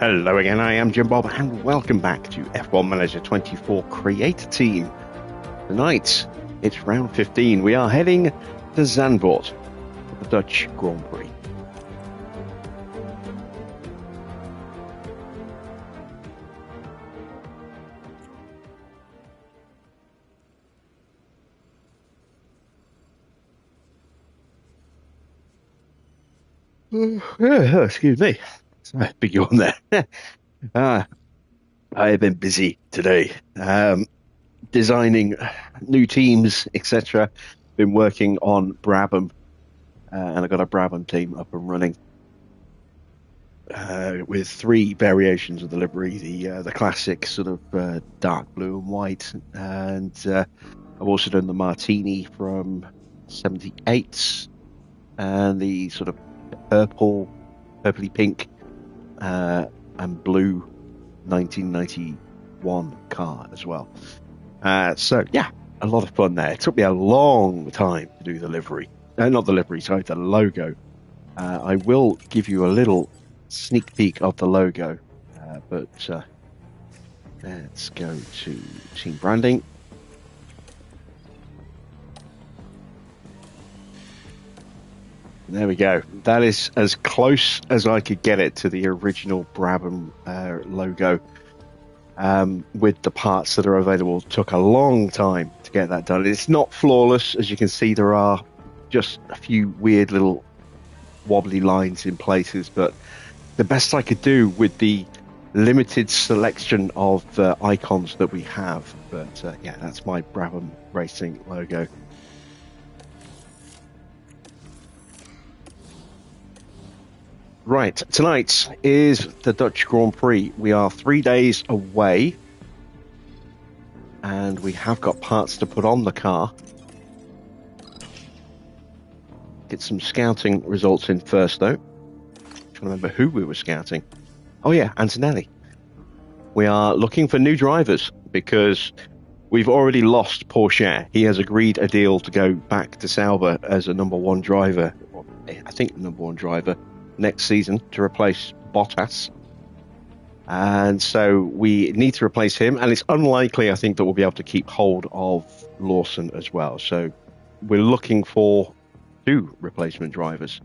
Hello again, I am Jim Bob, and welcome back to F1 Manager 24 Creator Team. Tonight, it's round 15. We are heading to Zandvoort for the Dutch Grand Prix. Excuse me. Sorry, big yawn there. I have been busy today, designing new teams, etc. Been working on Brabham, and I got a Brabham team up and running with three variations of the livery: the classic sort of dark blue and white, and I've also done the Martini from '78 and the sort of purpley pink and blue 1991 car as well. So yeah, a lot of fun there. It took me a long time to do the livery. Not the livery, sorry, the logo. I will give you a little sneak peek of the logo, but let's go to team branding. There we go. That is as close as I could get it to the original Brabham logo. With the parts that are available, took a long time to get that done. It's not flawless, as you can see. There are just a few weird little wobbly lines in places, but the best I could do with the limited selection of icons that we have. But yeah, that's my Brabham Racing logo. Right, tonight is the Dutch Grand Prix. We are 3 days away, and we have got parts to put on the car. Get some scouting results in first, though. Trying to remember who we were scouting. Oh yeah, Antonelli. We are looking for new drivers because we've already lost Porsche. He has agreed a deal to go back to Sauber as a number one driver. I think the number one driver next season to replace Bottas, and so we need to replace him, and it's unlikely, I think, that we'll be able to keep hold of Lawson as well. So we're looking for two replacement drivers.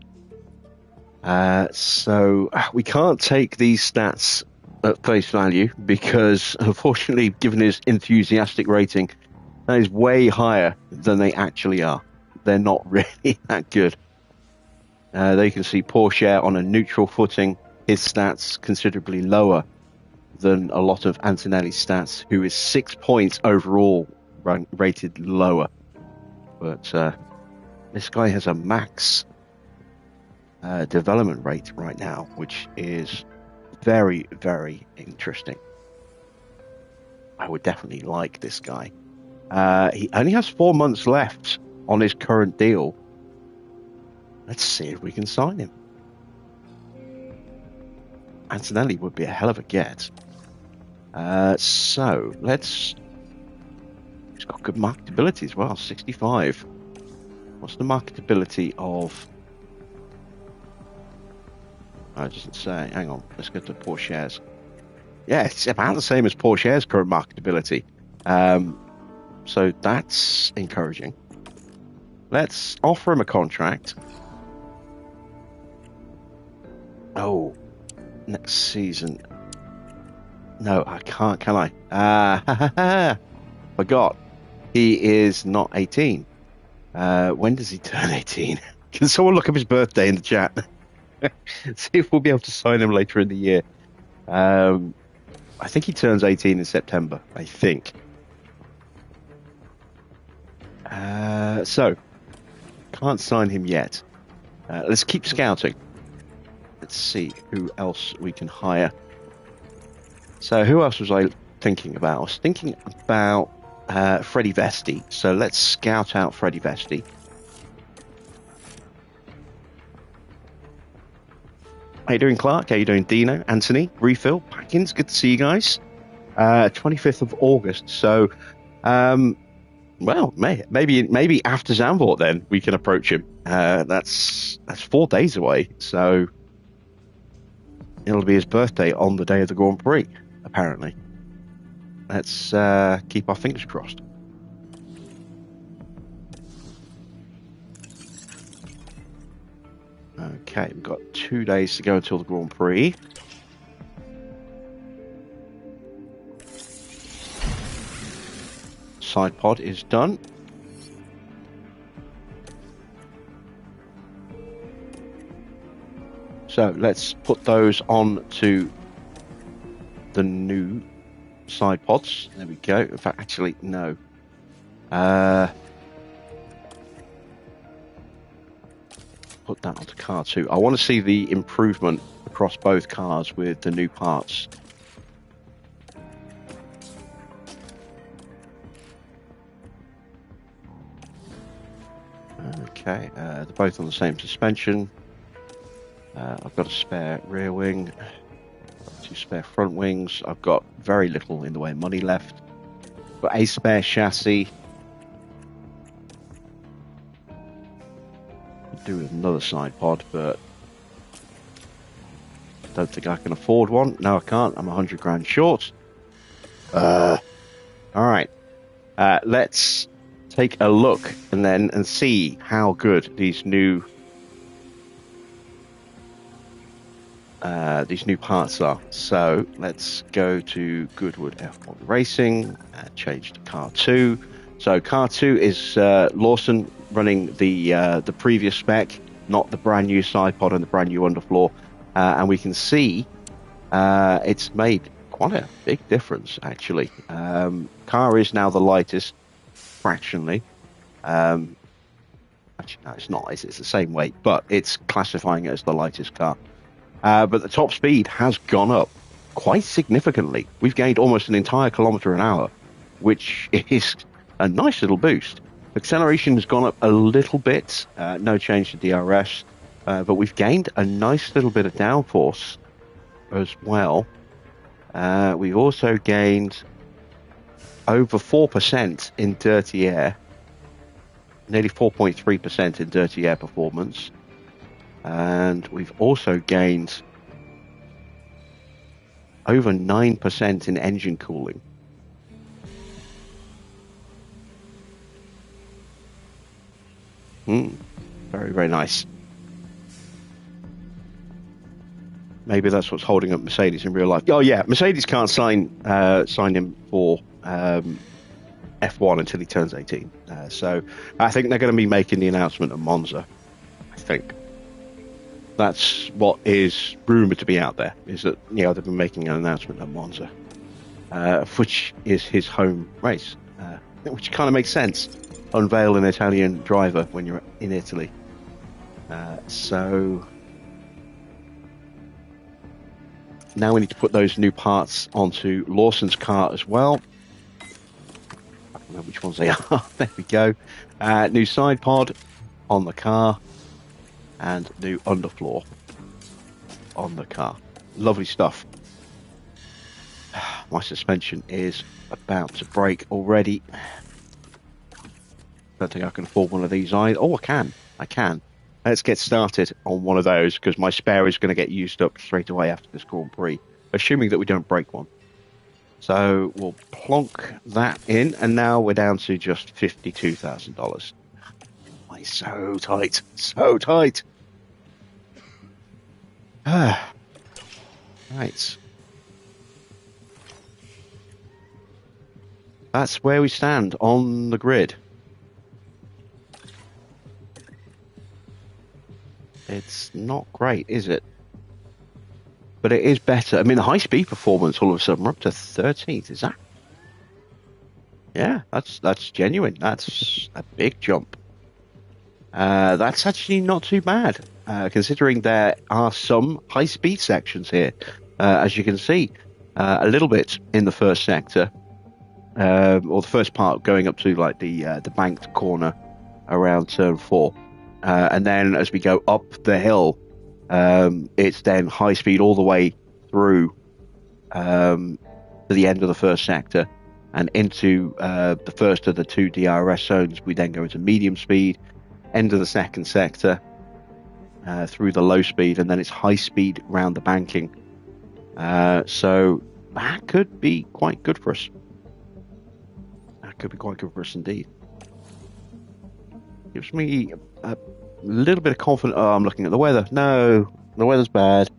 So we can't take these stats at face value because, unfortunately, given his enthusiastic rating, that is way higher than they actually are. They're not really that good. There you can see Porsche on a neutral footing, his stats considerably lower than a lot of Antonelli's stats, who is 6 points overall rated lower. But this guy has a max development rate right now, which is very, very interesting. I would definitely like this guy. He only has 4 months left on his current deal. Let's see if we can sign him. Antonelli would be a hell of a get. So let's. He's got good marketability as well. 65. What's the marketability of? Oh, it doesn't say. Hang on. Let's go to Porsche's. Yeah, it's about the same as Porsche's current marketability. So that's encouraging. Let's offer him a contract. Oh, next season. No, I can't, can I? Forgot. He is not 18. When does he turn 18? Can someone look up his birthday in the chat? See if we'll be able to sign him later in the year. I think he turns 18 in September, I think. So, can't sign him yet. Let's keep scouting. Let's see who else we can hire. So who else was I thinking about? I was thinking about Freddie Vesti. So let's scout out Freddie Vesti. How you doing, Clark? How you doing, Dino? Anthony? Refill? Packins? Good to see you guys. 25th of August. So, well, maybe after Zandvoort then we can approach him. That's 4 days away. So it'll be his birthday on the day of the Grand Prix, apparently. Let's keep our fingers crossed. Okay, we've got 2 days to go until the Grand Prix. Side pod is done. So let's put those on to the new side pods. There we go. In fact, actually, no. Put that onto car 2. I want to see the improvement across both cars with the new parts. Okay, they're both on the same suspension. I've got a spare rear wing, 2 spare front wings. I've got very little in the way of money left. Got a spare chassis. Could do with another side pod, but I don't think I can afford one. No, I can't. I'm 100 grand short. All right, let's take a look and see how good these new parts are. So let's go to Goodwood F1 Racing and change to car 2. So car 2 is Lawson running the previous spec, not the brand new side pod and the brand new underfloor, and we can see it's made quite a big difference actually. Car is now the lightest fractionally. Actually, no, it's not. It's the same weight, but it's classifying it as the lightest car. But the top speed has gone up quite significantly. We've gained almost an entire kilometre an hour, which is a nice little boost. Acceleration has gone up a little bit, no change to DRS, but we've gained a nice little bit of downforce as well. We've also gained over 4% in dirty air, nearly 4.3% in dirty air performance. And we've also gained over 9% in engine cooling. Very, very nice. Maybe that's what's holding up Mercedes in real life. Oh yeah, Mercedes can't sign him for F1 until he turns 18. So I think they're going to be making the announcement at Monza. I think that's what is rumored to be out there. Is that they've been making an announcement at Monza, which is his home race, which kind of makes sense. Unveil an Italian driver when you're in Italy. So now we need to put those new parts onto Lawson's car as well. I don't know which ones they are. There we go. New side pod on the car and new underfloor on the car. Lovely stuff. My suspension is about to break already. Don't think I can afford one of these either. Oh, I can. Let's get started on one of those because my spare is going to get used up straight away after this Grand Prix, assuming that we don't break one. So we'll plonk that in, and now we're down to just $52,000. Why, so tight, so tight. Right. That's where we stand on the grid. It's not great, is it? But it is better. I mean, the high-speed performance, all of a sudden, we're up to 13th. Is that? Yeah, that's genuine. That's a big jump. That's actually not too bad, considering there are some high-speed sections here. As you can see, a little bit in the first sector, or the first part going up to like the banked corner around turn 4. And then as we go up the hill, it's then high speed all the way through to the end of the first sector and into the first of the 2 DRS zones. We then go into medium speed, end of the second sector, through the low speed, and then it's high speed round the banking So that could be quite good for us. That could be quite good for us indeed. Gives me a little bit of confidence. Oh, I'm looking at the weather. No, the weather's bad.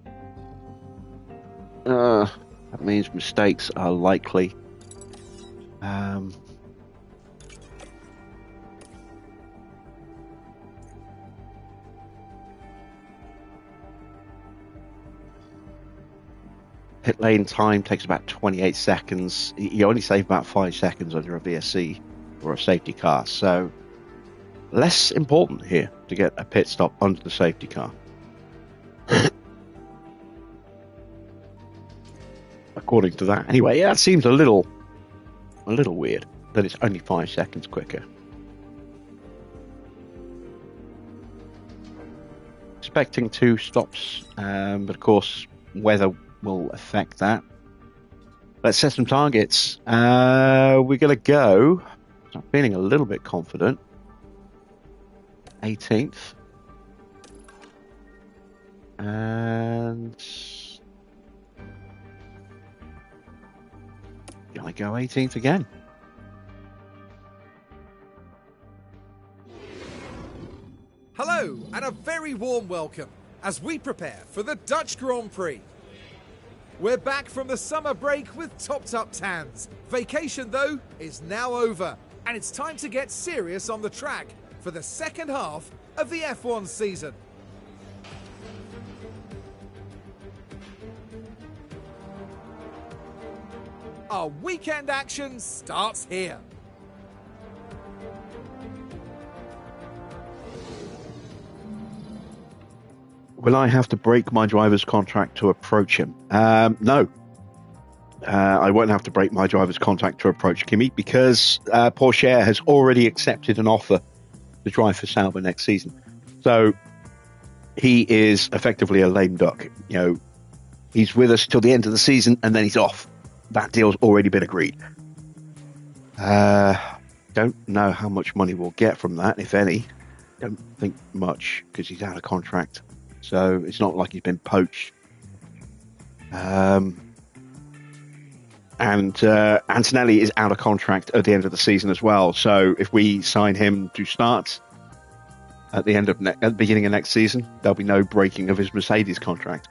That means mistakes are likely. Pit lane time takes about 28 seconds. You only save about 5 seconds under a VSC or a safety car. So less important here to get a pit stop under the safety car. According to that. Anyway, yeah, that seems a little weird that it's only 5 seconds quicker. Expecting 2 stops, but of course weather will affect that. Let's set some targets. We're going to go, I'm feeling a little bit confident, 18th. And going to go 18th again. Hello and a very warm welcome as we prepare for the Dutch Grand Prix. We're back from the summer break with topped up tans. Vacation though is now over and it's time to get serious on the track for the second half of the F1 season. Our weekend action starts here. Will I have to break my driver's contract to approach him? No. I won't have to break my driver's contract to approach Kimi because Porsche has already accepted an offer to drive for Sauber next season. So he is effectively a lame duck. You know, he's with us till the end of the season and then he's off. That deal's already been agreed. Don't know how much money we'll get from that, if any. Don't think much because he's out of contract. So it's not like he's been poached. And Antonelli is out of contract at the end of the season as well. So if we sign him to start at the beginning of next season, there'll be no breaking of his Mercedes contract.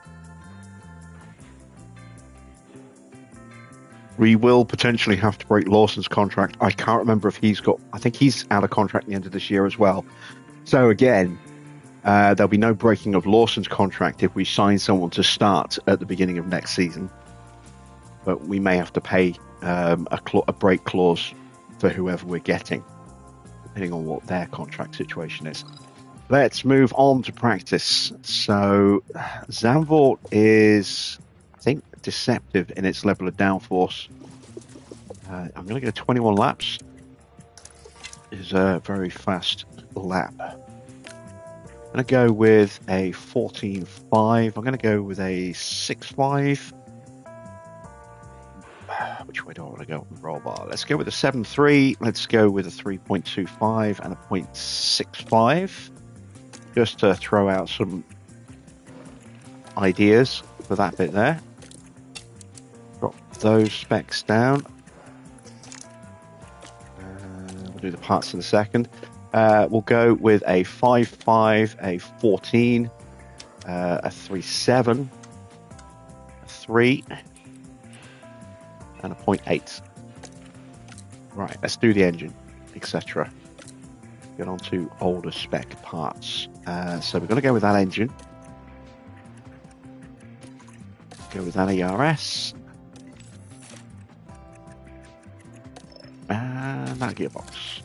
We will potentially have to break Lawson's contract. I can't remember if I think he's out of contract at the end of this year as well. So again, there'll be no breaking of Lawson's contract if we sign someone to start at the beginning of next season. But we may have to pay a break clause for whoever we're getting, depending on what their contract situation is. Let's move on to practice. So Zandvoort is, I think, deceptive in its level of downforce. I'm going to go 21 laps. Is a very fast lap. I'm going to go with a 14.5. I'm going to go with a 6.5. Which way do I want to go on the roll bar? Let's go with a 7.3. Let's go with a 3.25 and a 0.65. Just to throw out some ideas for that bit there. Drop those specs down. We'll do the parts in a second. We'll go with a 5.5, a 14, a 3.7, a 3, and a 0.8. Right, let's do the engine, etc. Get on to older spec parts. So we're going to go with that engine. Go with that ERS. And that gearbox.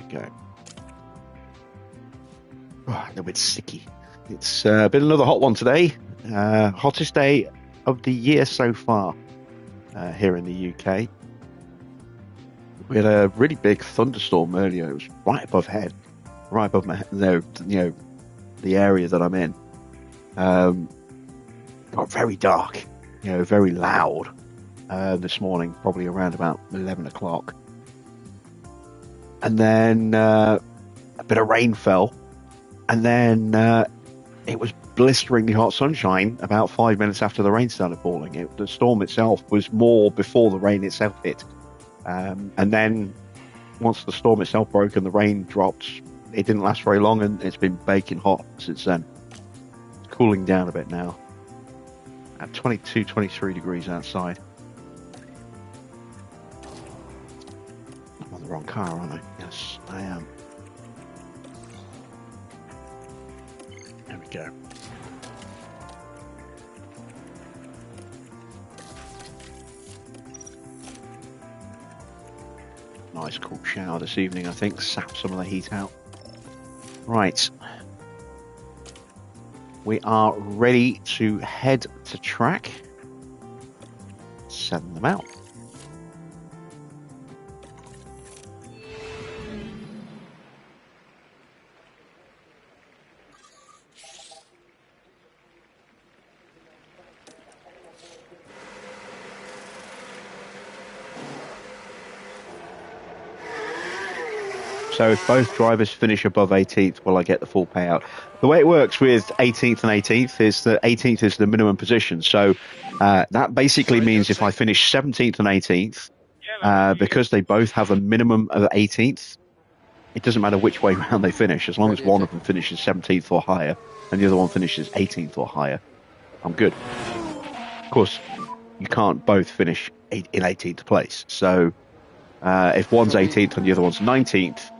Go. Oh, a little bit sticky. It's been another hot one today. Hottest day of the year so far here in the UK. We had a really big thunderstorm earlier. It was right above head, right above my head. The area that I'm in. Got very dark, very loud this morning, probably around about 11 o'clock. And then a bit of rain fell, and then it was blisteringly hot sunshine about 5 minutes after the rain started falling. The storm itself was more before the rain itself hit. And then once the storm itself broke and the rain dropped, it didn't last very long, and it's been baking hot since then. It's cooling down a bit now. At 22, 23 degrees outside. I'm on the wrong car, aren't I? Yes, I am. There we go. Nice cool shower this evening, I think. Sap some of the heat out. Right. We are ready to head to track. Send them out. So if both drivers finish above 18th, will I get the full payout? The way it works with 18th and 18th is that 18th is the minimum position. So that basically means if I finish 17th and 18th, because they both have a minimum of 18th, it doesn't matter which way round they finish. As long as one of them finishes 17th or higher and the other one finishes 18th or higher, I'm good. Of course, you can't both finish in 18th place. So if one's 18th and the other one's 19th,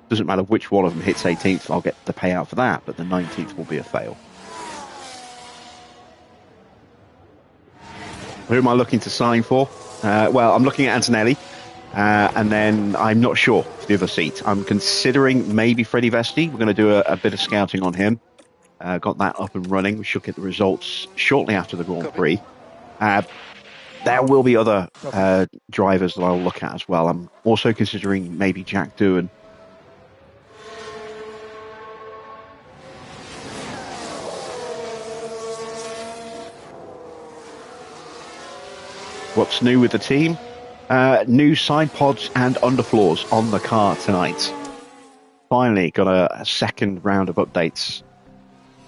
doesn't matter which one of them hits 18th, I'll get the payout for that, but the 19th will be a fail. Who am I looking to sign for? Well, I'm looking at Antonelli, and then I'm not sure for the other seat. I'm considering maybe Freddie Vesti. We're going to do a bit of scouting on him. Got that up and running. We should get the results shortly after the Grand Prix. There will be other drivers that I'll look at as well. I'm also considering maybe Jack Doohan. What's new with the team? New side pods and underfloors on the car tonight. Finally got a second round of updates.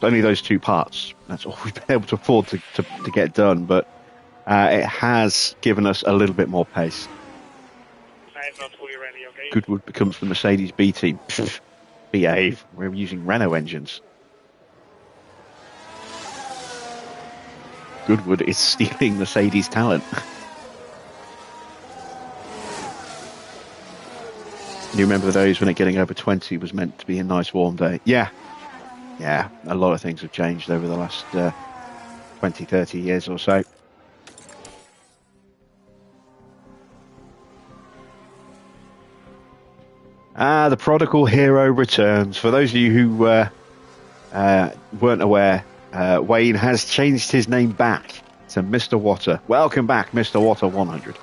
Only those two parts. That's all we've been able to afford to get done, but it has given us a little bit more pace. Not fully ready, okay? Goodwood becomes the Mercedes B team. Behave. We're using Renault engines. Goodwood is stealing Mercedes talent. You remember those when it getting over 20 was meant to be a nice warm day? Yeah. Yeah, a lot of things have changed over the last 20, 30 years or so. The prodigal hero returns. For those of you who weren't aware, Wayne has changed his name back to Mr. Water. Welcome back, Mr. Water 100.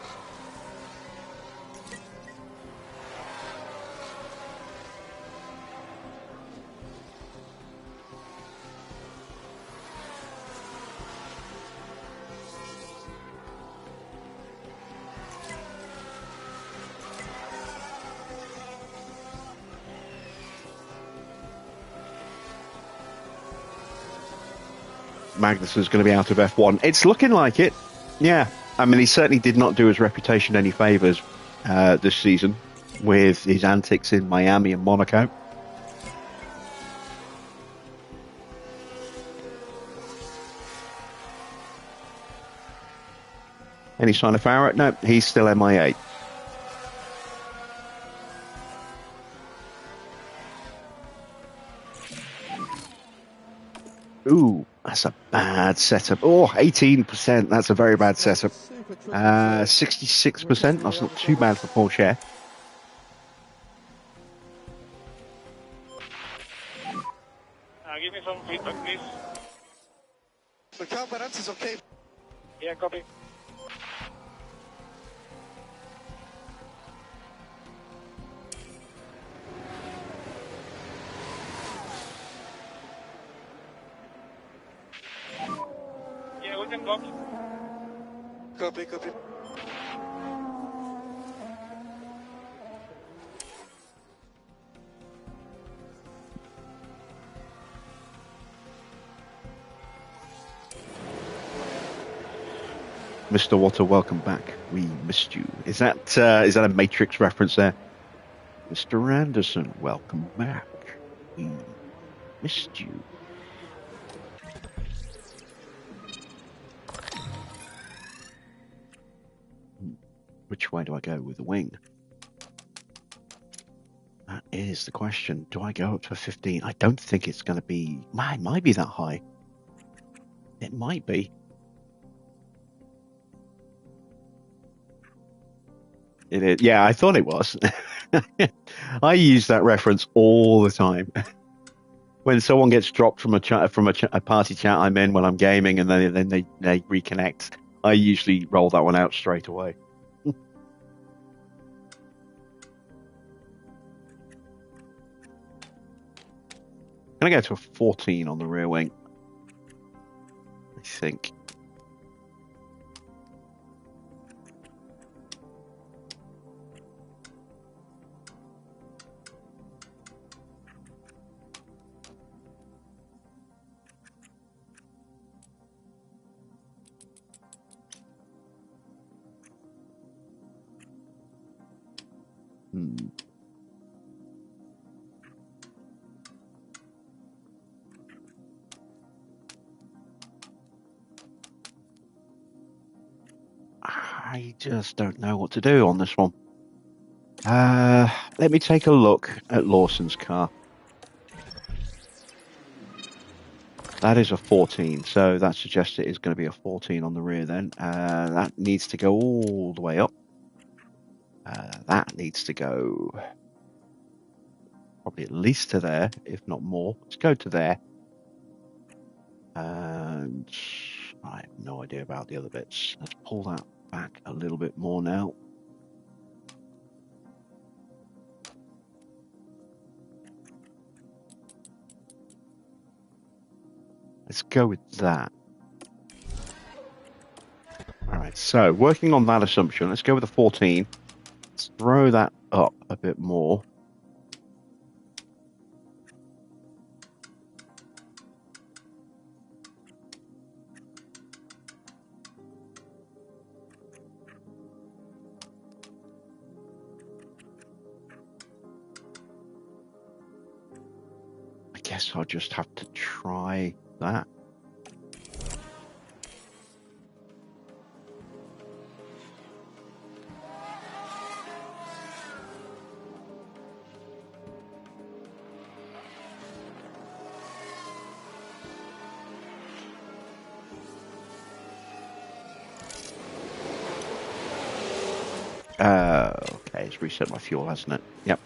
Magnus is going to be out of F1. It's looking like it. Yeah. I mean, he certainly did not do his reputation any favours this season with his antics in Miami and Monaco. Any sign of Farrah? No, he's still MIA. Ooh, that's a bad setup. Oh, 18%. That's a very bad setup. 66%. That's not too bad for Porsche. Give me some feedback, please. The carburetor is okay. Yeah, copy. Yeah, we can block. Copy, copy. Mr. Water, welcome back. We missed you. Is that a Matrix reference there? Mr. Anderson, welcome back. We missed you. Which way do I go with the wing? That is the question. Do I go up to a 15? I don't think it's going to be... It might be that high. It might be. It is. Yeah, I thought it was. I use that reference all the time. When someone gets dropped from a party chat I'm in when I'm gaming, and then they reconnect, I usually roll that one out straight away. Can I go to a 14 on the rear wing? I think. I just don't know what to do on this one. Let me take a look at Lawson's car. That is a 14, so that suggests it is going to be a 14 on the rear then. That needs to go all the way up. That needs to go probably at least to there, if not more. Let's go to there. And I have no idea about the other bits. Let's pull that back a little bit more now. Let's go with that. All right, so working on that assumption, let's go with a 14. Let's throw that up a bit more. I guess I'll just have to try that. Okay, it's reset my fuel, hasn't it? Yep.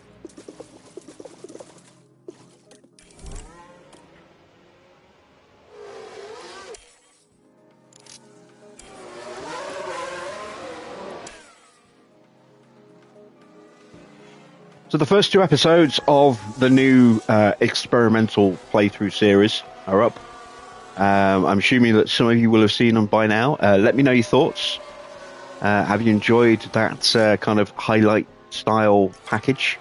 So the first two episodes of the new experimental playthrough series are up. I'm assuming that some of you will have seen them by now. Let me know your thoughts. Have you enjoyed that kind of highlight style package?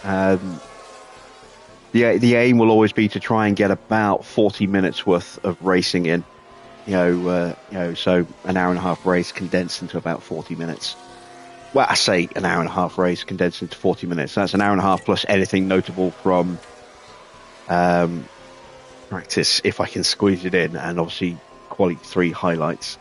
The aim will always be to try and get about 40 minutes worth of racing in. So an hour and a half race condensed into about 40 minutes. Well, I say an hour and a half race condensed into 40 minutes. That's an hour and a half plus anything notable from practice, if I can squeeze it in, and obviously quality 3 highlights.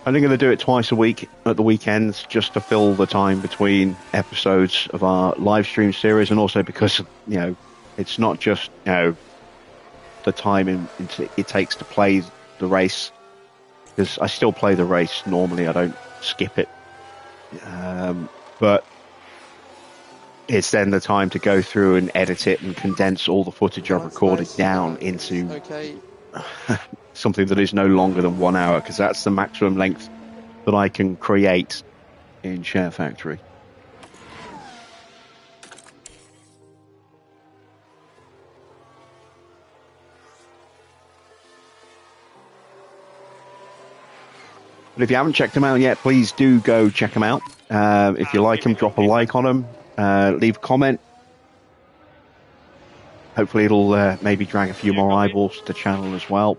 I'm going to do it twice a week at the weekends just to fill the time between episodes of our live stream series, and also because, it's not just, the time it takes to play the race, because I still play the race normally, I don't skip it. But it's then the time to go through and edit it and condense all the footage I've recorded down into something that is no longer than 1 hour, because that's the maximum length that I can create in Share Factory. . But if you haven't checked them out yet, please do go check them out. If you like them, drop a like on them, leave a comment. Hopefully it'll maybe drag a few more eyeballs to the channel as well.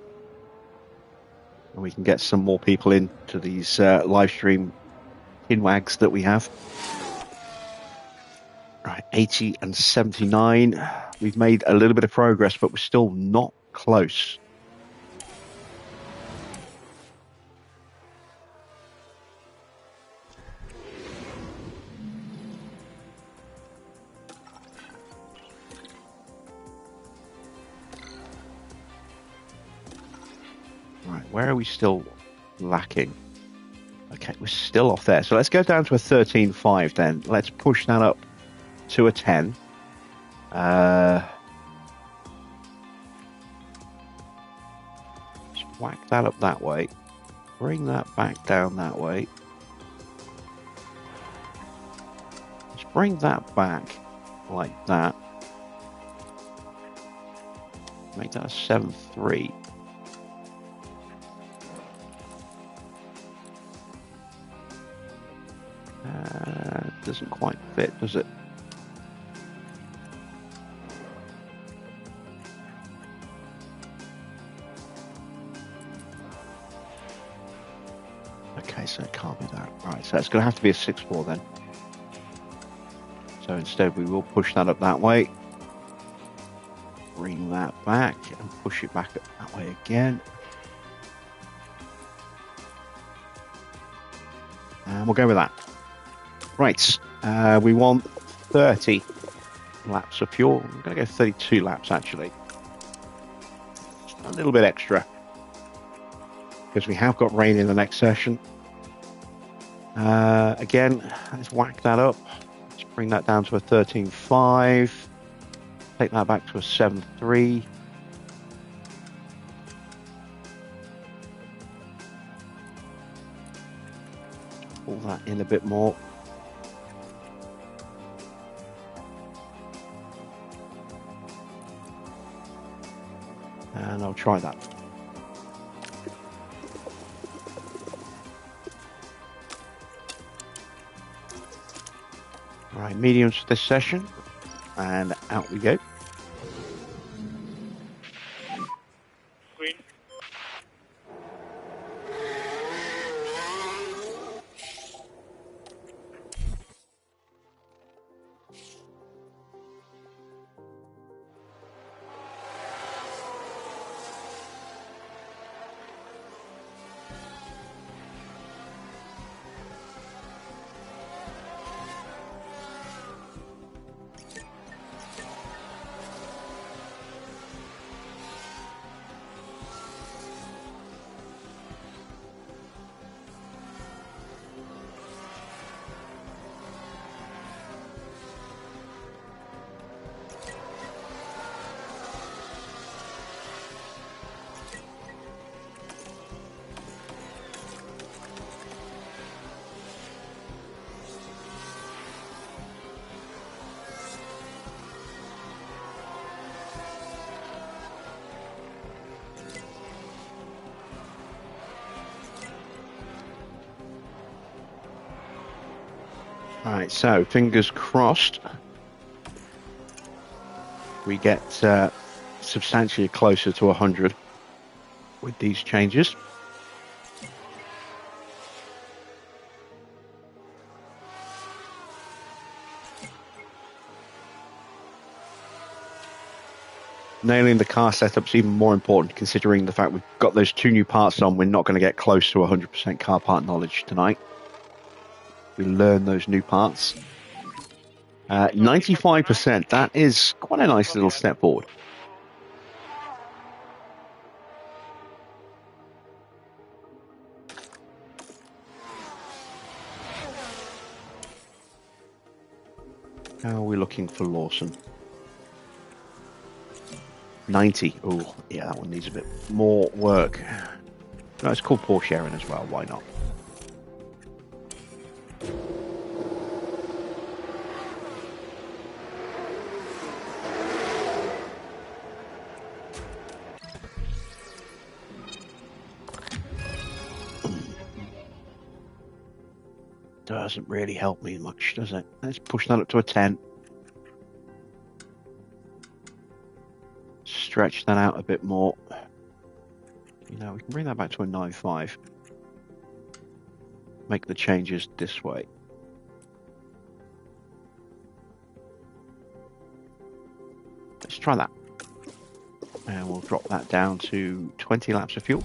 And we can get some more people into these live stream hinwags that we have. Right, 80 and 79. We've made a little bit of progress, but we're still not close. Right, where are we still lacking? Okay, we're still off there. So let's go down to a 13.5 then. Let's push that up to a 10. Just whack that up that way. Bring that back down that way. Let's bring that back like that. Make that a 7.3. Doesn't quite fit, does it? Okay, so it can't be that. Right, so it's going to have to be a 6.4 then. So instead we will push that up that way. Bring that back and push it back up that way again. And we'll go with that. Right, we want 30 laps of fuel. I'm going to go 32 laps actually. Just a little bit extra. Because we have got rain in the next session. Again, let's whack that up. Let's bring that down to a 13.5. Take that back to a 7.3. Pull that in a bit more. And I'll try that. Right, mediums for this session. And out we go. Green. Alright, so fingers crossed we get substantially closer to 100 with these changes. Nailing the car setup's even more important considering the fact we've got those two new parts on. We're not going to get close to 100% car part knowledge tonight. We learn those new parts. 95%, that is quite a nice little step forward. How are we looking for Lawson? 90. Oh, yeah, that one needs a bit more work. No, it's called poor sharing as well. Why not? doesn't really help me much, does it? Let's push that up to a 10. Stretch that out a bit more. You know, we can bring that back to a 9.5. Make the changes this way. Let's try that. And we'll drop that down to 20 laps of fuel.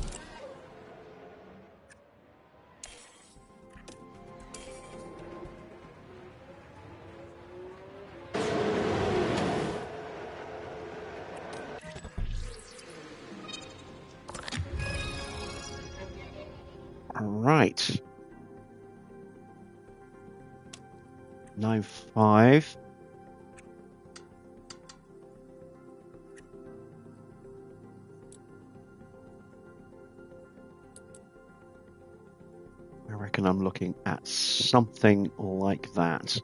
Right. 9.5. I reckon I'm looking at something like that.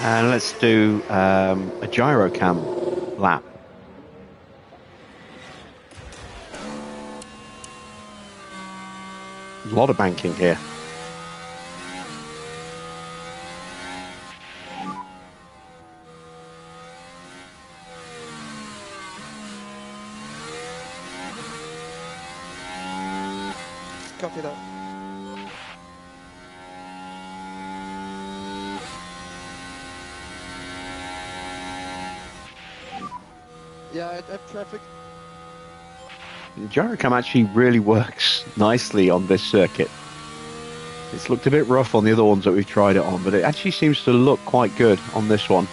And let's do a gyro cam lap. A lot of banking here. Copy that. Yeah, I have traffic. The gyro cam actually really works nicely on this circuit. It's looked a bit rough on the other ones that we've tried it on, but it actually seems to look quite good on this one.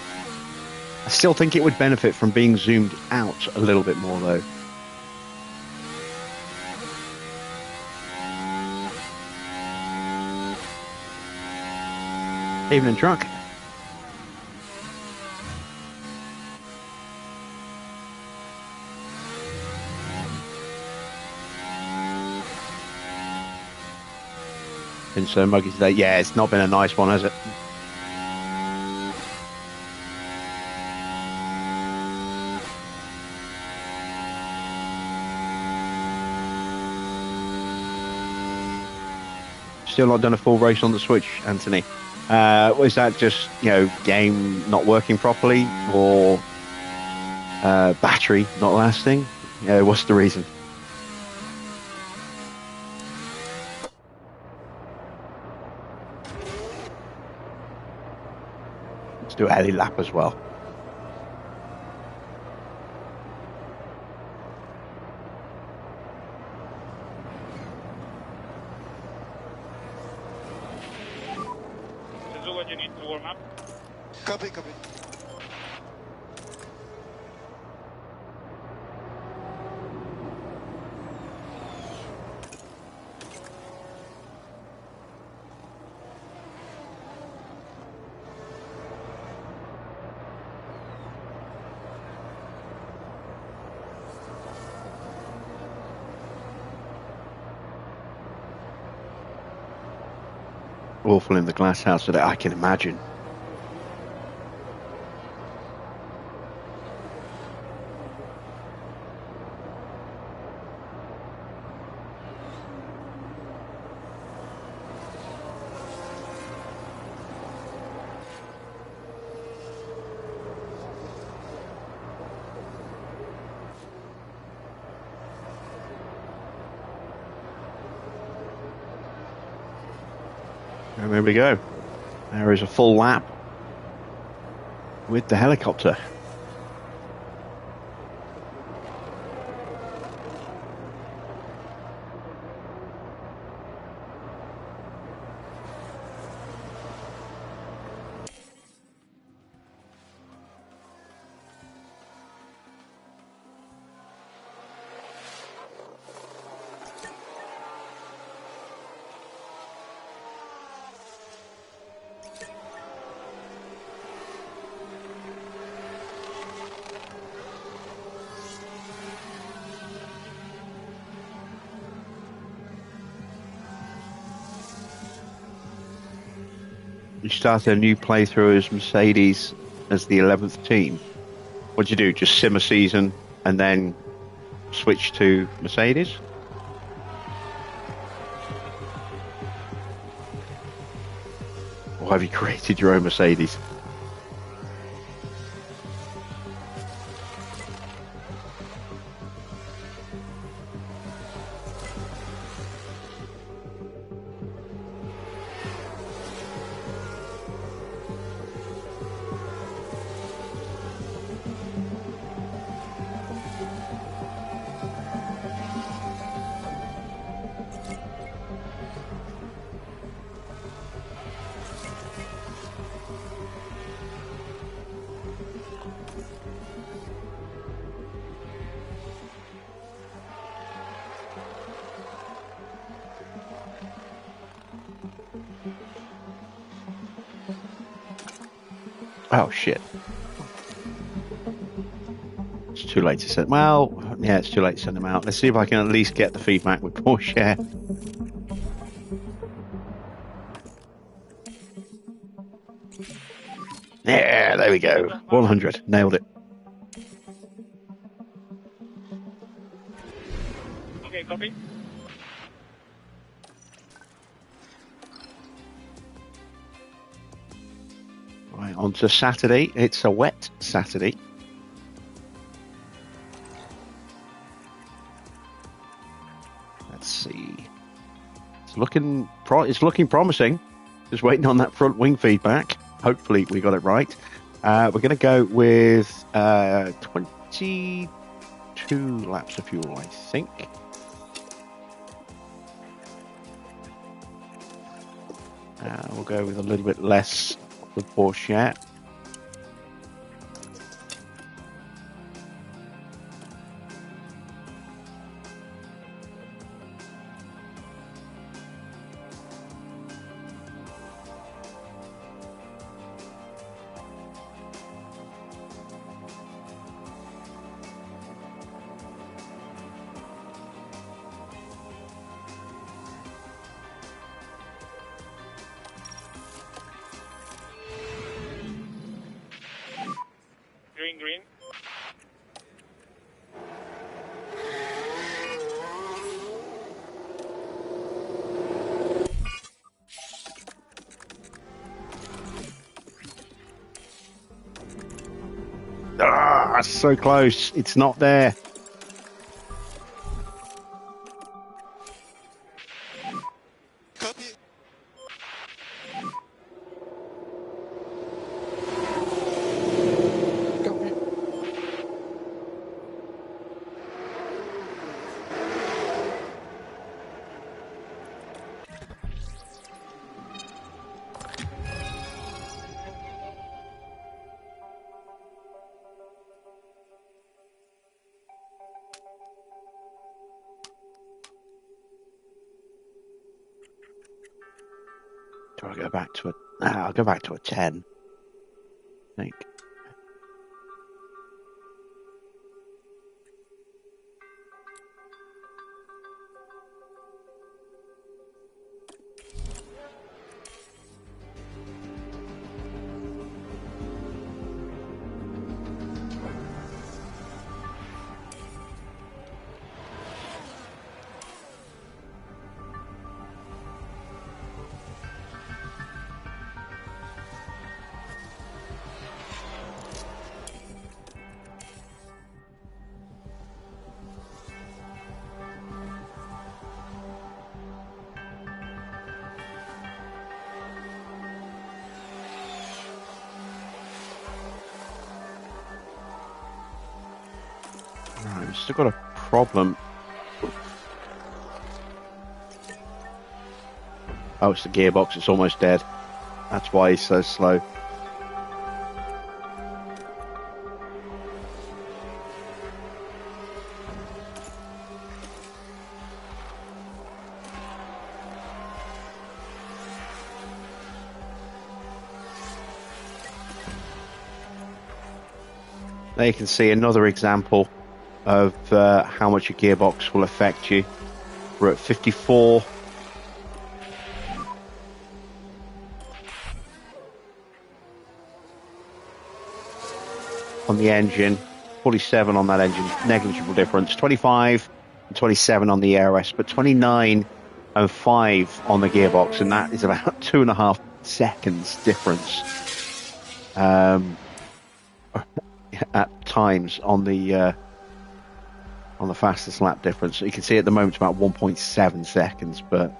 I still think it would benefit from being zoomed out a little bit more though. Evening truck. Been so muggy today. Yeah, it's not been a nice one, has it? Still not done a full race on the Switch, Anthony. Was that just, game not working properly, or battery not lasting? What's the reason? Let's do a heli lap as well. S01, you need to warm up. Copy, copy. Awful in the glass house today, I can imagine. And there we go. There is a full lap with the helicopter. You started a new playthrough as Mercedes as the 11th team. What'd you do? Just sim a season and then switch to Mercedes? Or have you created your own Mercedes? Oh shit. It's too late to send. Well, yeah, it's too late to send them out. Let's see if I can at least get the feedback with Porsche. Yeah, there we go. 100. Nailed it. Okay, copy. Right, on to Saturday. It's a wet Saturday. Let's see. It's looking promising. Just waiting on that front wing feedback. Hopefully we got it right. We're going to go with 22 laps of fuel, I think. We'll go with a little bit less for Porsche. Green. Ah, so close. It's not there. Copy. Copy. Do I go back to a... I'll go back to a 10. I think. Right, we've still got a problem. Oh, it's the gearbox. It's almost dead. That's why he's so slow. There you can see another example of how much your gearbox will affect you. We're at 54. on the engine, 47 on that engine, negligible difference. 25 and 27 on the ARS, but 29 and 5 on the gearbox, and that is about 2.5 seconds difference at times on the fastest lap difference. So you can see at the moment it's about 1.7 seconds, but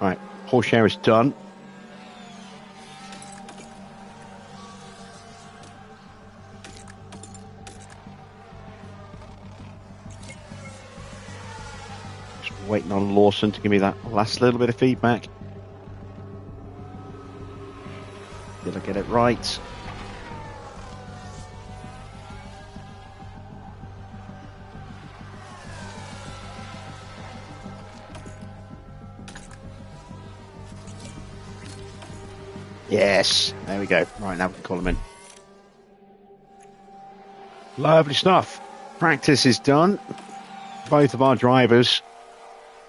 right, Porsche is done. Just waiting on Lawson to give me that last little bit of feedback. Did I get it right? Yes, there we go. Right, now we can call him in. Lovely stuff. Practice is done. Both of our drivers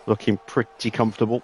looking pretty comfortable.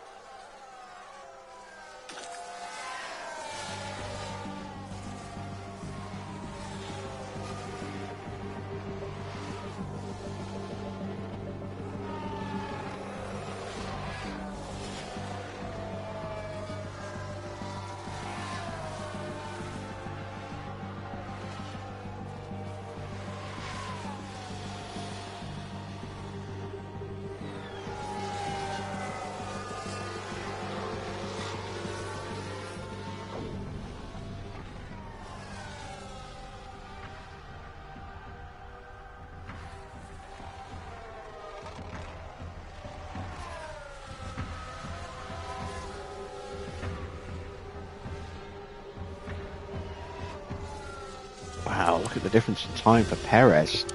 Wow, look at the difference in time for Perez.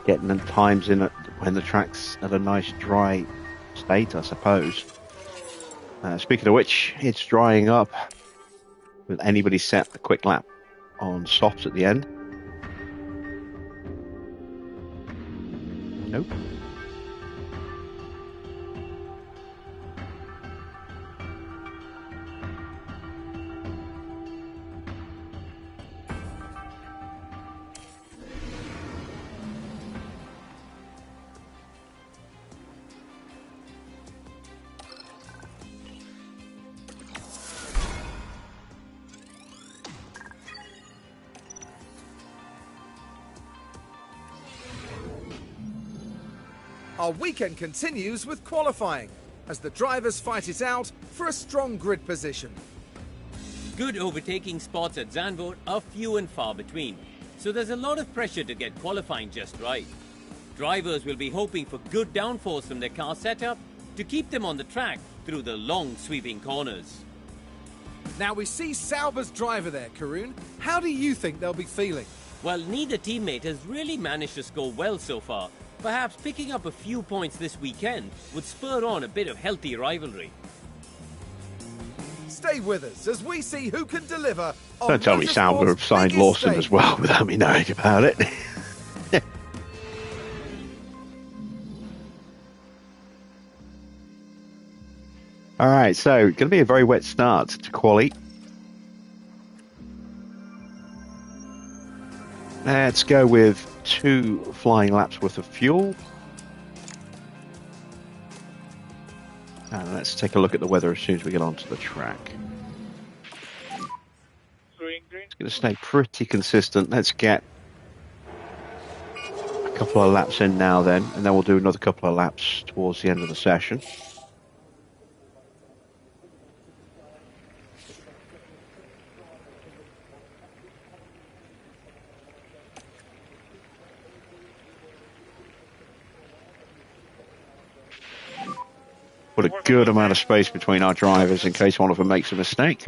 Getting the times in when the track's at a nice dry state, I suppose. Speaking of which, it's drying up. Will anybody set a quick lap on softs at the end? Nope. Our weekend continues with qualifying as the drivers fight it out for a strong grid position. Good overtaking spots at Zandvoort are few and far between, so there's a lot of pressure to get qualifying just right. Drivers will be hoping for good downforce from their car setup to keep them on the track through the long sweeping corners. Now we see Sauber's driver there, Karun. How do you think they'll be feeling? Well, neither teammate has really managed to score well so far. Perhaps picking up a few points this weekend would spur on a bit of healthy rivalry. Stay with us as we see who can deliver. Don't tell me Sauber have signed Lawson as well without me knowing about it. All right, so going to be a very wet start to quali. Let's go with 2 flying laps worth of fuel. And let's take a look at the weather as soon as we get onto the track. It's going to stay pretty consistent. Let's get a couple of laps in now then, and then we'll do another couple of laps towards the end of the session. Put a good amount of space between our drivers in case one of them makes a mistake.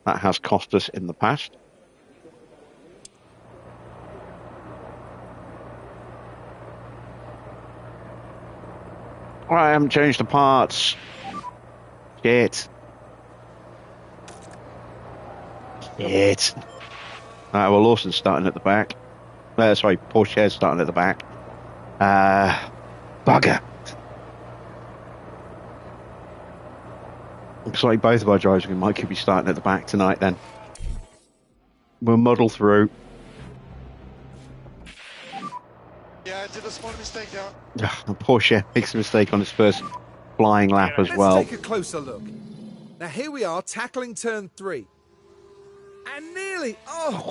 That has cost us in the past. I haven't changed the parts. Shit. Shit. Alright, well, Lawson's starting at the back. Sorry, Porsche's starting at the back. Bugger. Looks like both of our drivers could be starting at the back tonight then. We'll muddle through. Yeah, I did a small mistake there. Porsche makes a mistake on his first flying lap as well. Let's take a closer look. Now here we are tackling turn 3. And nearly,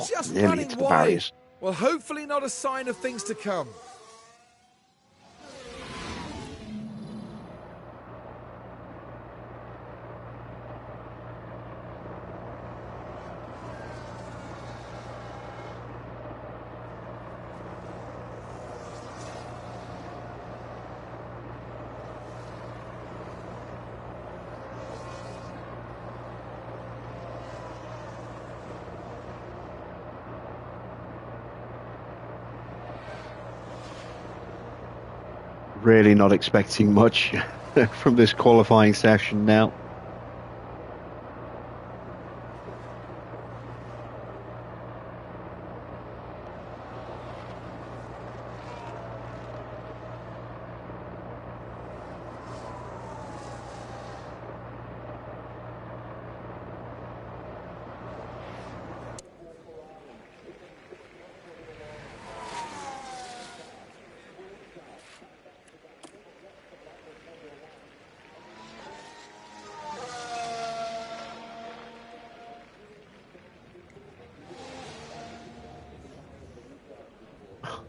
just nearly running into the wide. barriers. Well, hopefully not a sign of things to come. Really not expecting much from this qualifying session now.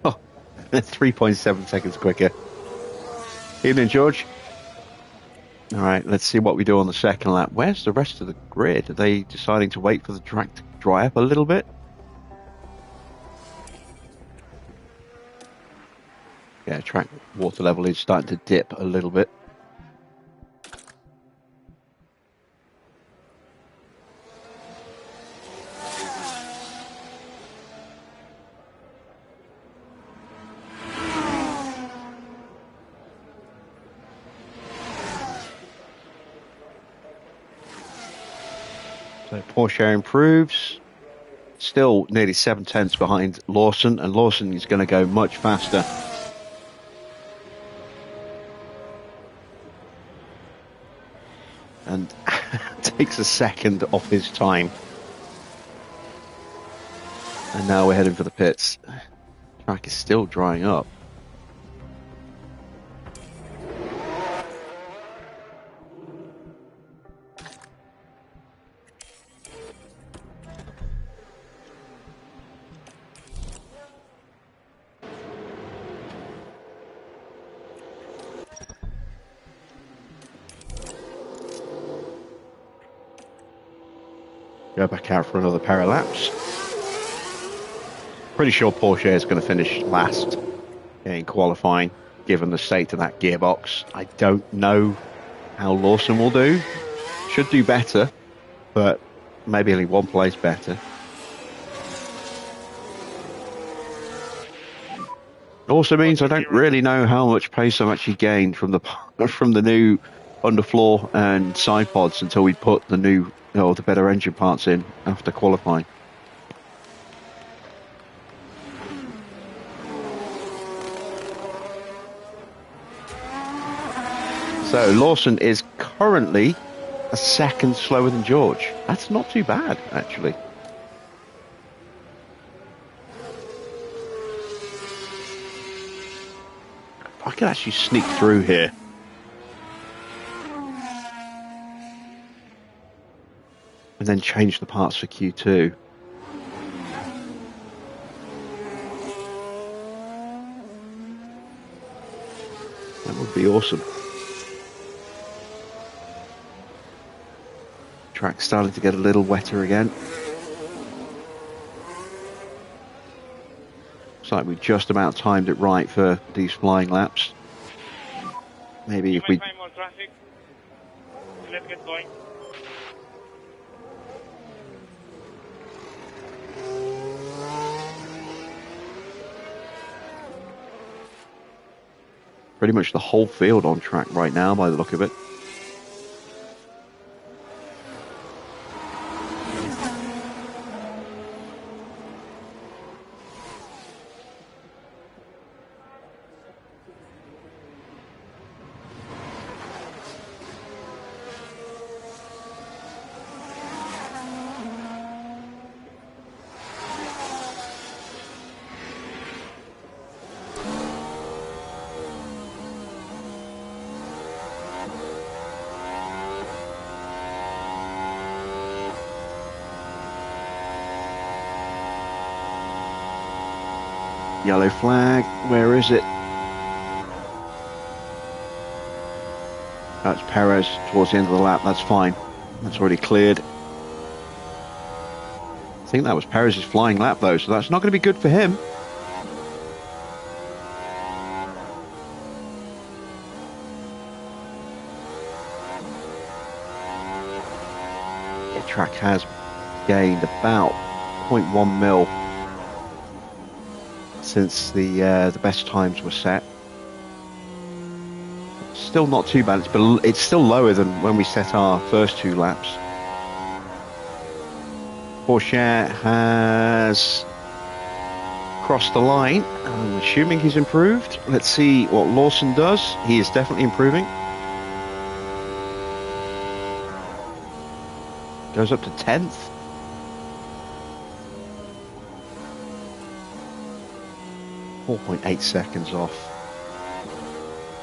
Oh, 3.7 seconds quicker. Evening, George. All right, let's see what we do on the second lap. Where's the rest of the grid? Are they deciding to wait for the track to dry up a little bit? Yeah, track water level is starting to dip a little bit. So Porsche improves. Still nearly 7/10 behind Lawson, and Lawson is going to go much faster. And takes a second off his time. And now we're heading for the pits. Track is still drying up. Go back out for another pair of laps. Pretty sure Porsche is going to finish last in qualifying, given the state of that gearbox. I don't know how Lawson will do. Should do better, but maybe only one place better. Also means I don't really know how much pace I've actually gained from the new underfloor and side pods until we put the new, the better engine parts in after qualifying. So Lawson is currently a second slower than George. That's not too bad, actually. I can actually sneak through here. And then change the parts for Q2. That would be awesome. Track's starting to get a little wetter again. Looks like we just about timed it right for these flying laps. Maybe if we... Find more traffic. Let's get going. Pretty much the whole field on track right now by the look of it. Yellow flag. Where is it? That's Perez towards the end of the lap. That's fine. That's already cleared. I think that was Perez's flying lap, though, so that's not going to be good for him. The track has gained about 0.1 mil since the best times were set. Still not too bad. It's still lower than when we set our first 2 laps. Porsche has crossed the line. I'm assuming he's improved. Let's see what Lawson does. He is definitely improving. Goes up to 10th. .8 seconds off.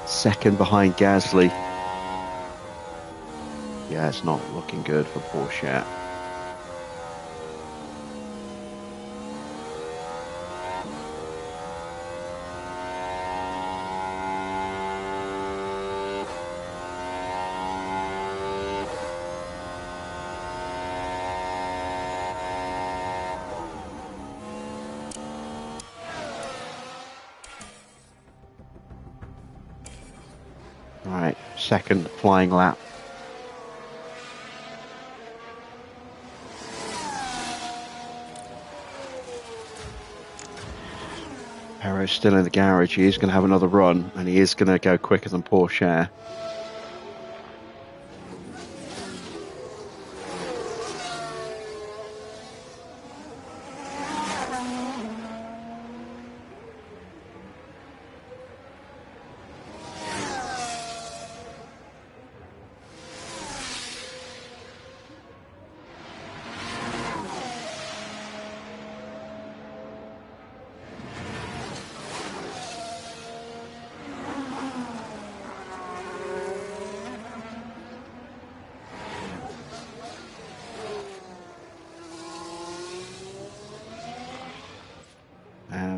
Second behind Gasly. Yeah, it's not looking good for Porsche. Right, second flying lap. Perez still in the garage. He is going to have another run, and he is going to go quicker than Porsche.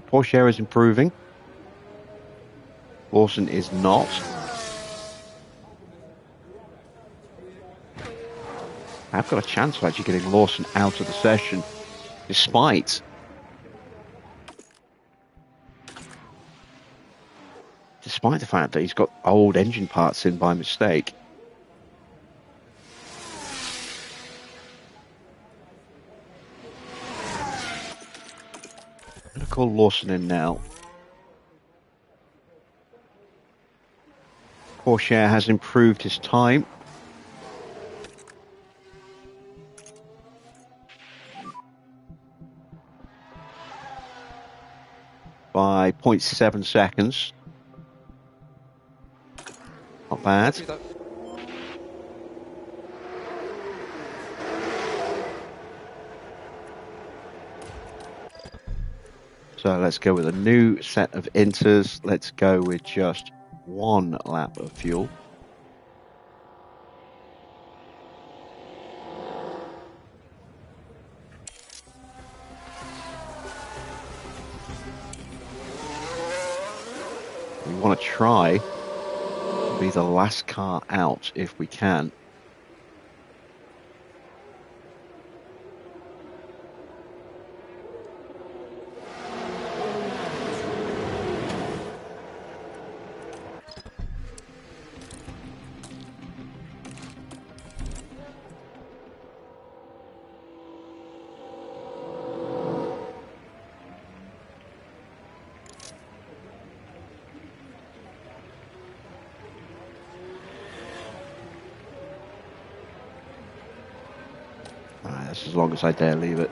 Porsche is improving. Lawson is not. I've got a chance of actually getting Lawson out of the session, despite the fact that he's got old engine parts in by mistake. I'm going to call Lawson in now. Porsche has improved his time. By 0.7 seconds. Not bad. So let's go with a new set of inters. Let's go with just 1 lap of fuel. We want to try to be the last car out if we can. That's as long as I dare leave it.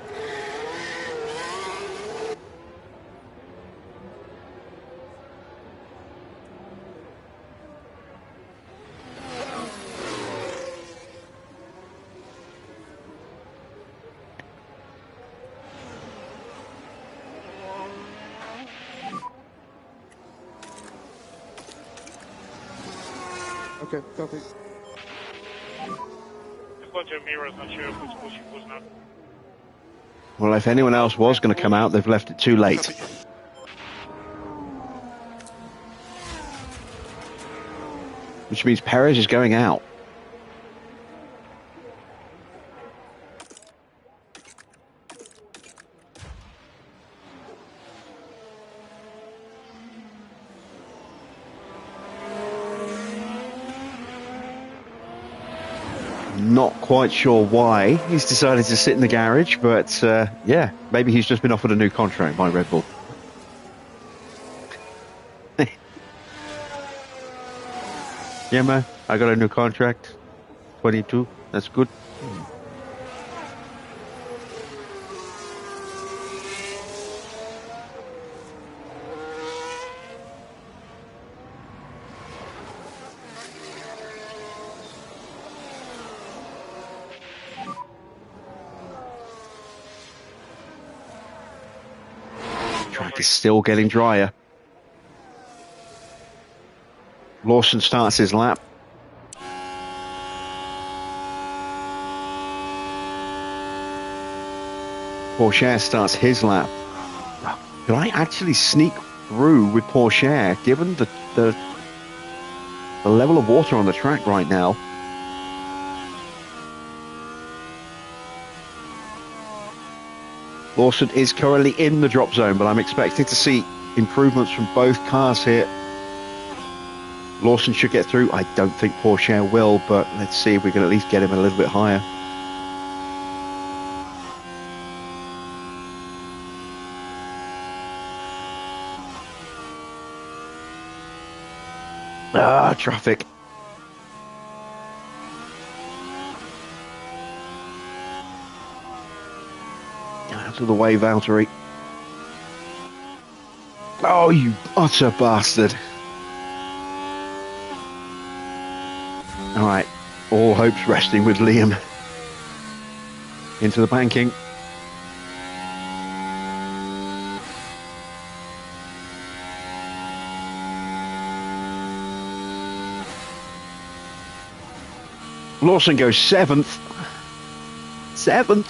Okay, copy. I've got your mirrors, not sure who's pushing, who's not. Well, if anyone else was going to come out, they've left it too late. Copy. which means Perez is going out. Not quite sure why he's decided to sit in the garage, but yeah, maybe he's just been offered a new contract by Red Bull. Yeah, man, I got a new contract. 22, that's good. Track is still getting drier. Lawson starts his lap. Pourchaire starts his lap. Could I actually sneak through with Pourchaire, given the level of water on the track right now? Lawson is currently in the drop zone, but I'm expecting to see improvements from both cars here. Lawson should get through. I don't think Pourchaire will, but let's see if we can at least get him a little bit higher. Ah, traffic. Out of the way, Valtteri. Oh, you utter bastard. All right, all hopes resting with Liam. Into the banking. Lawson goes 7th. 7th.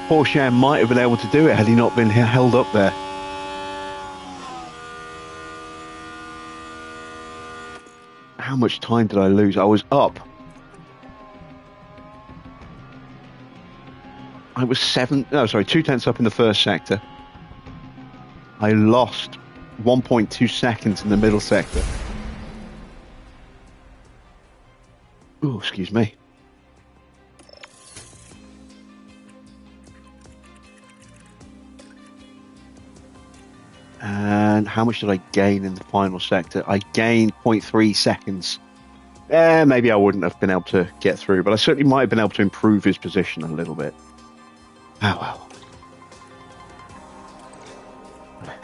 Pourchaire might have been able to do it had he not been held up there. How much time did I lose? I was up. I was 2 tenths up in the first sector. I lost 1.2 seconds in the middle sector. Oh, excuse me. And how much did I gain in the final sector? I gained 0.3 seconds. Maybe I wouldn't have been able to get through, but I certainly might have been able to improve his position a little bit. Oh well.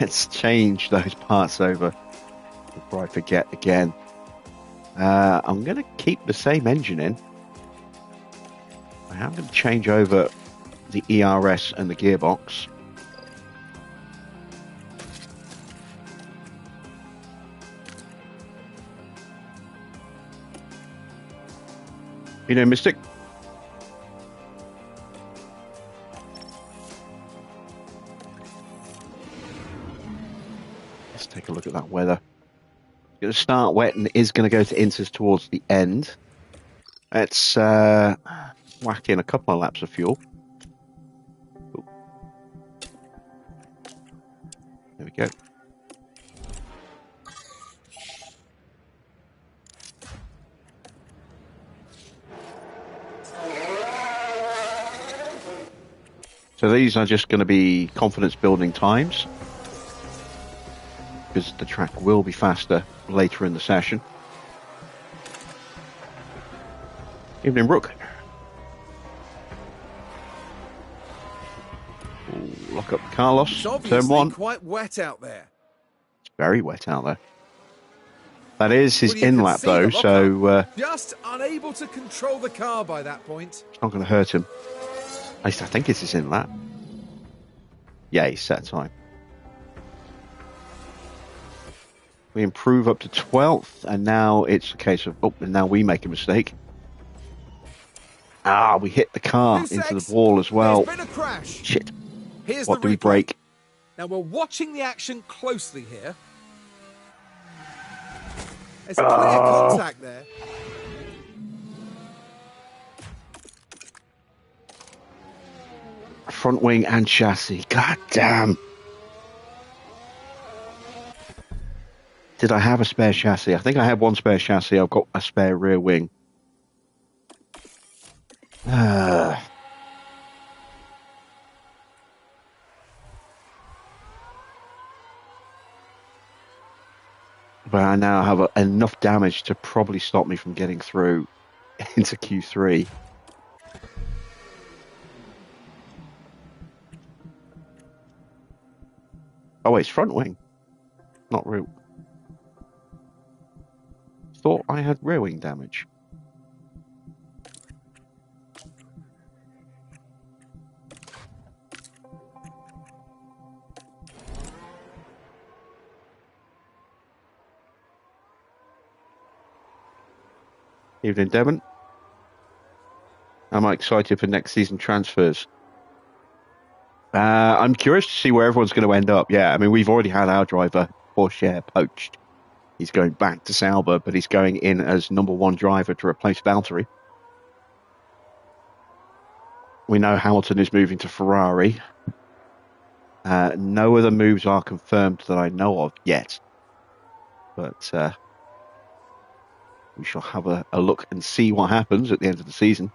Let's change those parts over before I forget again. I'm going to keep the same engine in. I am going to change over the ERS and the gearbox. You know, Mystic? Let's take a look at that weather. It's going to start wet and is going to go to inters towards the end. Let's whack in a couple of laps of fuel. Ooh. There we go. So these are just going to be confidence building times, because the track will be faster later in the session. Evening, Brooke. Ooh, lock up Carlos. It's obviously turn 1. Quite wet out there. It's very wet out there. That is his in-lap though, so just unable to control the car by that point. It's not going to hurt him. At least I think it's his in-lap. Yeah, he's set time. We improve up to 12th, and now it's a case of, and now we make a mistake. Ah, we hit the car into the wall as well. There's been a crash. Shit. Here's What the do we replay. break? Now we're watching the action closely here. There's clear contact there. Front wing and chassis. God damn. Did I have a spare chassis? I think I had one spare chassis. I've got a spare rear wing. But I now have enough damage to probably stop me from getting through into Q3. Oh, wait, it's front wing, not rear. Thought I had rear wing damage. Evening, Devon. Am I excited for next season transfers? I'm curious to see where everyone's going to end up. Yeah, I mean, we've already had our driver, Porsche, poached. He's going back to Sauber, but he's going in as number one driver to replace Valtteri. We know Hamilton is moving to Ferrari. No other moves are confirmed that I know of yet. But we shall have a look and see what happens at the end of the season.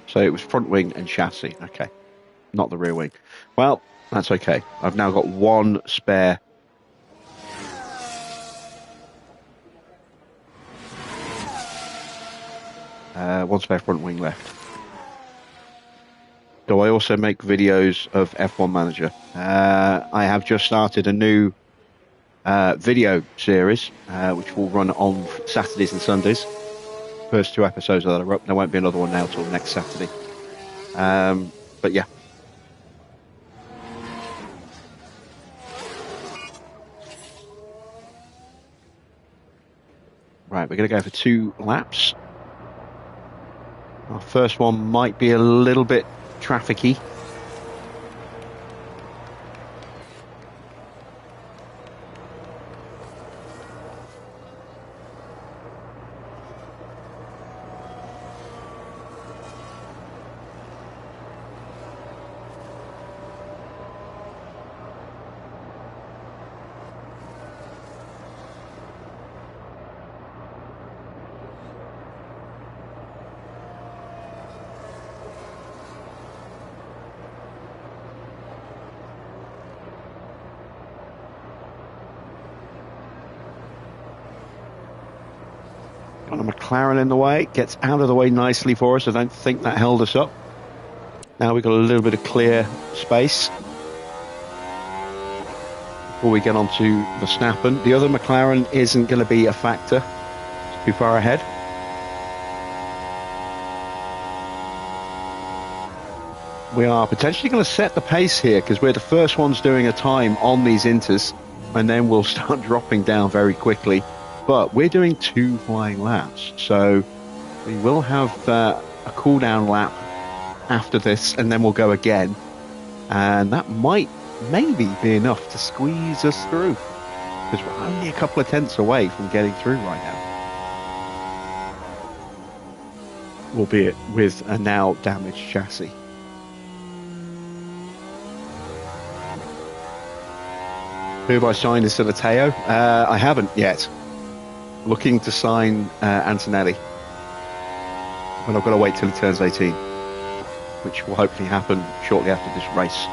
So it was front wing and chassis. Okay. Not the rear wing. Well, that's okay. I've now got one spare. One spare front wing left. Do I also make videos of F1 Manager? I have just started a new video series, which will run on Saturdays and Sundays. First 2 episodes that are up. There won't be another one now till next Saturday. But yeah. Right, we're going to go for 2 laps. Our first one might be a little bit trafficy. Got a McLaren in the way, gets out of the way nicely for us. I don't think that held us up. Now we've got a little bit of clear space before we get on to Verstappen. The other McLaren isn't going to be a factor. It's too far ahead. We are potentially going to set the pace here because we're the first ones doing a time on these inters, and then we'll start dropping down very quickly. But we're doing 2 flying laps, so we will have a cool down lap after this, and then we'll go again. And that might maybe be enough to squeeze us through, because we're only a couple of tenths away from getting through right now. Albeit with a now damaged chassis. Who have I signed instead of Teo? I haven't yet. Looking to sign Antonelli, but I've got to wait till he turns 18, which will hopefully happen shortly after this race.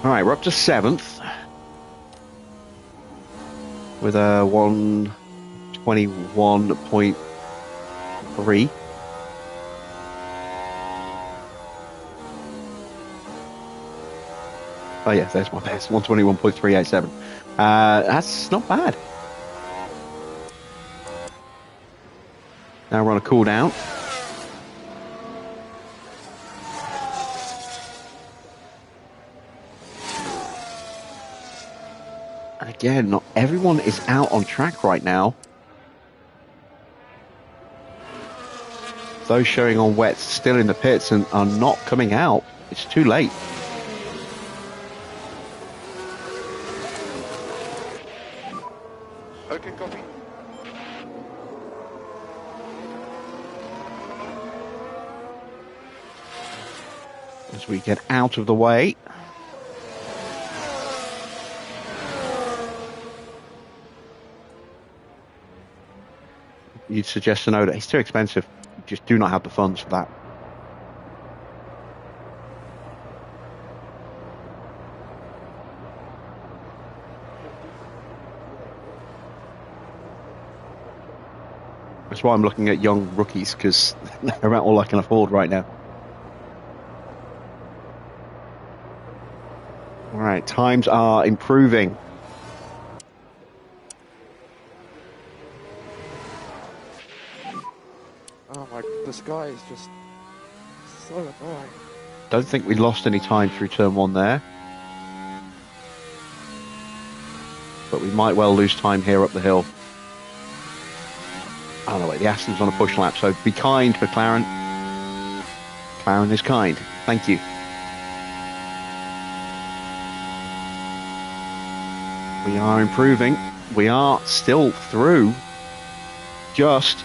All right, we're up to 7th with a 121.3. Oh yeah, there's my best, 121.387. That's not bad. Now we're on a cool down. again, not everyone is out on track right now. Those showing on wets still in the pits and are not coming out. It's too late. Okay, copy. As we get out of the way. You'd suggest to know that it's too expensive. You just do not have the funds for that. That's why I'm looking at young rookies, because they're about all I can afford right now. All right, times are improving. Oh my, this guy is just so annoying. Don't think we lost any time through turn one there. But we might well lose time here up the hill. Oh no, wait, the Aston's on a push lap, so be kind, McLaren. McLaren is kind. Thank you. We are improving. We are still through. Just.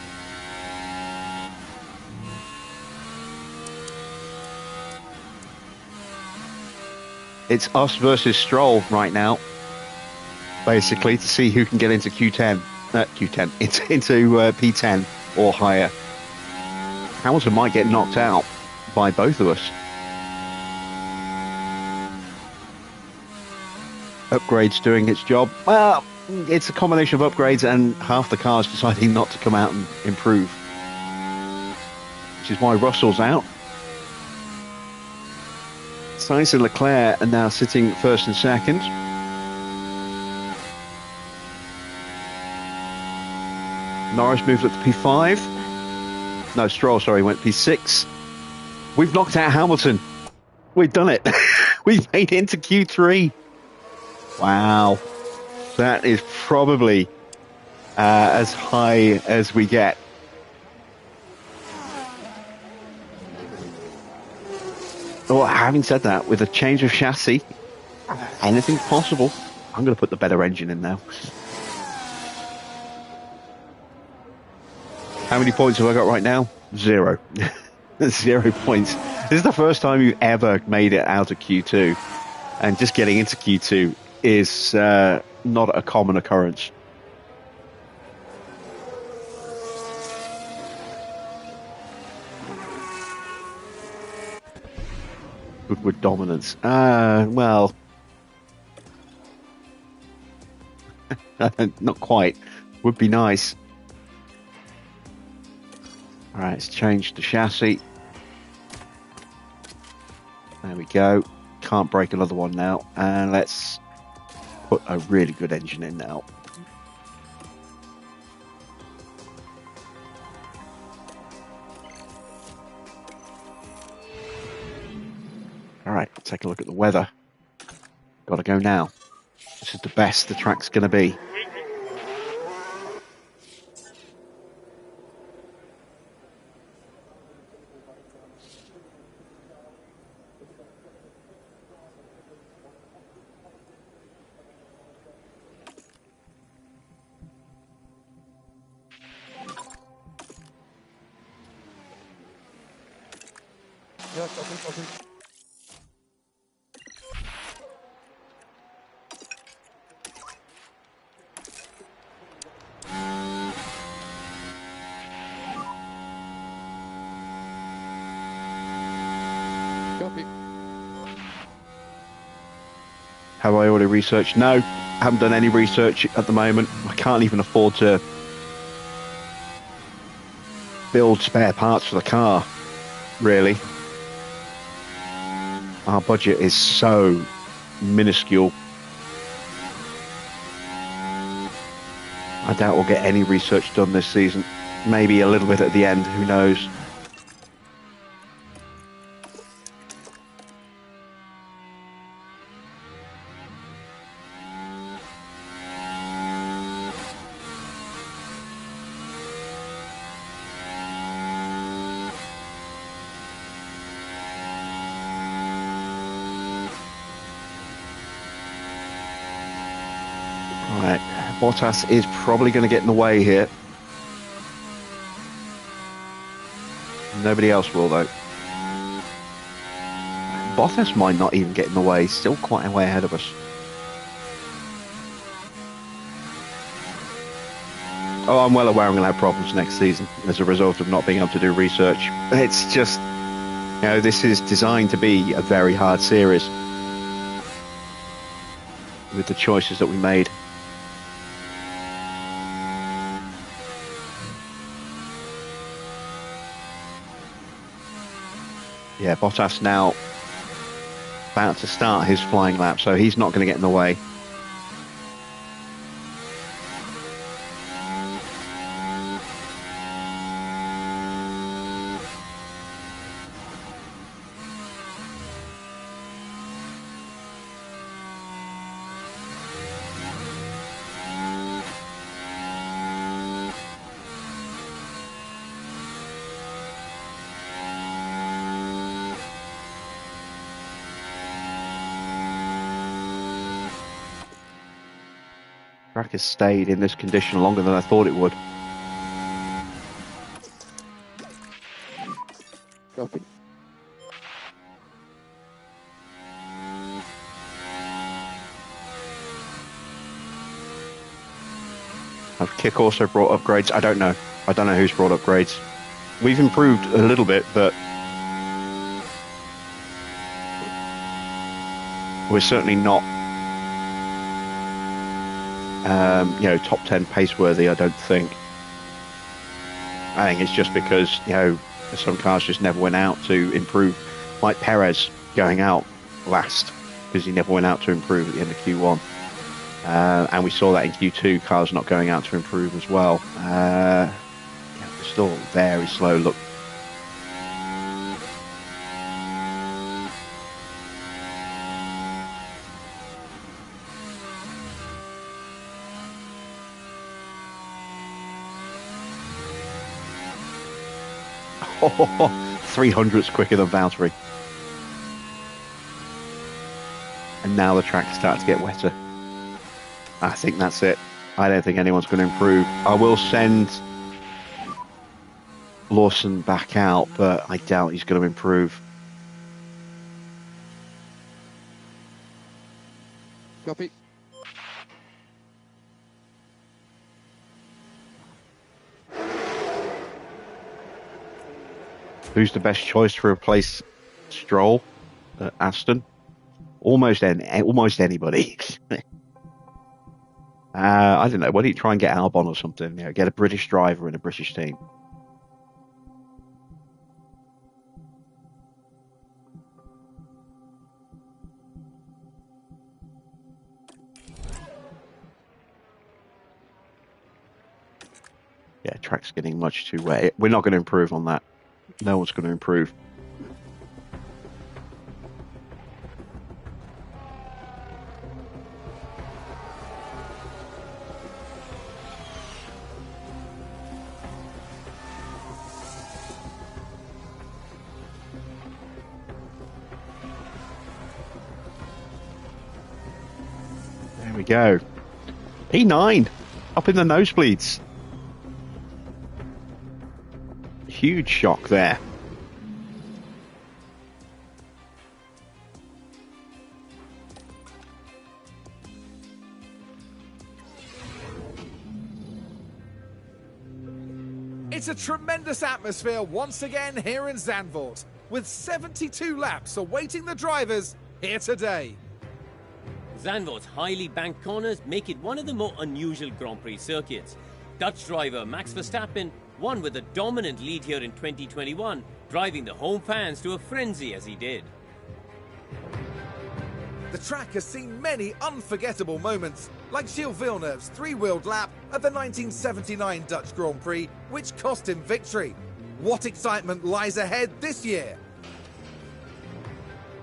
It's us versus Stroll right now. Basically, to see who can get into Q10. Into P10 or higher. Hamilton might get knocked out by both of us. Upgrades doing its job. Well, it's a combination of upgrades and half the cars deciding not to come out and improve. Which is why Russell's out. Sainz and Leclerc are now sitting first and second. Norris moved up to P5. No, Stroll, sorry, went P6. We've knocked out Hamilton. We've done it. We've made it into Q3. Wow. That is probably as high as we get. Well, having said that, with a change of chassis, anything's possible. I'm going to put the better engine in now. How many points have I got right now? 0. 0 points. This is the first time you've ever made it out of Q2. And just getting into Q2 is not a common occurrence. Goodwood dominance. Well, not quite. Would be nice. All right, let's change the chassis. There we go. Can't break another one now. And let's put a really good engine in now. All right, take a look at the weather. Got to go now. This is the best the track's going to be. Yeah, copy. Copy. Have I already researched? No, haven't done any research at the moment. I can't even afford to build spare parts for the car, really. Our budget is so minuscule. I doubt we'll get any research done this season. Maybe a little bit at the end, who knows. Bottas is probably going to get in the way here. Nobody else will, though. Bottas might not even get in the way. Still quite a way ahead of us. Oh, I'm well aware I'm going to have problems next season as a result of not being able to do research. It's just, you know, this is designed to be a very hard series with the choices that we made. Yeah, Bottas now about to start his flying lap, so he's not going to get in the way. Track has stayed in this condition longer than I thought it would. Copy. Have Kick also brought upgrades? I don't know. I don't know who's brought upgrades. We've improved a little bit, but we're certainly not you know, top 10 pace worthy, I don't think. I think it's just because, you know, some cars just never went out to improve. Like Perez going out last because he never went out to improve at the end of Q1. And we saw that in Q2, cars not going out to improve as well. Yeah, they're still very slow. Look. Oh, 300's quicker than Valtteri. And now the track starts to get wetter. I think that's it. I don't think anyone's going to improve. I will send Lawson back out, but I doubt he's going to improve. Copy. Who's the best choice to replace Stroll at Aston? Almost anybody. I don't know. Why don't you try and get Albon or something? You know, get a British driver in a British team. Yeah, track's getting much too wet. We're not going to improve on that. No one's going to improve. There we go. P9 up in the nosebleeds. Huge shock there. It's a tremendous atmosphere once again here in Zandvoort, with 72 laps awaiting the drivers here today. Zandvoort's highly banked corners make it one of the more unusual Grand Prix circuits. Dutch driver Max Verstappen won with a dominant lead here in 2021, driving the home fans to a frenzy as he did. The track has seen many unforgettable moments, like Gilles Villeneuve's three-wheeled lap at the 1979 Dutch Grand Prix, which cost him victory. What excitement lies ahead this year?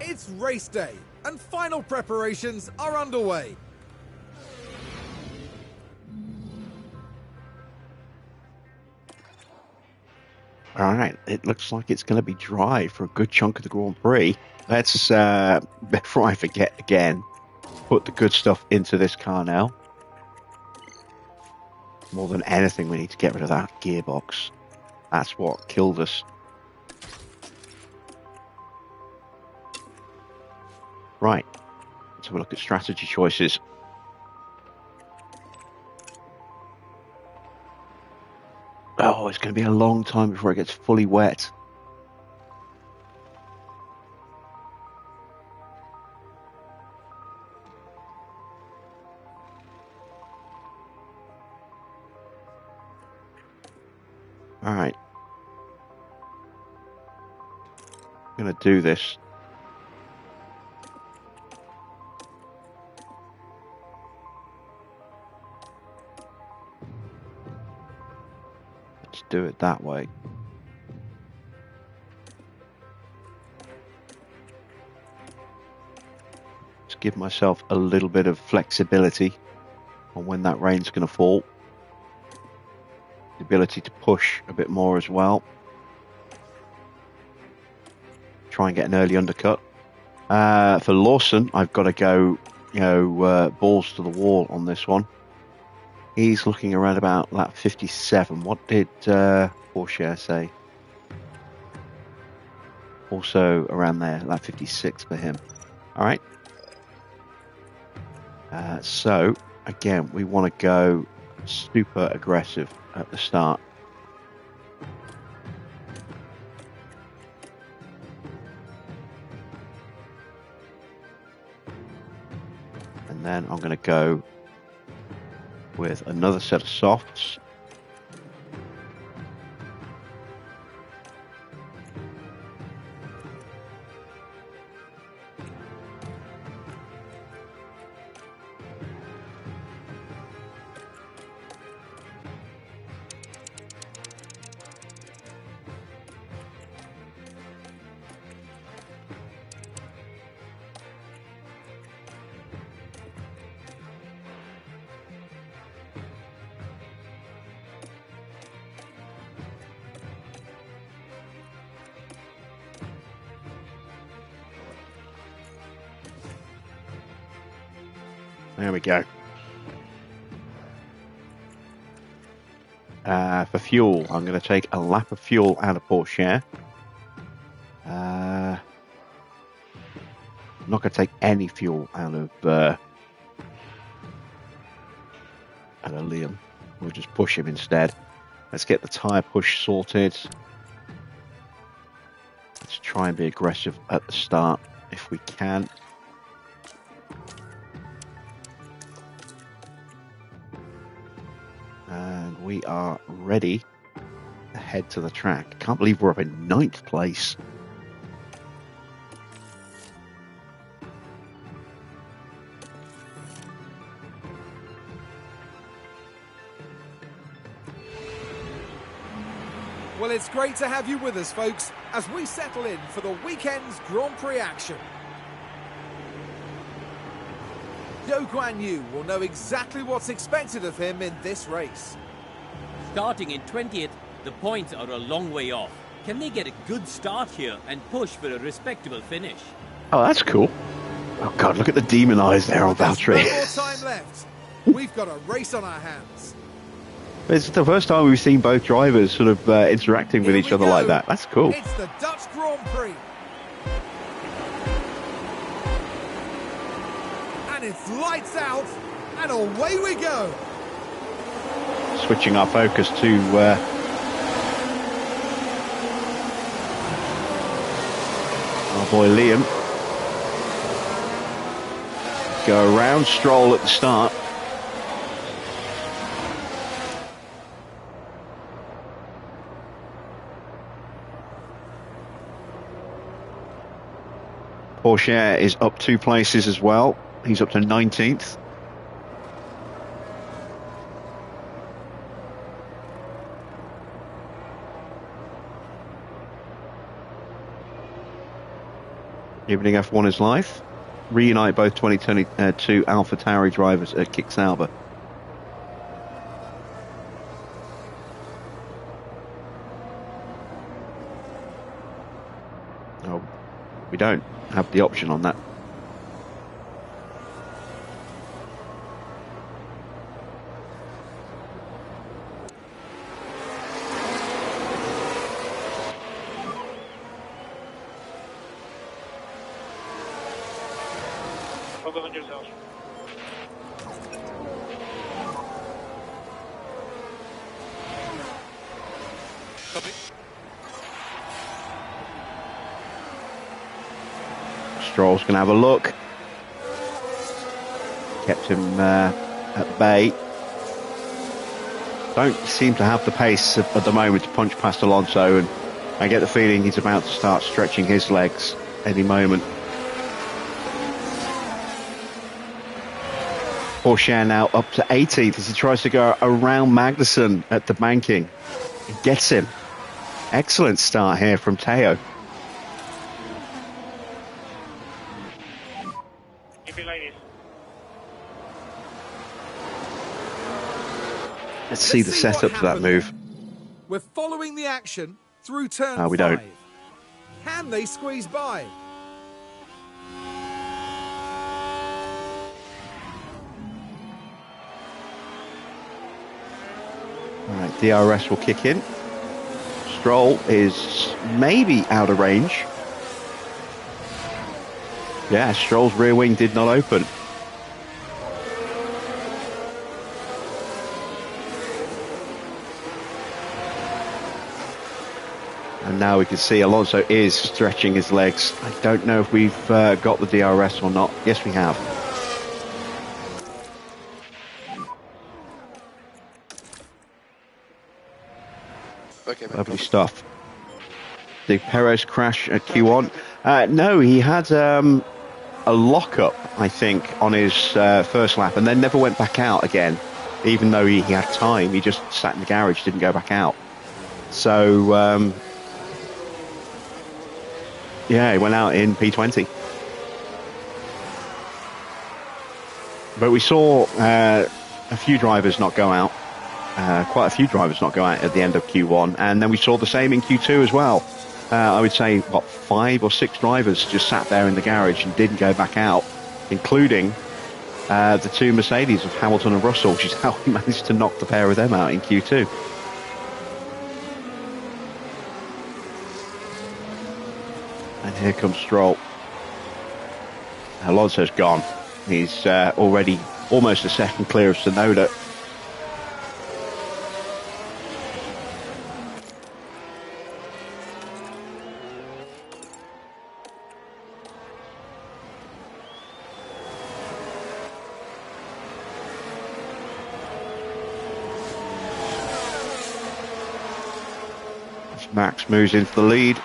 It's race day, and final preparations are underway. All right, it looks like it's going to be dry for a good chunk of the Grand Prix. Let's, before I forget again, put the good stuff into this car now. More than anything, we need to get rid of that gearbox. That's what killed us. Right. Let's have a look at strategy choices. Oh, it's going to be a long time before it gets fully wet. All right. I'm going to do this. Let's do it that way. Just give myself a little bit of flexibility on when that rain's going to fall. The ability to push a bit more as well. Try and get an early undercut. For Lawson, I've got to go, balls to the wall on this one. He's looking around about that 57. What did Porsche say? Also around there, that 56 for him. All right. So again, we want to go super aggressive at the start. And then I'm going to go with another set of softs. There we go. For fuel, I'm going to take a lap of fuel out of Porsche. I'm not going to take any fuel out of Liam. We'll just push him instead. Let's get the tyre push sorted. Let's try and be aggressive at the start if we can. And we are ready to head to the track. Can't believe we're up in 9th place. Well, it's great to have you with us, folks, as we settle in for the weekend's Grand Prix action. Zhou Guan Yu will know exactly what's expected of him in this race. Starting in 20th, the points are a long way off. Can they get a good start here and push for a respectable finish? Oh, that's cool. Oh god, look at the demon eyes there on Valtteri. There's no more time left. We've got a race on our hands. It's the first time we've seen both drivers sort of interacting with each other like that. That's cool. It's the Dutch Grand Prix. And it's lights out, and away we go. Switching our focus to our boy Liam. Go around Stroll at the start. Porsche is up 2 places as well. He's up to 19th. Evening F1 is live. Reunite both 2022 AlphaTauri drivers at Kick Sauber. Oh, we don't have the option on that. Focus on yourself. Copy. Stroll's going to have a look. Kept him at bay. Don't seem to have the pace at the moment to punch past Alonso, and I get the feeling he's about to start stretching his legs any moment. Porsche now up to 18th as he tries to go around Magnussen at the banking. He gets him. Excellent start here from Teo. Keep it like this. Let's see the setup to that move. We're following the action through turn We 5. don't. Can they squeeze by? All right, DRS will kick in. Stroll is maybe out of range. Yeah, Stroll's rear wing did not open. And now we can see Alonso is stretching his legs. I don't know if we've got the DRS or not. Yes, we have. Okay, mate. Lovely stuff. Did Perez crash at Q1? No, he had a lock-up, I think, on his first lap and then never went back out again. Even though he had time, he just sat in the garage, didn't go back out. So, yeah, he went out in P20. But we saw a few drivers not go out. Quite a few drivers not go out at the end of Q1. And then we saw the same in Q2 as well. I would say, 5 or 6 drivers just sat there in the garage and didn't go back out, including the 2 Mercedes of Hamilton and Russell, which is how we managed to knock the pair of them out in Q2. And here comes Stroll. Alonso's gone. He's already almost a second clear of Tsunoda. Max moves into the lead.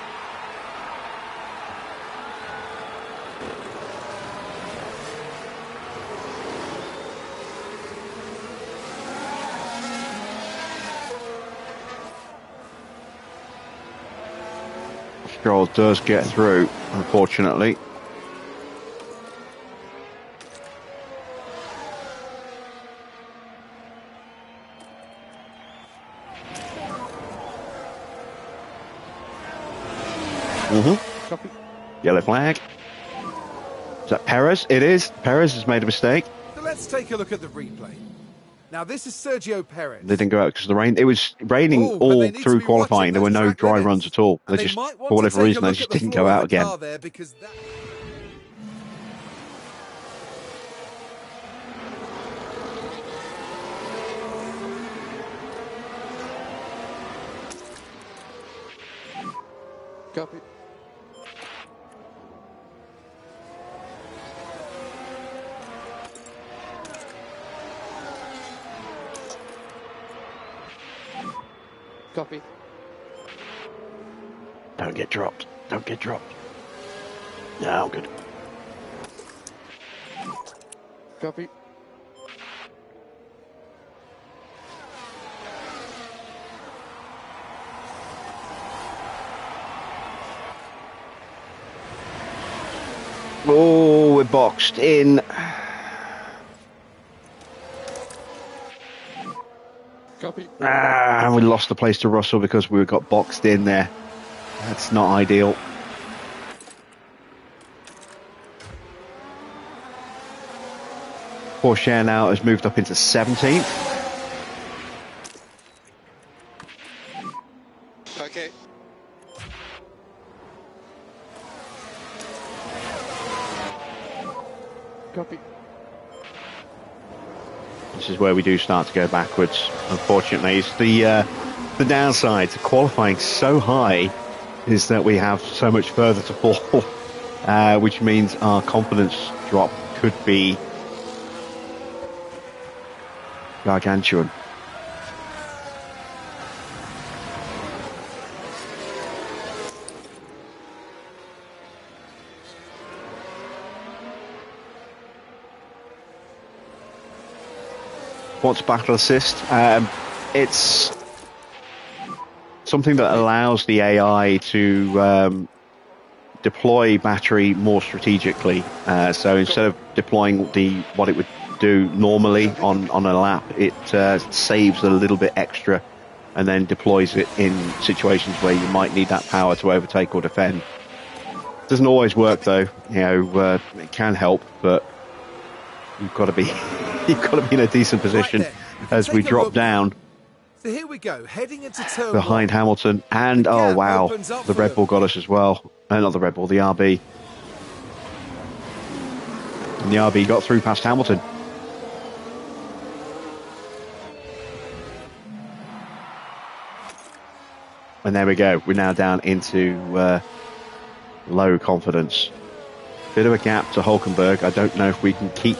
Stroll does get through, unfortunately. Yellow flag. Is that Perez? It is. Perez has made a mistake. So let's take a look at the replay. Now this is Sergio Perez. They didn't go out because of the rain. It was raining all through qualifying. There were no dry runs at all. They just, for whatever reason, they just didn't go out again. Copy. Copy. Don't get dropped. Don't get dropped. No, good. Copy. Oh, we're boxed in. Copy. And we lost the place to Russell because we got boxed in there. That's not ideal. Porsche now has moved up into 17th. Okay. Copy. This is where we do start to go backwards, unfortunately. It's the downside to qualifying so high is that we have so much further to fall, which means our confidence drop could be gargantuan. What's battle assist? It's something that allows the AI to deploy battery more strategically. So instead of deploying what it would do normally on a lap, it saves a little bit extra and then deploys it in situations where you might need that power to overtake or defend. Doesn't always work though. It can help, but you've got to be in a decent position as we drop down. So here we go, heading into turn behind one. Hamilton, and oh wow, the Red Bull got us as well. Not the Red Bull, the RB. And the RB got through past Hamilton. And there we go. We're now down into low confidence. Bit of a gap to Hulkenberg. I don't know if we can keep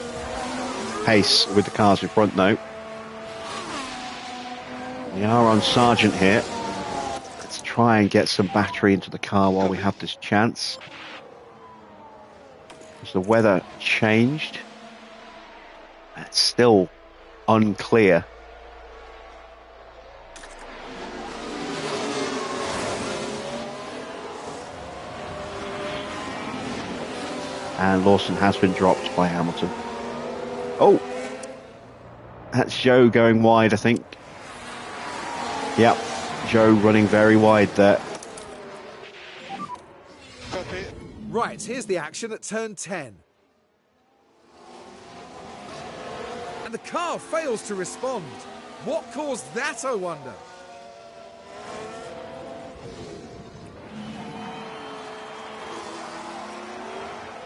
pace with the cars in front though. We are on Sargent here. Let's try and get some battery into the car while we have this chance. Has the weather changed? It's still unclear. And Lawson has been dropped by Hamilton. Oh, that's Joe going wide, I think. Yep, Joe running very wide there. Right, here's the action at turn 10. And the car fails to respond. What caused that, I wonder?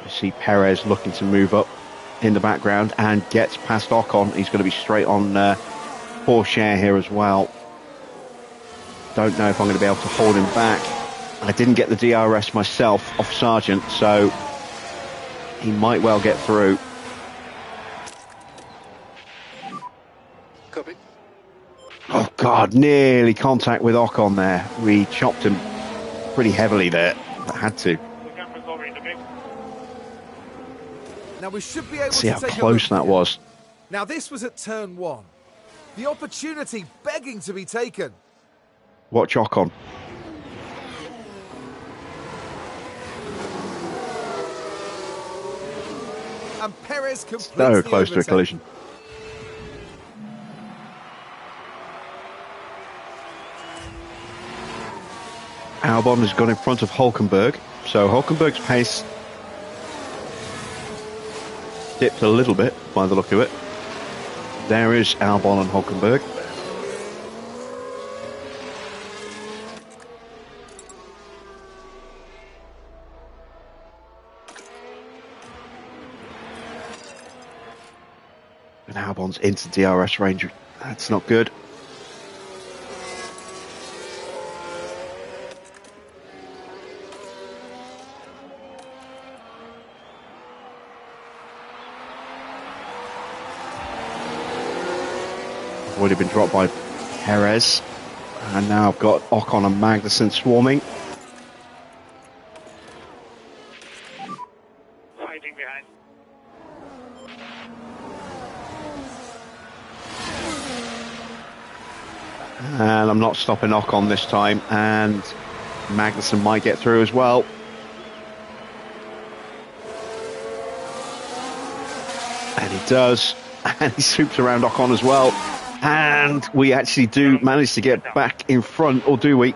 You see Perez looking to move up in the background and gets past Ocon. He's going to be straight on Porsche here as well. Don't know if I'm going to be able to hold him back. I didn't get the DRS myself off Sargent, so he might well get through. Copy. Oh God, nearly contact with Ocon there. We chopped him pretty heavily there, but had to. Now we should be able See to how take close a look that here. was. Now this was at turn 1. The opportunity begging to be taken. Watch Ocon. And Perez completes So the close to a overtake. collision. Albon has gone in front of Hulkenberg, so Hulkenberg's pace dipped a little bit by the look of it. There is Albon and Hulkenberg. And Albon's into DRS range. That's not good. Already been dropped by Perez. And now I've got Ocon and Magnussen swarming. Fighting behind. And I'm not stopping Ocon this time. And Magnussen might get through as well. And he does. And he swoops around Ocon as well. And we actually do manage to get back in front, or do we?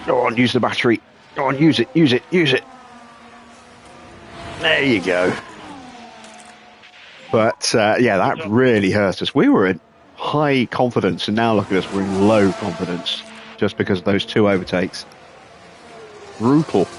Go on, use the battery. Go on, use it, use it, use it. There you go. But, yeah, that really hurt us. We were in high confidence, and now look at us, we're in low confidence, just because of those two overtakes. Brutal.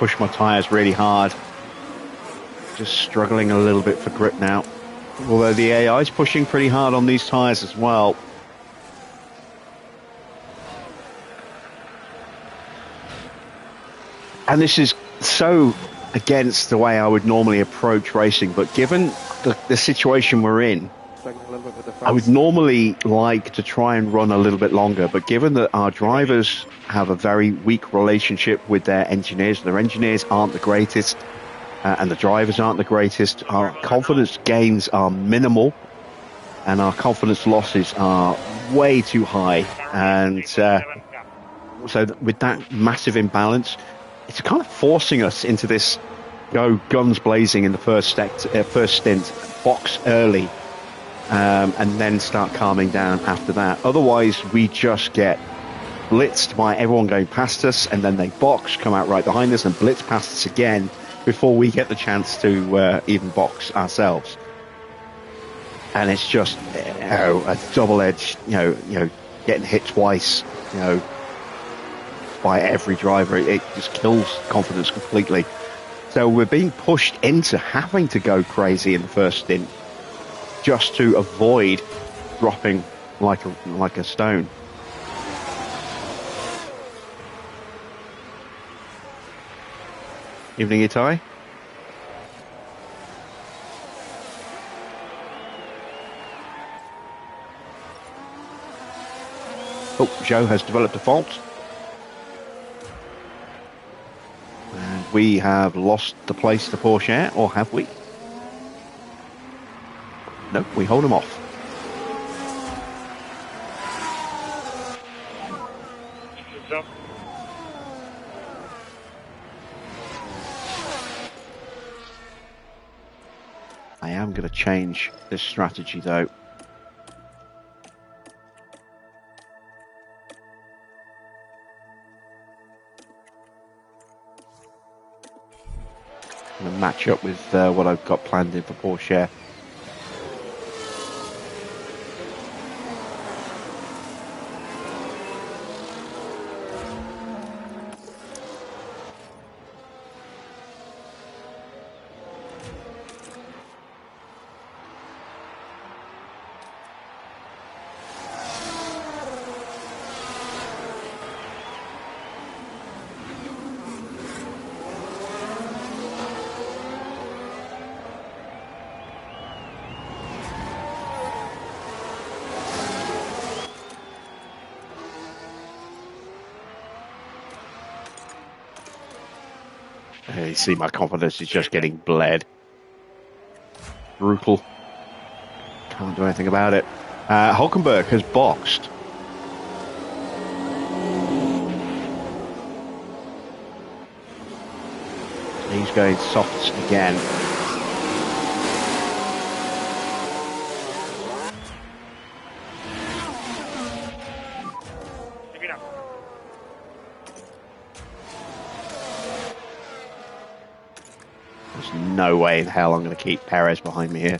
push my tyres really hard. Just struggling a little bit for grip now. Although the AI is pushing pretty hard on these tyres as well. And this is so against the way I would normally approach racing, but given the situation we're in, I would normally like to try and run a little bit longer, but given that our drivers have a very weak relationship with their engineers aren't the greatest, and the drivers aren't the greatest, our confidence gains are minimal, and our confidence losses are way too high. And so with that massive imbalance, it's kind of forcing us into this go guns blazing in the first stint, box early, and then start calming down after that. Otherwise, we just get blitzed by everyone going past us, and then they box, come out right behind us, and blitz past us again before we get the chance to even box ourselves. And it's just a double-edged, getting hit twice, by every driver. It just kills confidence completely. So we're being pushed into having to go crazy in the first stint just to avoid dropping like a stone. Evening, Itai. Oh, Joe has developed a fault. And we have lost the place to Porsche, or have we? No, we hold him off. I am going to change this strategy though. I'm going to match up with what I've got planned in for Porsche. You see my confidence is just getting bled. Brutal. Can't do anything about it. Hulkenberg has boxed. He's going softs again. No way in hell I'm going to keep Perez behind me here.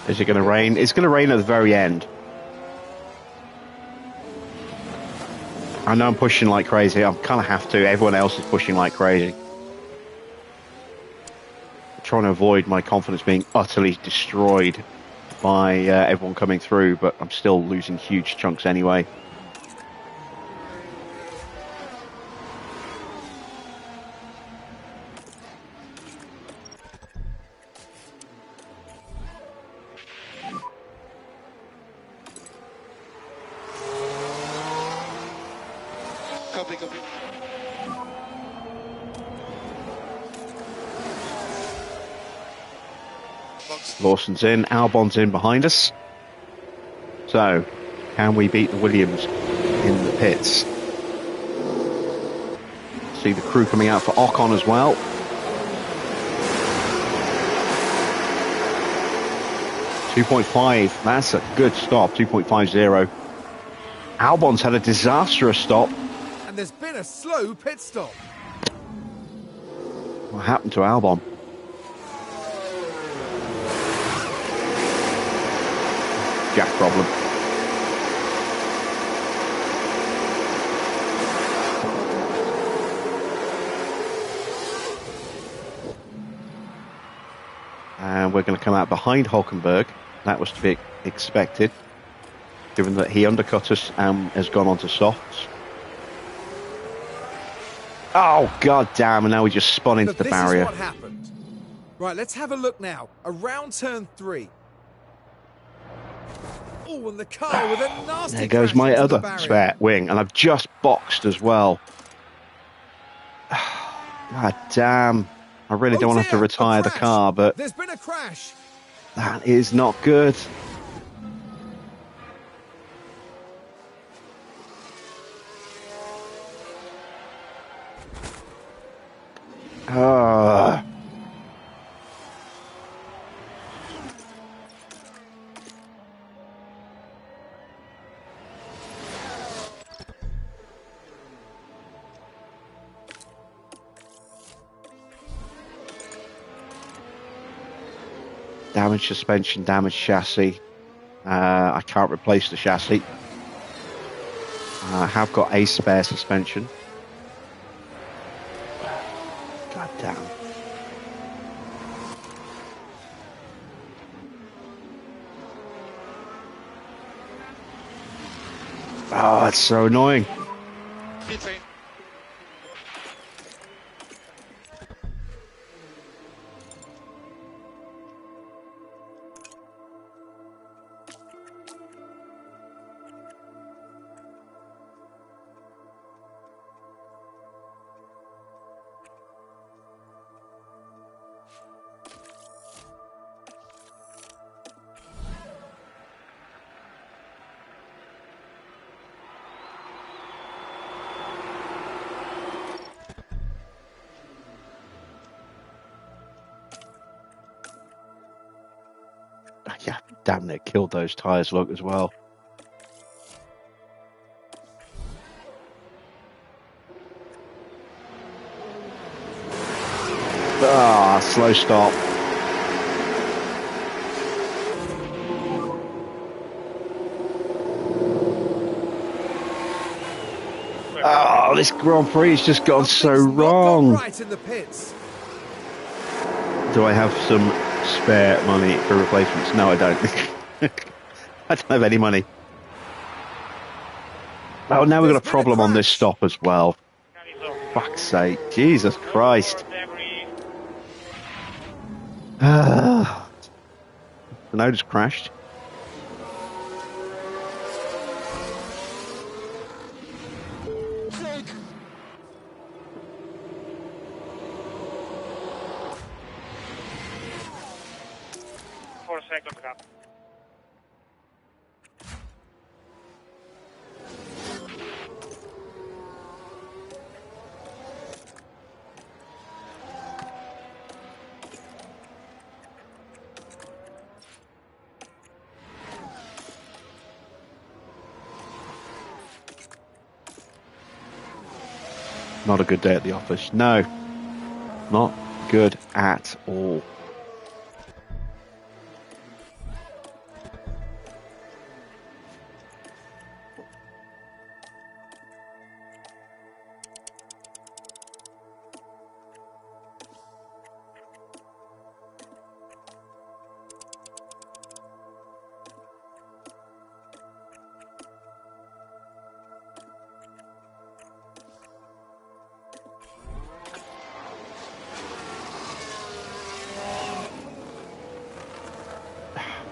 Is it going to rain? It's going to rain at the very end. I know I'm pushing like crazy. I kind of have to. Everyone else is pushing like crazy. I'm trying to avoid my confidence being utterly destroyed by everyone coming through, but I'm still losing huge chunks anyway. Copy. Lawson's in, Albon's in behind us. So, can we beat the Williams in the pits? See the crew coming out for Ocon as well. .5, that's a good stop, 2.50. Albon's had a disastrous stop. And there's been a slow pit stop. What happened to Albon? jack problem. And we're going to come out behind Hulkenberg. That was to be expected, given that he undercut us and has gone on to softs. Oh, god damn, and now we just spun into the barrier. This is what happened. Right, let's have a look now. Around turn 3. Oh, and the car with a nasty There goes crash my into the other barrier. spare wing, and I've just boxed as well. God damn. I really don't want to have to dear, a retire the crash. car, but There's been a crash. that is not good. Damaged suspension, damaged chassis. I can't replace the chassis. I have got a spare suspension. God damn. Oh, that's so annoying. Pit lane. Yeah, damn it, killed those tyres, look, as well. Ah, slow stop. Oh, this Grand Prix has just gone so Something's not wrong. gone right in the pits. Do I have some spare money for replacements? No, I don't. I don't have any money. Oh, now we've got a problem on this stop as well. Fuck's sake. Jesus Christ. The node has crashed. Not a good day at the office. No, not good at all.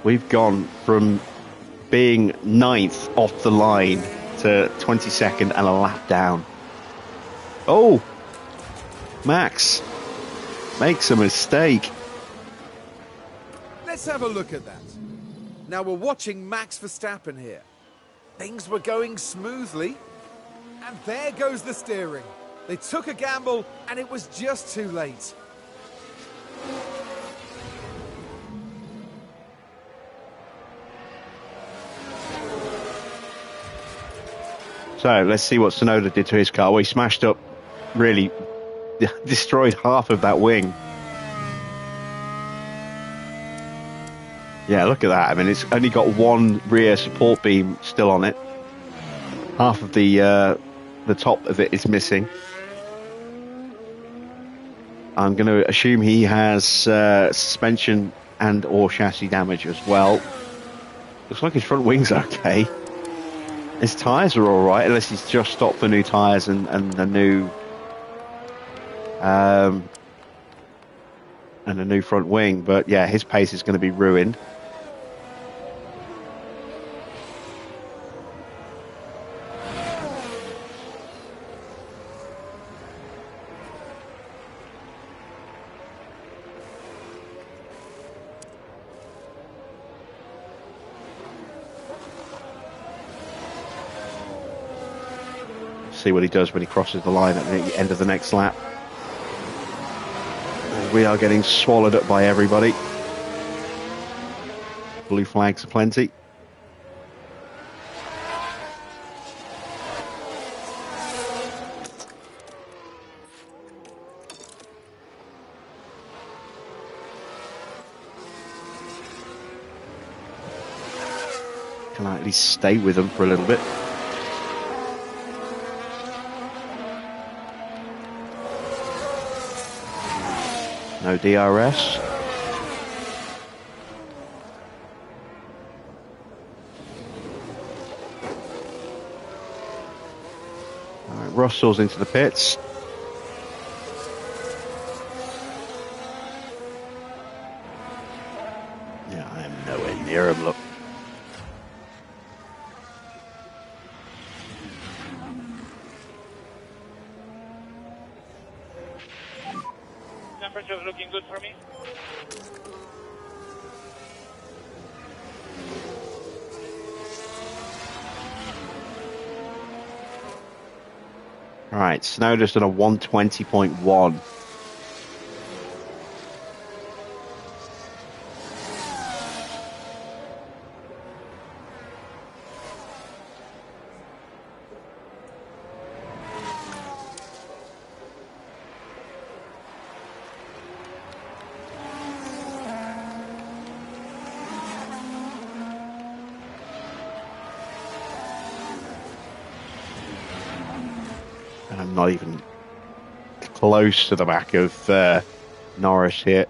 We've gone from being 9th off the line to 22nd and a lap down. Oh, Max makes a mistake. Let's have a look at that. Now we're watching Max Verstappen here. Things were going smoothly, and there goes the steering. They took a gamble, and it was just too late. So let's see what Tsunoda did to his car. Well, he smashed up, really destroyed half of that wing. Yeah, look at that. I mean, it's only got one rear support beam still on it. Half of the top of it is missing. I'm going to assume he has suspension and or chassis damage as well. Looks like his front wing's okay. His tyres are all right, unless he's just stopped for new tyres and a new and a new front wing. But yeah, his pace is going to be ruined. See what he does when he crosses the line at the end of the next lap. We are getting swallowed up by everybody. Blue flags aplenty. Can I at least stay with them for a little bit? No DRS. All right, Russell's into the pits. Yeah, I am nowhere near him, look. Temperature's looking good for me. All right, Snowden's done a 120.1. I'm not even close to the back of Norris here.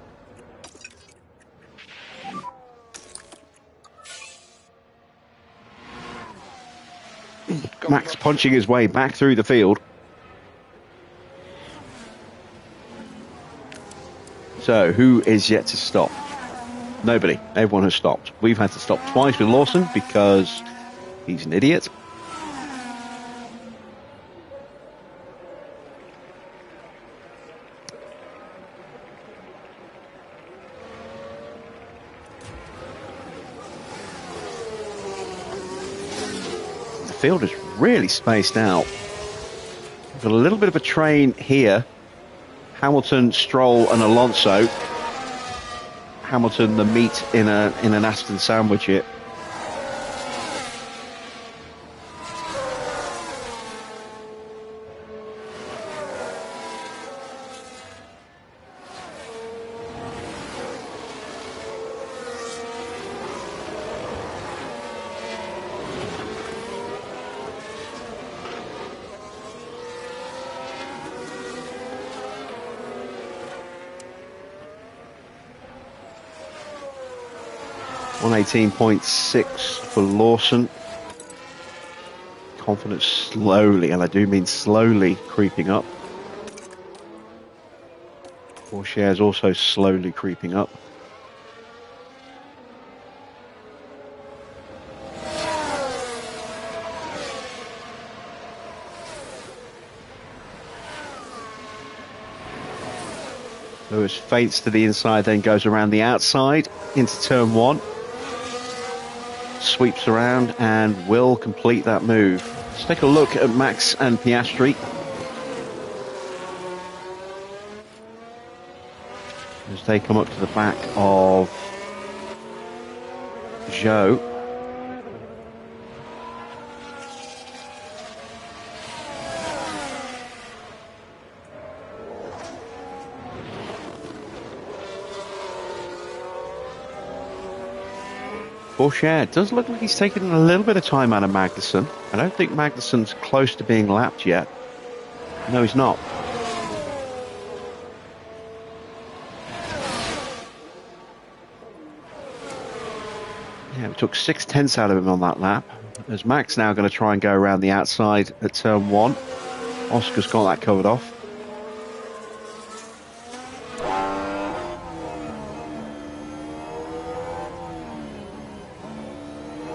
Max punching his way back through the field. So, who is yet to stop? Nobody. Everyone has stopped. We've had to stop twice with Lawson because he's an idiot. The field is really spaced out. We've got a little bit of a train here. Hamilton, Stroll and Alonso. Hamilton the meat in an Aston sandwich here. .6 for Lawson. Confidence slowly, and I do mean slowly, creeping up. Pourchaire is also slowly creeping up. Lewis feints to the inside, then goes around the outside into turn one. Sweeps around and will complete that move. Let's take a look at Max and Piastri. As they come up to the back of Zhou. Porsche, it does look like he's taking a little bit of time out of Magnussen. I don't think Magnussen's close to being lapped yet. No, he's not. Yeah, we took 6/10 out of him on that lap. As Max now going to try and go around the outside at turn 1. Oscar's got that covered off.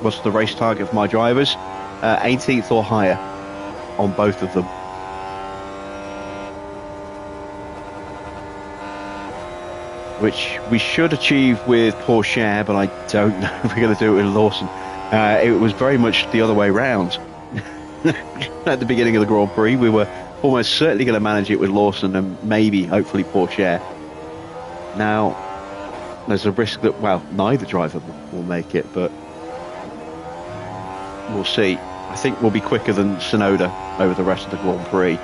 What's the race target for my drivers? 18th or higher on both of them. Which we should achieve with Porsche, but I don't know if we're going to do it with Lawson. It was very much the other way round. At the beginning of the Grand Prix, we were almost certainly going to manage it with Lawson and maybe, hopefully, Porsche. Now, there's a risk that, well, neither driver will make it, but we'll see. I think we'll be quicker than Tsunoda over the rest of the Grand Prix.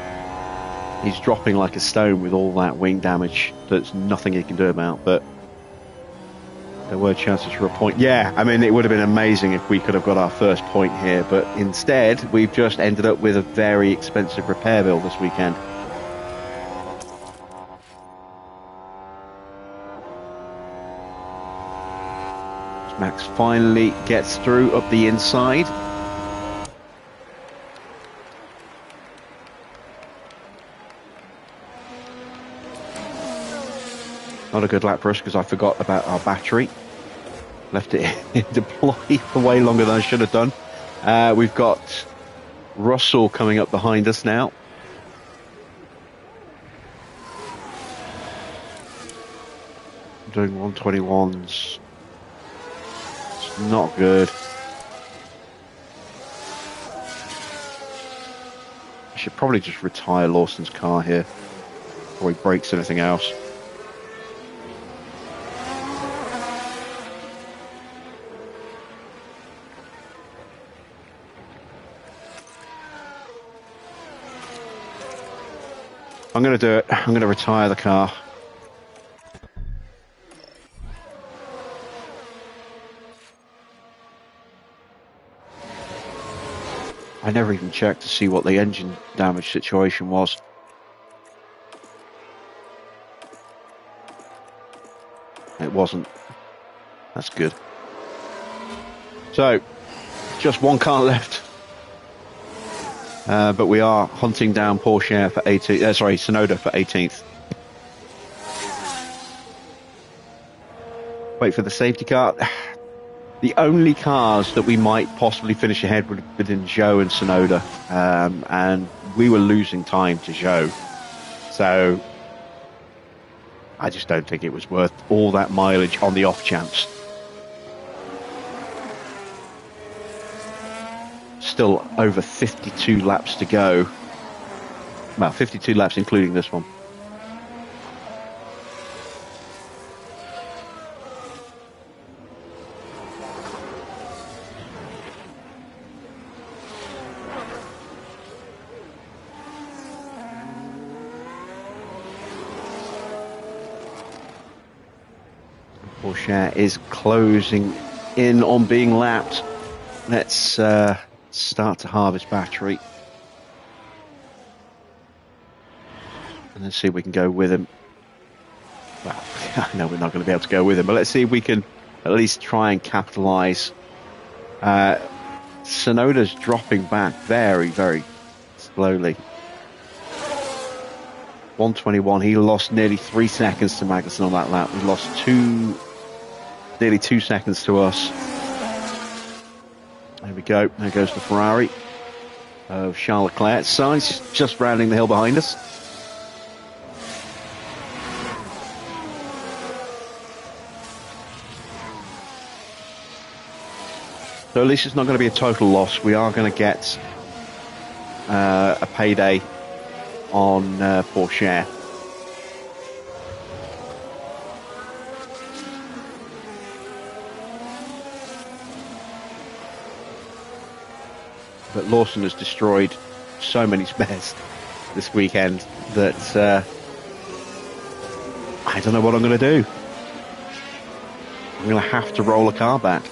He's dropping like a stone with all that wing damage. There's nothing he can do about, but there were chances for a point. Yeah, I mean, it would have been amazing if we could have got our first point here, but instead, we've just ended up with a very expensive repair bill this weekend. Max finally gets through up the inside. Not a good lap for us because I forgot about our battery. Left it in deploy for way longer than I should have done. We've got Russell coming up behind us now. Doing 121s. It's not good. I should probably just retire Lawson's car here before he breaks anything else. I'm going to do it. I'm going to retire the car. I never even checked to see what the engine damage situation was. It wasn't. That's good. So, just one car left. But we are hunting down Porsche for 18th. Sorry, Tsunoda for 18th. Wait for the safety car. The only cars that we might possibly finish ahead would have been Zhou and Tsunoda, and we were losing time to Zhou. So I just don't think it was worth all that mileage on the off chance. Still over 52 laps to go. Well, 52 laps including this one. Porsche is closing in on being lapped. Let's start to harvest battery. And let's see if we can go with him. Well, I know we're not going to be able to go with him, but let's see if we can at least try and capitalise. Tsunoda's dropping back very, very slowly. 121, he lost nearly 3 seconds to Magnussen on that lap. We lost nearly 2 seconds to us. There we go. There goes the Ferrari of Charles Leclerc. Sainz just rounding the hill behind us. So at least it's not going to be a total loss. We are going to get a payday on Porsche. But Lawson has destroyed so many spares this weekend that I don't know what I'm going to do. I'm going to have to roll a car back.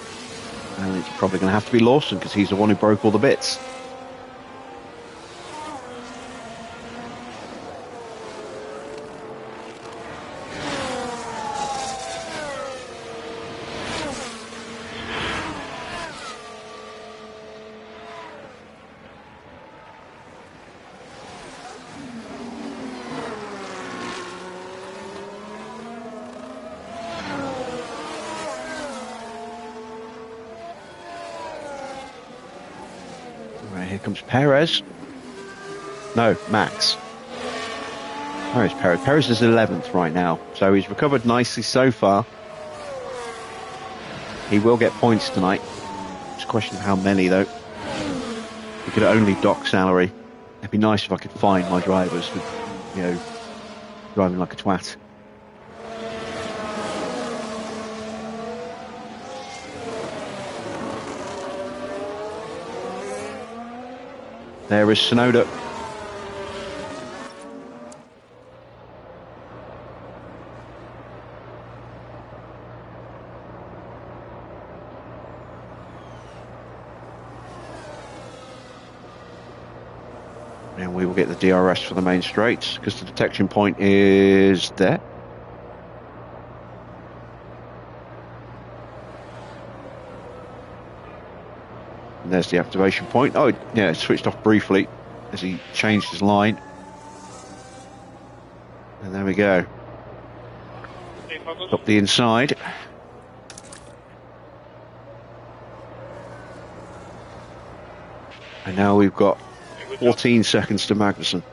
And it's probably going to have to be Lawson because he's the one who broke all the bits. Here comes Perez. No, Max. Where is Perez? Perez is 11th right now, so he's recovered nicely so far. He will get points tonight. It's a question of how many, though. He could only dock salary. It'd be nice if I could find my drivers with, you know, driving like a twat. There is Sonoda. And we will get the DRS for the main straights because the detection point is there. And there's the activation point. Oh, yeah, it switched off briefly as he changed his line. And there we go. Up the inside. And now we've got 14 seconds to Magnussen.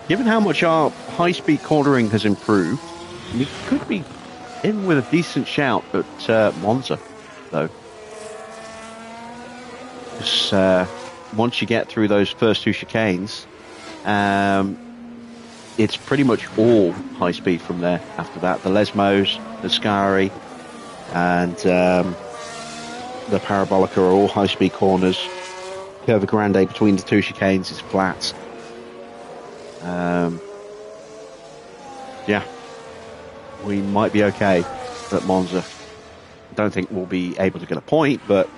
Given how much our high-speed cornering has improved, we could be in with a decent shout at Monza, though. Because once you get through those first two chicanes, it's pretty much all high-speed from there. After that, the Lesmos, the Scari, and the Parabolica are all high-speed corners. Curva Grande between the two chicanes is flat. Yeah, we might be okay at Monza. I don't think we'll be able to get a point, but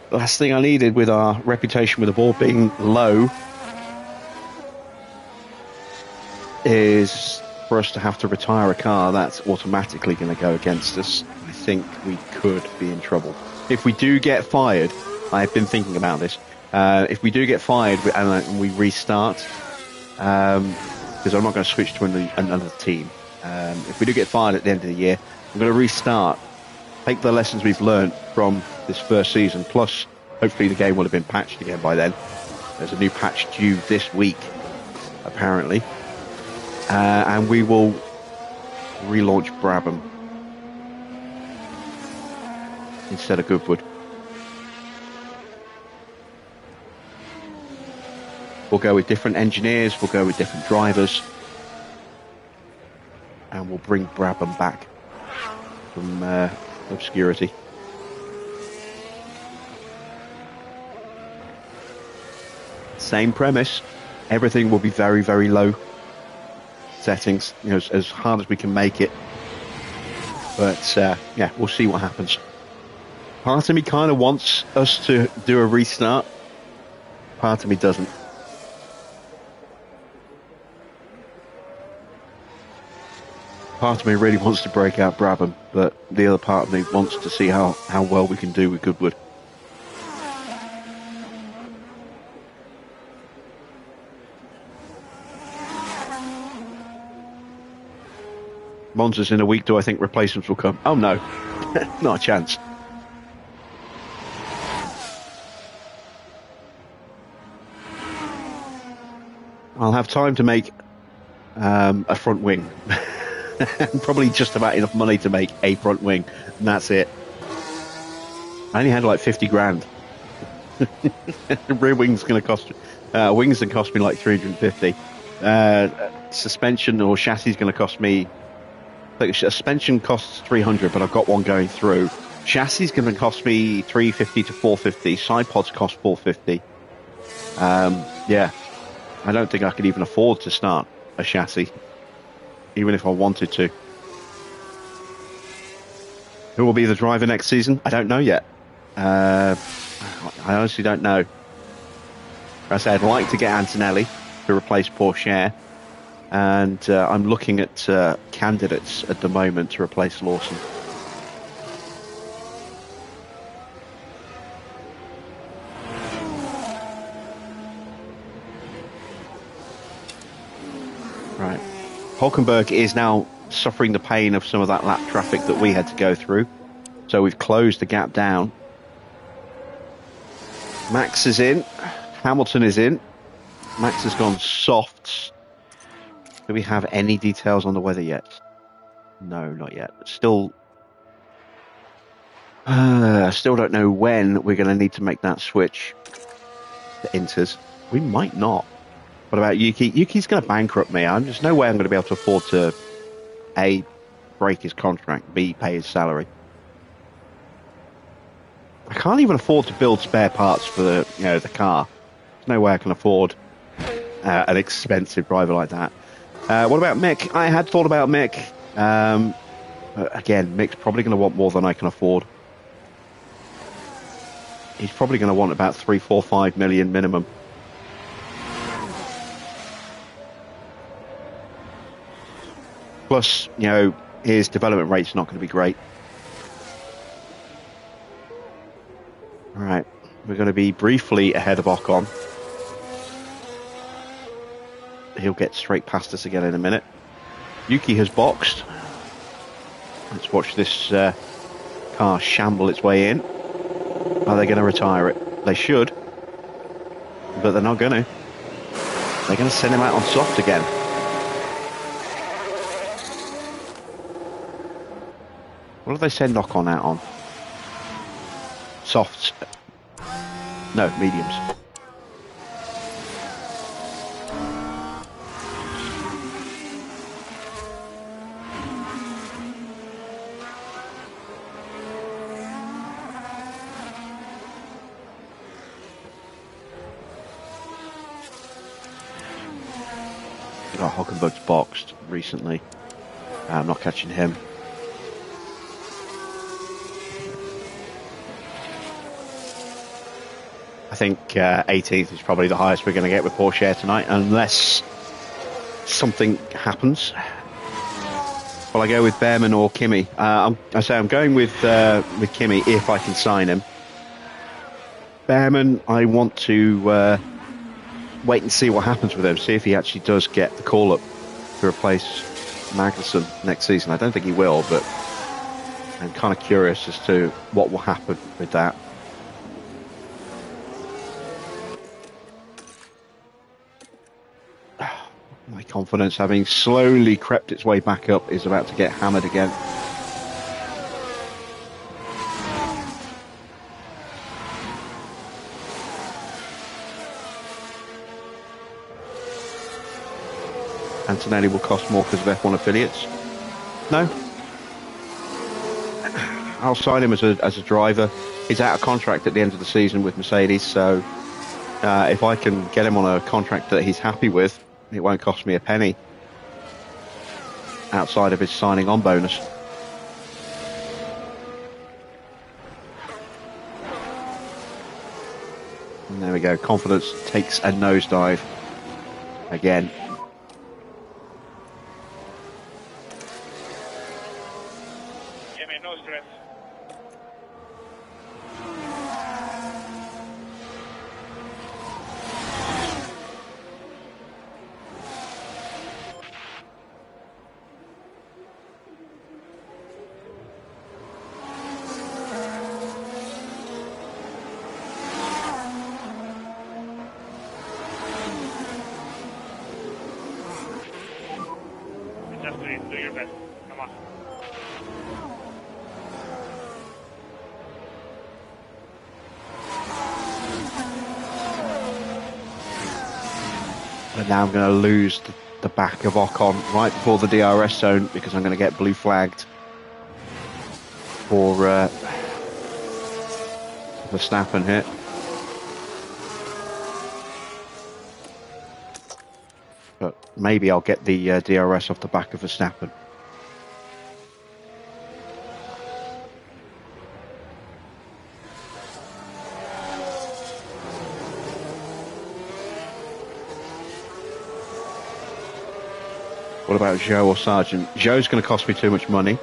the last thing I needed with our reputation with the ball being low is for us to have to retire a car that's automatically going to go against us. I think we could be in trouble. If we do get fired, I've been thinking about this. If we do get fired and we restart, because I'm not going to switch to another team. If we do get fired at the end of the year, I'm going to restart, take the lessons we've learned from this first season, plus hopefully the game will have been patched again by then. There's a new patch due this week, apparently. And we will relaunch Brabham instead of Goodwood. We'll go with different engineers, we'll go with different drivers, and we'll bring Brabham back from obscurity. Same premise, everything will be very, very low settings, you know, as hard as we can make it. But yeah, we'll see what happens. Part of me kind of wants us to do a restart. Part of me doesn't. Part of me really wants to break out Brabham, but the other part of me wants to see how well we can do with Goodwood. Monza's in a week, do I think replacements will come? Oh no, not a chance. I'll have time to make a front wing Probably just about enough money to make a front wing, and that's it. I only had like 50 grand. Rear wing's going to cost wings that cost me like 350. Suspension or chassis is going to cost me. Like, suspension costs 300, but I've got one going through. Chassis is going to cost me 350 to 450. Side pods cost 450. Yeah, I don't think I could even afford to start a chassis, even if I wanted to. Who will be the driver next season? I don't know yet. I honestly don't know. I say I'd like to get Antonelli to replace Pourchaire, and I'm looking at candidates at the moment to replace Lawson. Right. Hulkenberg is now suffering the pain of some of that lap traffic that we had to go through. So we've closed the gap down. Max is in. Hamilton is in. Max has gone softs. Do we have any details on the weather yet? No, not yet. Still don't know when we're going to need to make that switch to inters. We might not. What about Yuki? Yuki's going to bankrupt me. There's no way I'm going to be able to afford to A, break his contract, B, pay his salary. I can't even afford to build spare parts for the car. There's no way I can afford an expensive driver like that. What about Mick? I had thought about Mick. Again, Mick's probably going to want more than I can afford. He's probably going to want about 3, 4, 5 million minimum. Plus, his development rate's not going to be great. Right, we're going to be briefly ahead of Ocon. He'll get straight past us again in a minute. Yuki has boxed. Let's watch this car shamble its way in. Are they going to retire it? They should. But they're not going to. They're going to send him out on soft again. What do they send Ocon out on? Softs. No, mediums. Hulkenberg's boxed recently. I'm not catching him. I think 18th is probably the highest we're going to get with Pourchaire tonight, unless something happens. Will I go with Behrman or Kimi? I'm going with Kimi if I can sign him. Behrman, I want to wait and see what happens with him, see if he actually does get the call-up to replace Magnussen next season. I don't think he will, but I'm kind of curious as to what will happen with that. My confidence, having slowly crept its way back up, is about to get hammered again. Antonelli will cost more because of F1 affiliates. No. I'll sign him as a driver. He's out of contract at the end of the season with Mercedes, so if I can get him on a contract that he's happy with, it won't cost me a penny outside of his signing on bonus. And there we go. Confidence takes a nosedive again. Do your best. Thomas. And now I'm going to lose the back of Ocon right before the DRS zone because I'm going to get blue flagged for Verstappen here. But maybe I'll get the DRS off the back of Verstappen. What about Joe or Sargent? Joe's going to cost me too much money,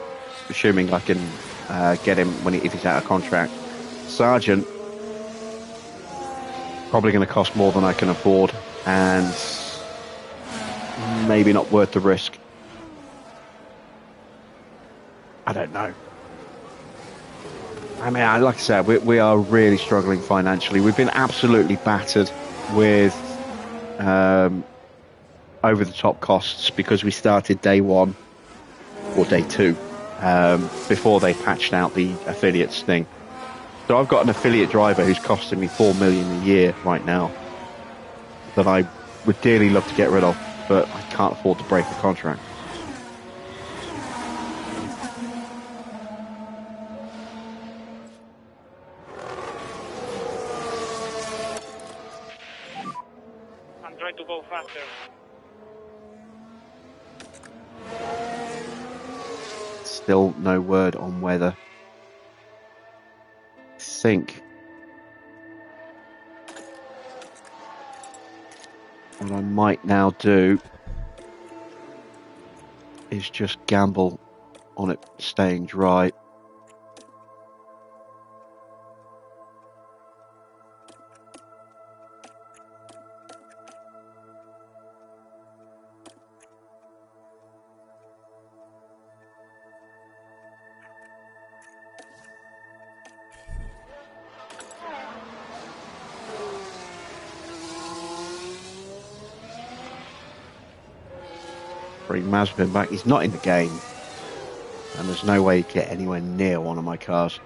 assuming I can get him if he's out of contract. Sargent, probably going to cost more than I can afford, and maybe not worth the risk. I don't know. I mean, like I said, we are really struggling financially. We've been absolutely battered with over-the-top costs because we started day one or day two before they patched out the affiliates thing. So I've got an affiliate driver who's costing me $4 million a year right now that I would dearly love to get rid of, but I can't afford to break the contract. I'm trying to go faster. Still no word on whether. I think what I might now do is just gamble on it staying dry. Bring Mazepin back. He's not in the game, and there's no way he'd get anywhere near one of my cars.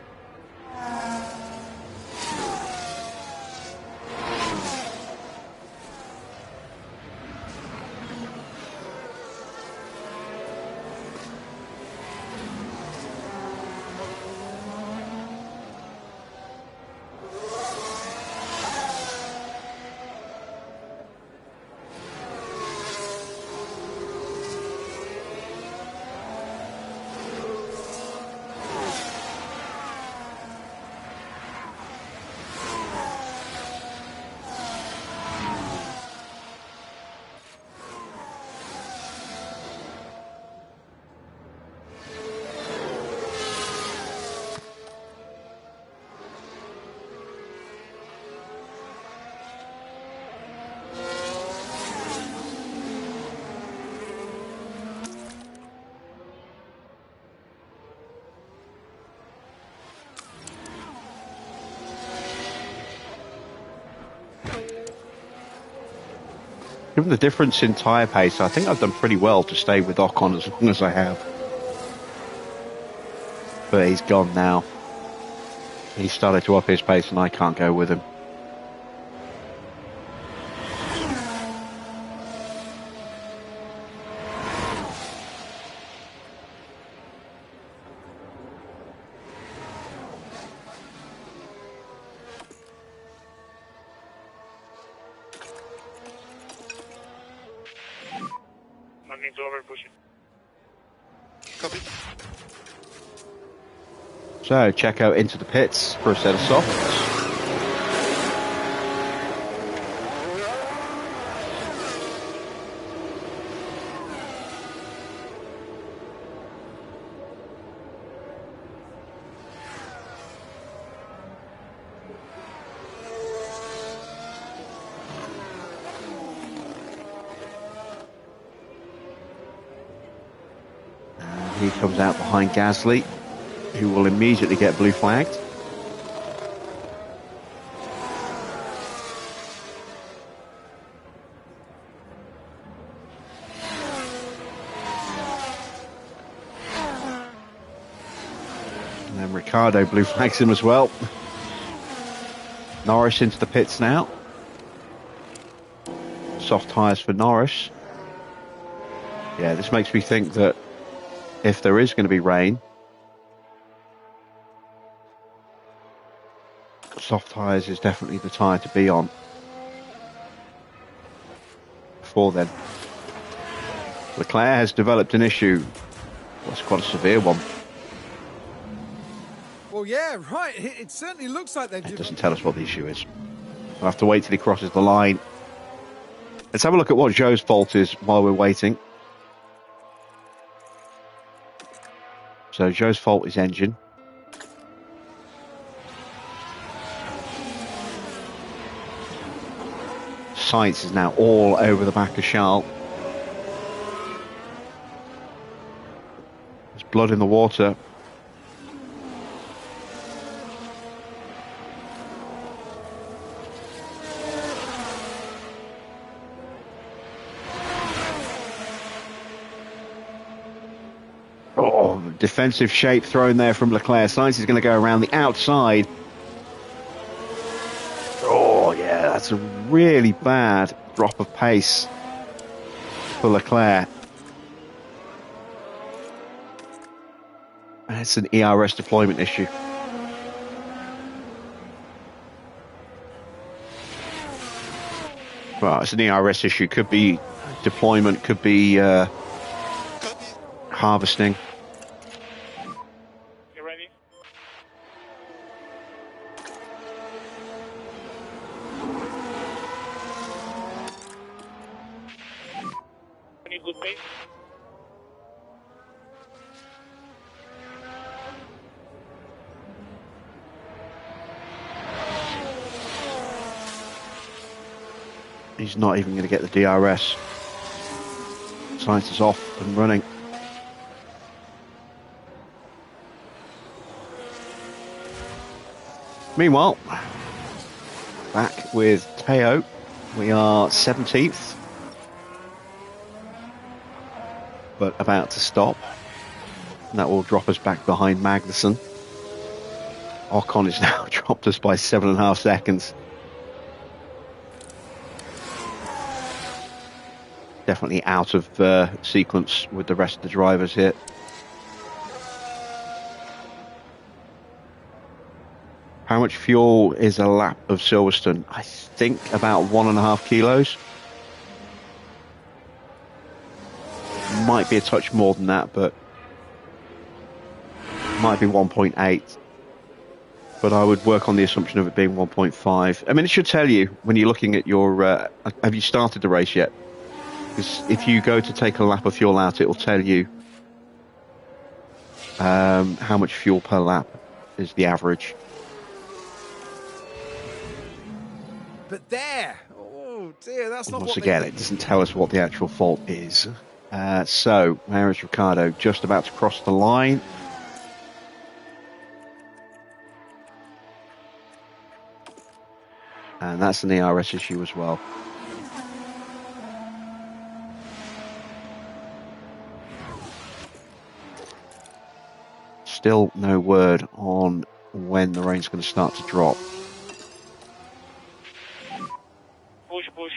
Given the difference in tyre pace, I think I've done pretty well to stay with Ocon as long as I have. But he's gone now. He started to up his pace and I can't go with him. Not need to overpush it. Copy. So, check out into the pits for a set of softs. He comes out behind Gasly, who will immediately get blue flagged. And Ricciardo blue flags him as well. Norris into the pits now. Soft tyres for Norris. Yeah, this makes me think that if there is going to be rain, soft tyres is definitely the tyre to be on. Before then, Leclerc has developed an issue. Well, it's quite a severe one. Well, yeah, right. It certainly looks like they've... It doesn't tell us what the issue is. We'll have to wait till he crosses the line. Let's have a look at what Joe's fault is while we're waiting. So Joe's fault is engine. Sainz is now all over the back of Charles. There's blood in the water. Oh, defensive shape thrown there from Leclerc. Sainz is going to go around the outside. Oh, yeah, that's a really bad drop of pace for Leclerc. It's an ERS deployment issue. Well, it's an ERS issue. Could be deployment, could be harvesting. You ready? Any good pace? He's not even going to get the DRS. Sainz is off and running. Meanwhile, back with Teo, we are 17th, but about to stop. And that will drop us back behind Magnussen. Ocon has now dropped us by 7.5 seconds. Definitely out of sequence with the rest of the drivers here. How much fuel is a lap of Silverstone? I think about 1.5 kilos. Might be a touch more than that, but might be 1.8. But I would work on the assumption of it being 1.5. I mean, it should tell you when you're looking at your... have you started the race yet? Because if you go to take a lap of fuel out, it will tell you how much fuel per lap is the average. But there! Oh dear, that's not Once what again, it doesn't tell us what the actual fault is. So, where is Ricciardo? Just about to cross the line. And that's an ERS issue as well. Still no word on when the rain's going to start to drop. Push, push.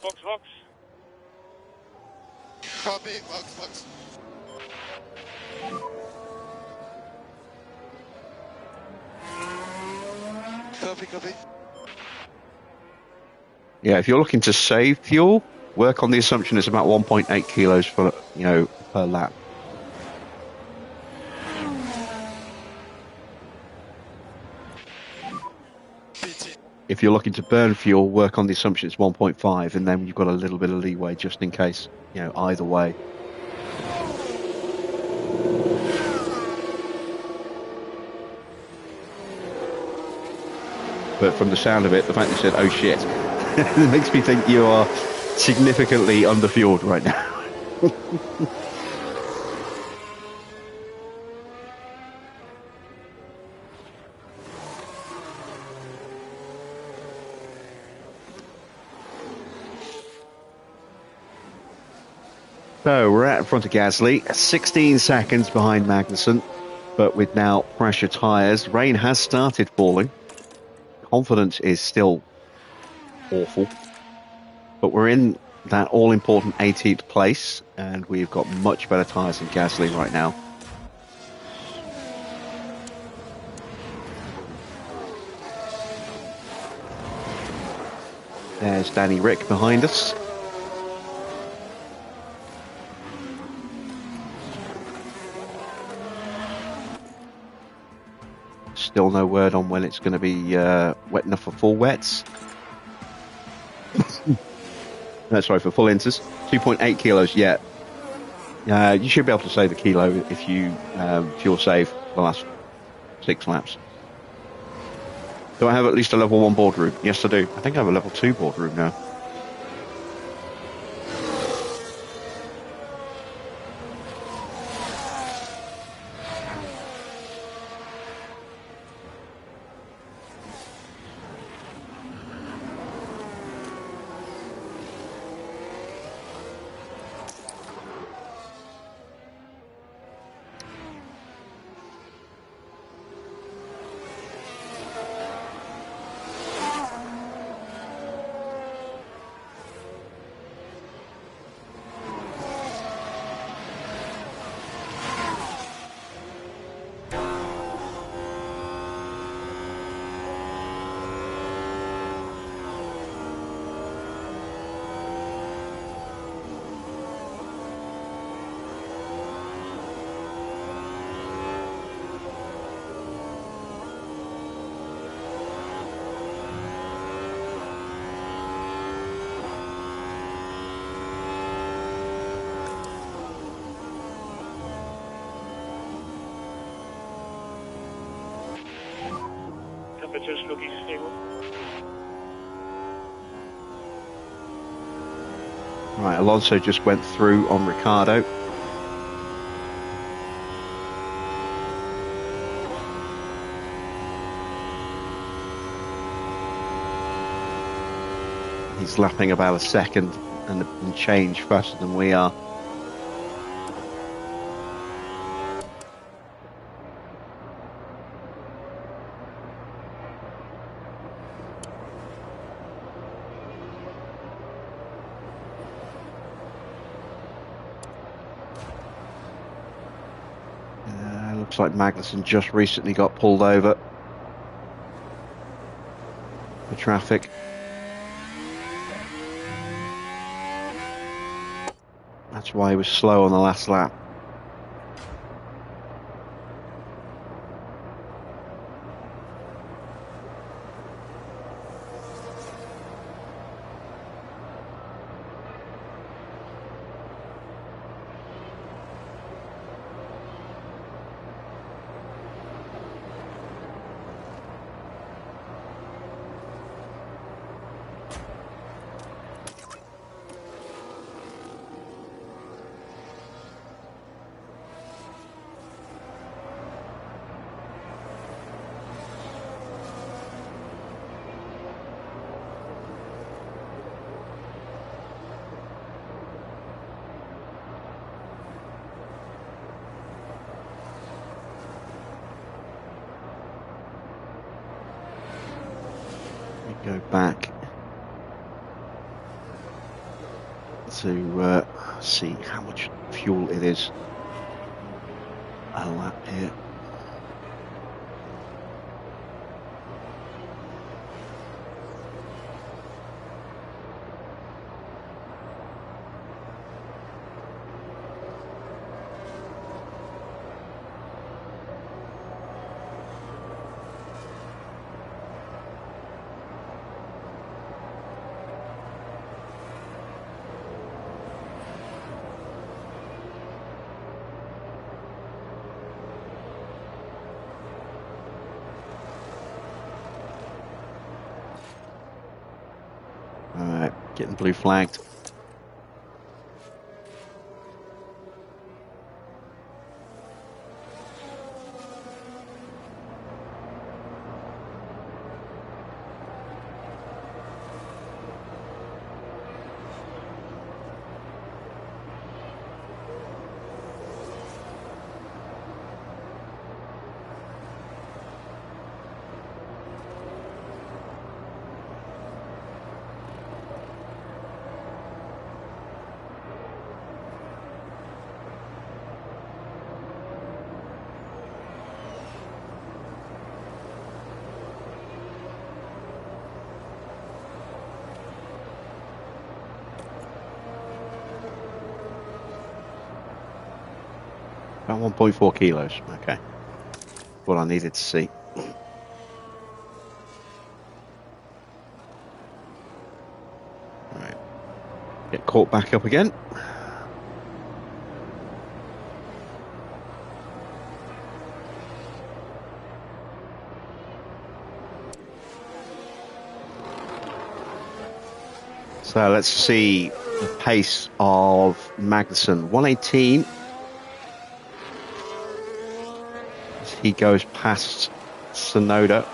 Box, box. Copy, box, box. Copy, copy. Yeah, if you're looking to save fuel, work on the assumption it's about 1.8 kilos per lap. If you're looking to burn fuel, work on the assumption it's 1.5, and then you've got a little bit of leeway just in case, either way. But from the sound of it, the fact that you said, oh shit, it makes me think you are significantly underfueled right now. So we're out in front of Gasly, 16 seconds behind Magnussen, but with now pressure tyres. Rain has started falling. Confidence is still awful, but we're in that all-important 18th place, and we've got much better tyres than Gasly right now. There's Danny Rick behind us. Still no word on when it's going to be wet enough for full wets. No, sorry, for full inters. 2.8 kilos yet. You should be able to save a kilo if you fuel save for the last 6 laps. Do I have at least a level 1 boardroom? Yes, I do. I think I have a level 2 boardroom now. Temperature's looking stable. Right, Alonso just went through on Ricardo. He's lapping about a second and change faster than we are. Looks like Magnussen just recently got pulled over for traffic. That's why he was slow on the last lap. Go back to see how much fuel it is a lap here. Getting blue flagged. About 1.4 kilos. Okay. What I needed to see. Alright. Get caught back up again. So let's see the pace of Magnussen. 118. As he goes past Sonoda.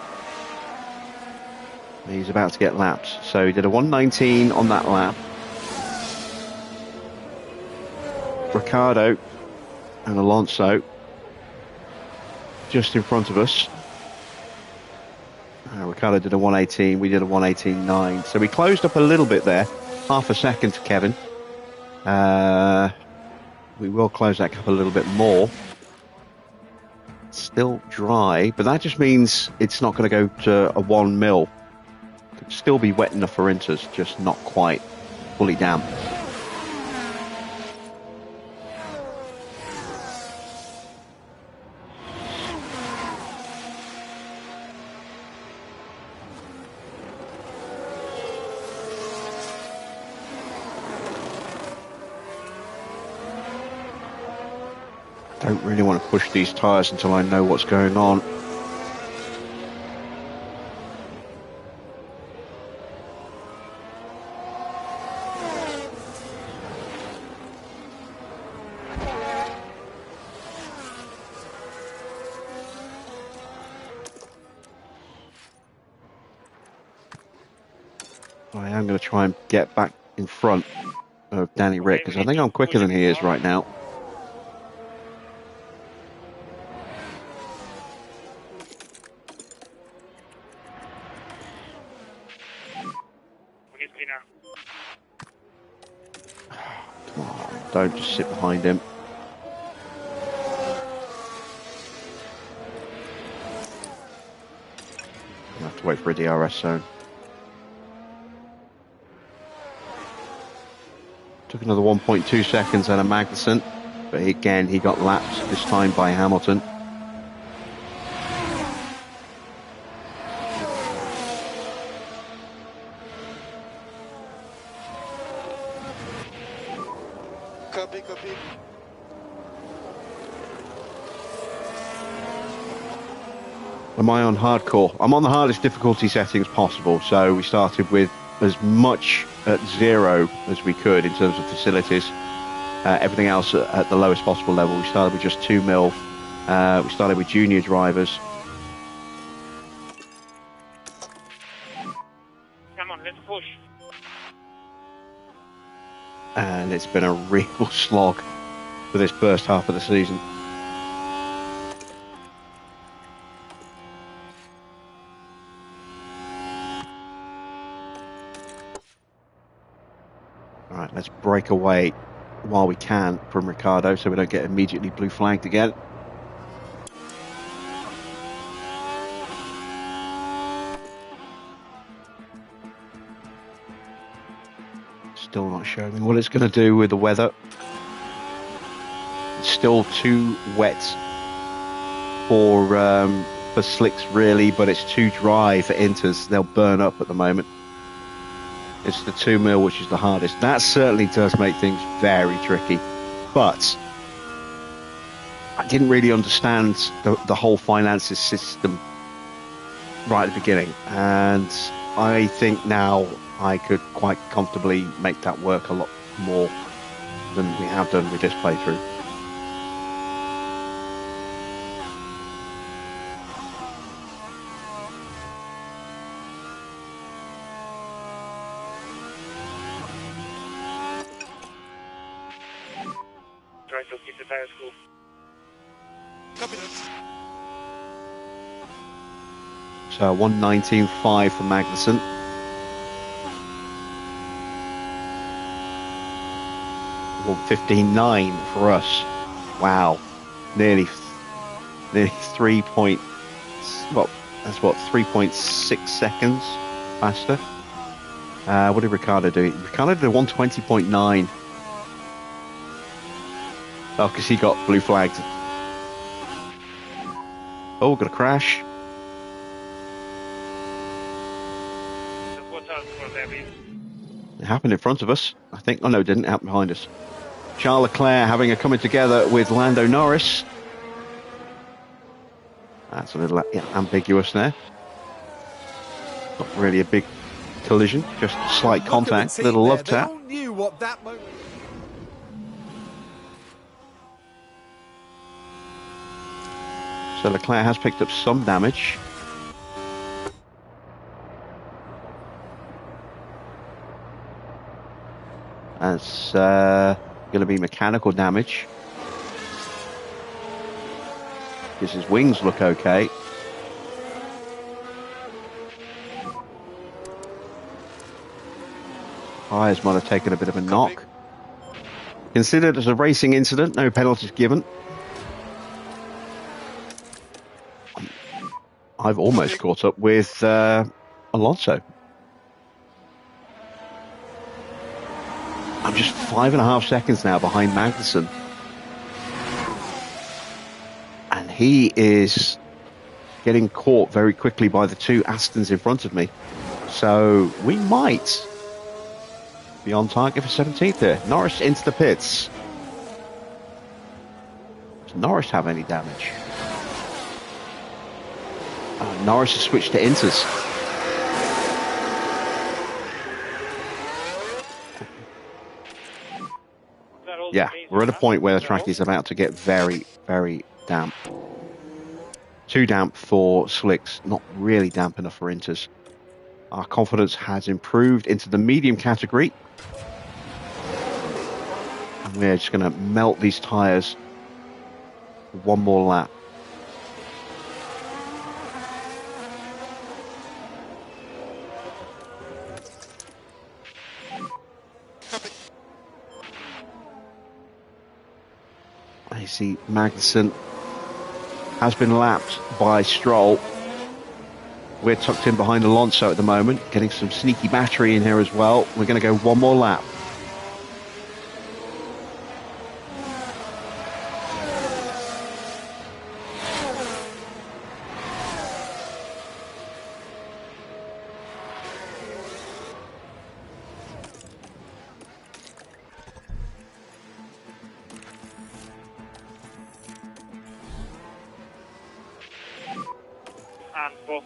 He's about to get lapped. So he did a 119 on that lap. Ricciardo and Alonso just in front of us. Ricciardo did a 118, we did a 118.9. So we closed up a little bit there, half a second to Kevin. We will close that gap a little bit more. Still dry, but that just means it's not going to go to a 1 mil. Could still be wet enough for inters, just not quite fully damp. Don't really want to push these tyres until I know what's going on. I am going to try and get back in front of Danny Rick, because I think I'm quicker than he is right now. Don't just sit behind him. I have to wait for a DRS zone. Took another 1.2 seconds out of Magnussen, but again he got lapped this time by Hamilton. Copy. Am I on hardcore? I'm on the hardest difficulty settings possible, so we started with as much at 0 as we could in terms of facilities. Everything else at the lowest possible level. We started with just 2 mil. We started with junior drivers. Come on, let's push. And it's been a real slog for this first half of the season. All right, let's break away while we can from Ricciardo so we don't get immediately blue flagged again. Still not showing me what it's going to do with the weather. It's still too wet for slicks really, but it's too dry for inters. They'll burn up at the moment. It's the 2 mil which is the hardest. That certainly does make things very tricky, but I didn't really understand the whole finances system right at the beginning, and I think now I could quite comfortably make that work a lot more than we have done with this playthrough. Try to keep the tires cool. Copy that. So 119.5 for Magnussen. 115.9 for us. Wow, nearly 3 point. Well, that's what 3.6 seconds faster. What did Ricciardo do? Ricciardo did a 120.9. Oh, because he got blue flagged Oh, got a crash. Just watch out for them. It happened in front of us, I think. Oh no, it didn't. It happened behind us. Charles Leclerc having a coming together with Lando Norris. That's a little ambiguous there. Not really a big collision, just slight Look contact, at the team little love there. tap. They all knew what that moment. So Leclerc has picked up some damage. That's going to be mechanical damage. Because his wings look okay. Tyres might have taken a bit of a knock. Considered as a racing incident, no penalties given. I've almost caught up with Alonso. I'm just 5.5 seconds now behind Magnussen. And he is getting caught very quickly by the two Astons in front of me. So we might be on target for 17th here. Norris into the pits. Does Norris have any damage? Norris has switched to inters. Yeah, we're at a point where the track is about to get very, very damp. Too damp for slicks, not really damp enough for inters. Our confidence has improved into the medium category. And we're just going to melt these tyres for one more lap. I see Magnussen has been lapped by Stroll. We're tucked in behind Alonso at the moment, getting some sneaky battery in here as well. We're going to go one more lap. And box.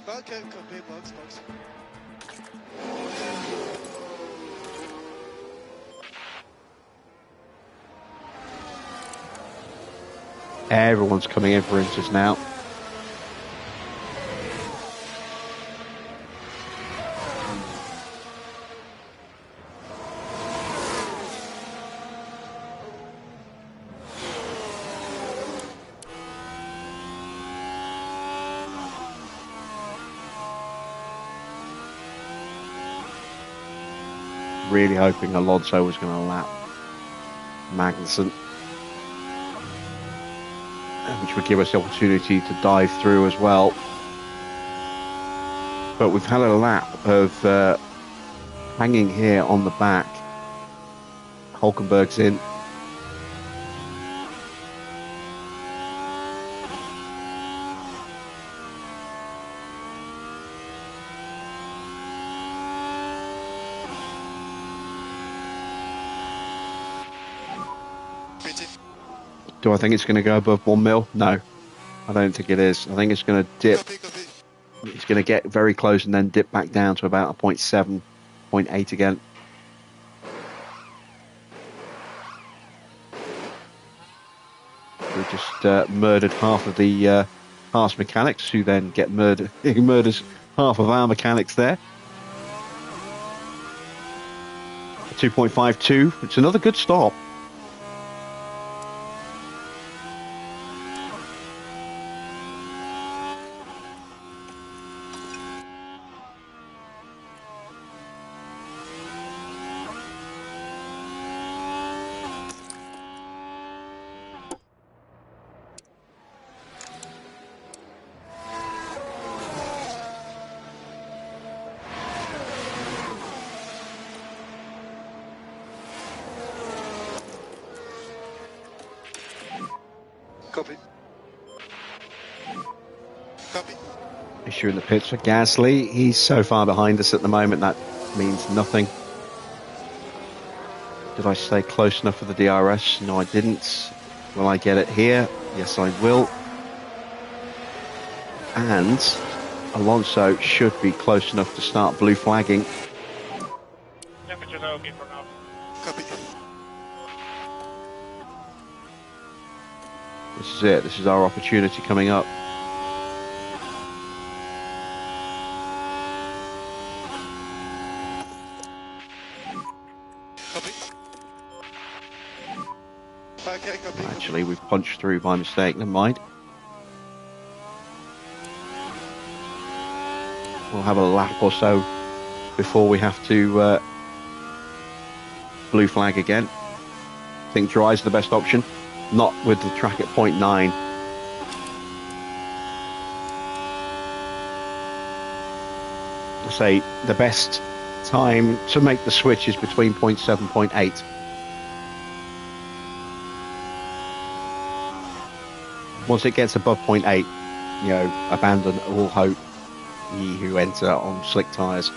Okay, copy, box. Everyone's coming in for inters now. Really hoping Alonso was going to lap Magnussen, which would give us the opportunity to dive through as well. But we've had a lap of hanging here on the back. Hulkenberg's in. Do I think it's going to go above 1 mil? No, I don't think it is. I think it's going to dip. Copy. It's going to get very close and then dip back down to about a 0.7, 0.8 again. We just murdered half of the Haas mechanics, who then get murdered. He murders half of our mechanics there. 2.52. It's another good stop. Copy. Copy. Issue in the pits for Gasly. He's so far behind us at the moment, that means nothing. Did I stay close enough for the DRS? No, I didn't. Will I get it here? Yes, I will. And Alonso should be close enough to start blue flagging. Temperatures are okay for now. Copy. This is it. This is our opportunity coming up. Copy. Okay, copy. Actually, we've punched through by mistake. Never mind. We'll have a lap or so before we have to blue flag again. I think dry is the best option. Not with the track at 0.9. I say the best time to make the switch is between 0.7 and 0.8. Once it gets above 0.8, you know, abandon all hope, ye who enter on slick tyres.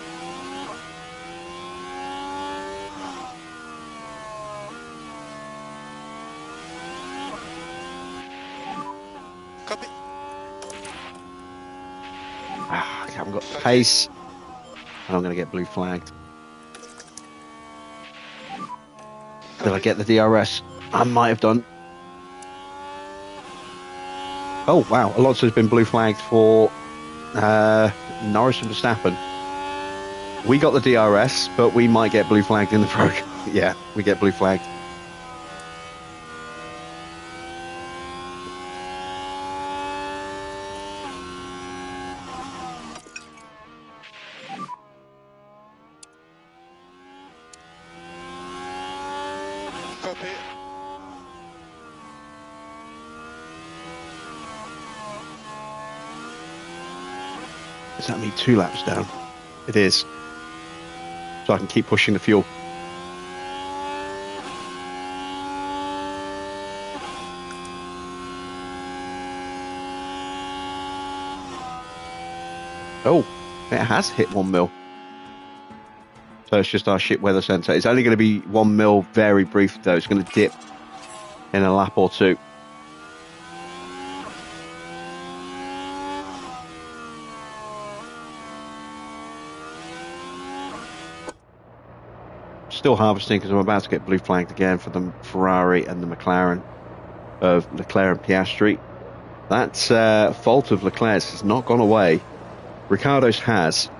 Copy. I haven't got the pace, and I'm going to get blue flagged. Did I get the DRS? I might have done. Oh wow, Alonso's been blue flagged for Norris and Verstappen. We got the DRS, but we might get blue flagged in the program. Yeah, we get blue flagged. Copy. Does that mean 2 laps down? It is. So I can keep pushing the fuel. Oh, it has hit 1 mil. So it's just our shit weather centre. It's only going to be 1 mil very brief though. It's going to dip in a lap or two. Still harvesting because I'm about to get blue flagged again for the Ferrari and the McLaren of Leclerc and Piastri. That fault of Leclerc's has not gone away. Ricciardo's has.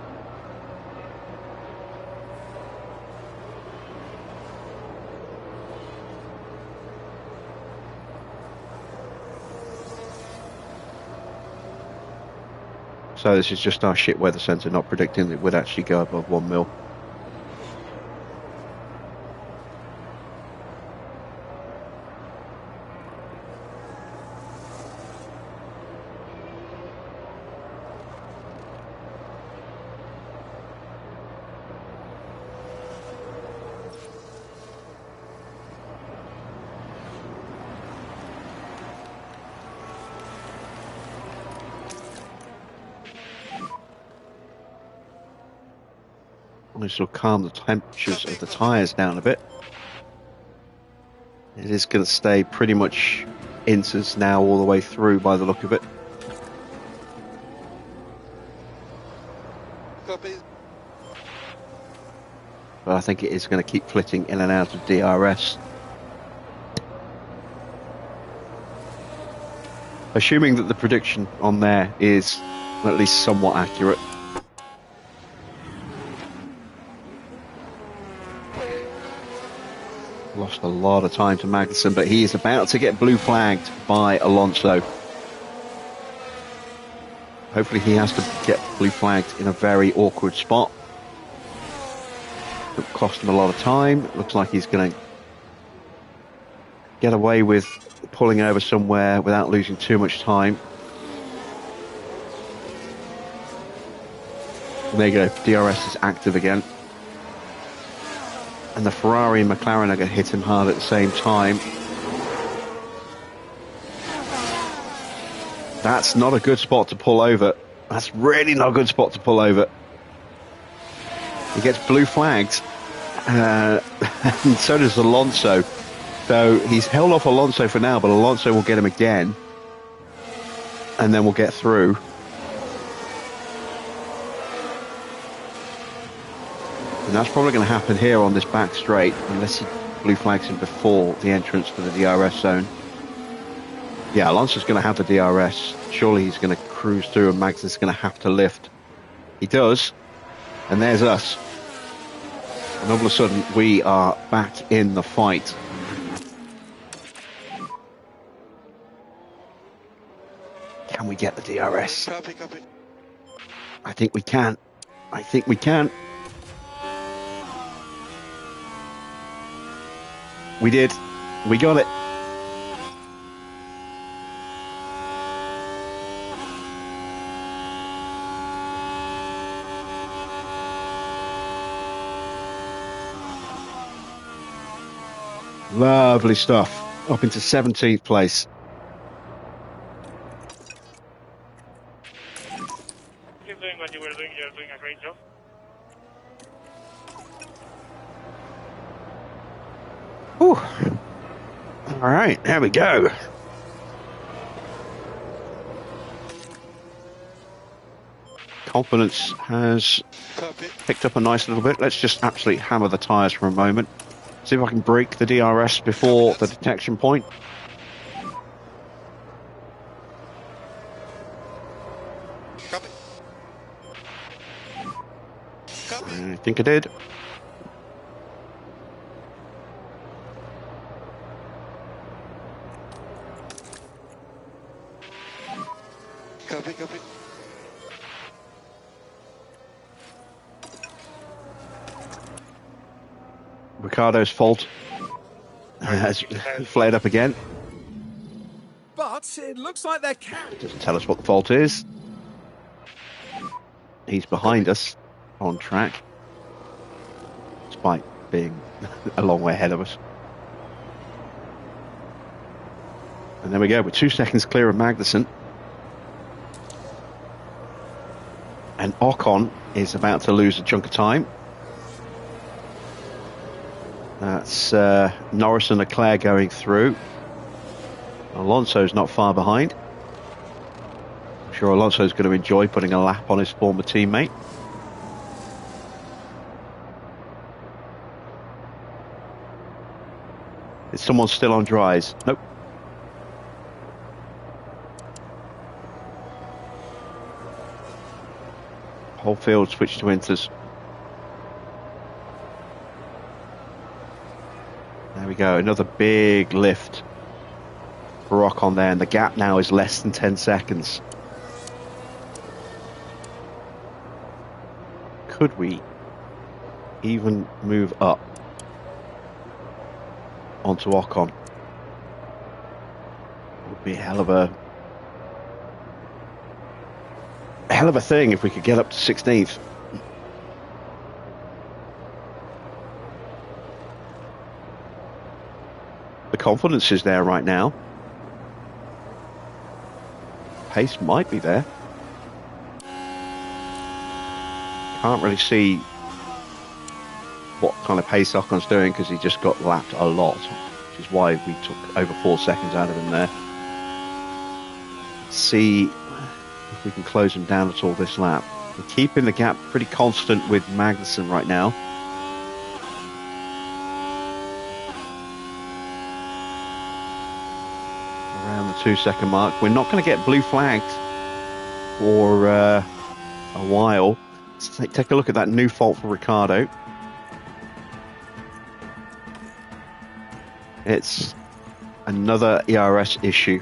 So this is just our shit weather centre not predicting that it would actually go above 1 mil. This will calm the temperatures of the tyres down a bit. It is going to stay pretty much inters now all the way through by the look of it. Copy. But I think it is going to keep flitting in and out of DRS. Assuming that the prediction on there is at least somewhat accurate. Lost a lot of time to Magnussen, but he is about to get blue flagged by Alonso. Hopefully he has to get blue flagged in a very awkward spot. It'll cost him a lot of time. Looks like he's going to get away with pulling over somewhere without losing too much time. And there you go, DRS is active again. And the Ferrari and McLaren are going to hit him hard at the same time. That's not a good spot to pull over. That's really not a good spot to pull over. He gets blue flags, and so does Alonso. So he's held off Alonso for now, but Alonso will get him again, and then we'll get through. And that's probably going to happen here on this back straight, unless he blue flags him before the entrance to the DRS zone. Yeah, Alonso's going to have the DRS. Surely he's going to cruise through and Magnussen's going to have to lift. He does. And there's us. And all of a sudden, we are back in the fight. Can we get the DRS? Copy, copy. I think we can. I think we can. We did. We got it. Lovely stuff. Up into 17th place. Keep doing what you were doing. You're doing a great job. Whew. All right, there we go. Confidence has Copy. picked up a nice little bit. Let's just absolutely hammer the tyres for a moment. See if I can break the DRS before the detection point. Copy. Copy. I think I did. Copy, copy. Ricardo's fault has flared up again. But it looks like they're carrying. Doesn't tell us what the fault is. He's behind us on track, despite being a long way ahead of us. And there we go. We're 2 seconds clear of Magnussen. And Ocon is about to lose a chunk of time. That's Norris and Leclerc going through. Alonso's not far behind. I'm sure Alonso's going to enjoy putting a lap on his former teammate. Is someone still on dries? Nope. Whole field switched to inters. There we go, another big lift for Ocon there, and the gap now is less than 10 seconds. Could we even move up onto Ocon? It would be a hell of a thing if we could get up to 16th. The confidence is there right now. Pace might be there. Can't really see what kind of pace Ocon's doing because he just got lapped a lot, which is why we took over 4 seconds out of him there. Let's see if we can close him down at all this lap. We're keeping the gap pretty constant with Magnussen right now. Around the 2 second mark. We're not going to get blue flagged for a while. Let's take a look at that new fault for Ricciardo. It's another ERS issue.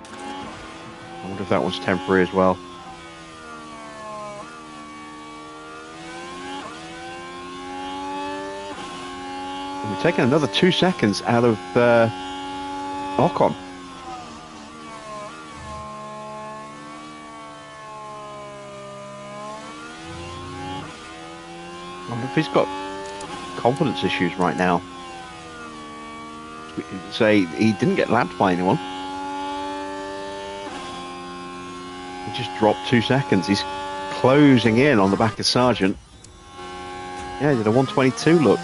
I wonder if that one's temporary as well. And we're taking another 2 seconds out of Ocon. I wonder if he's got confidence issues right now. We can say he didn't get lapped by anyone. just dropped 2 seconds. He's closing in on the back of Sargent. Yeah, he did a 122 look.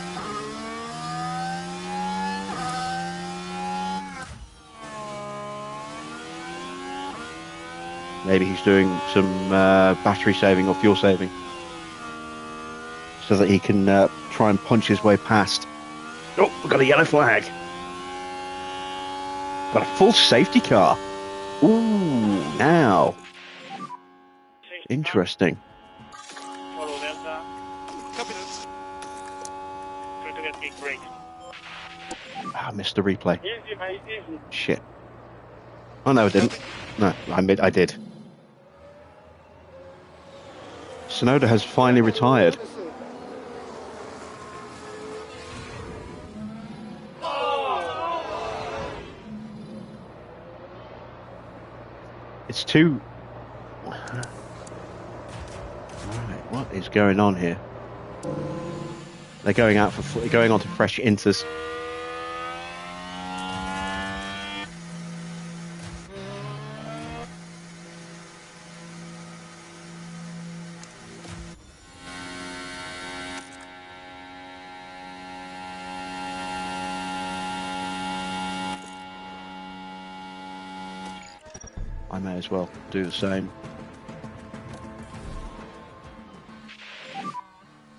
Maybe he's doing some battery saving or fuel saving so that he can try and punch his way past. Oh, we've got a yellow flag. Got a full safety car. Ooh, now. Interesting. Follow Delta. Copy that. Try to get kick brake. Ah, missed the replay. Easy, mate, easy. Shit. Oh, no, I didn't. No, I did. Sonoda has finally retired. It's too... Alright, what is going on here? They're going out for... going on to fresh inters. I may as well do the same.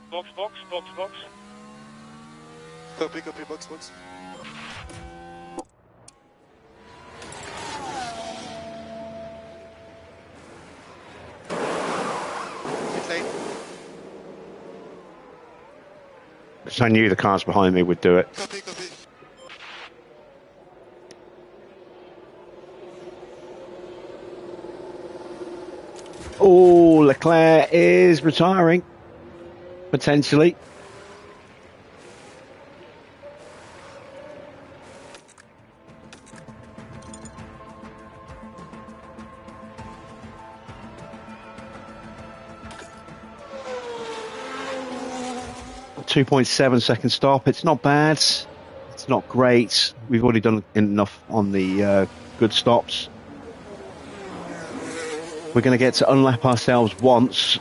Box, box, box, box. Copy, copy, box, box. Pit lane. Because I knew the cars behind me would do it. Copy, copy. Oh, Leclerc is retiring. Potentially. A 2.7 second stop. It's not bad. It's not great. We've already done enough on the good stops. We're going to get to unlap ourselves once.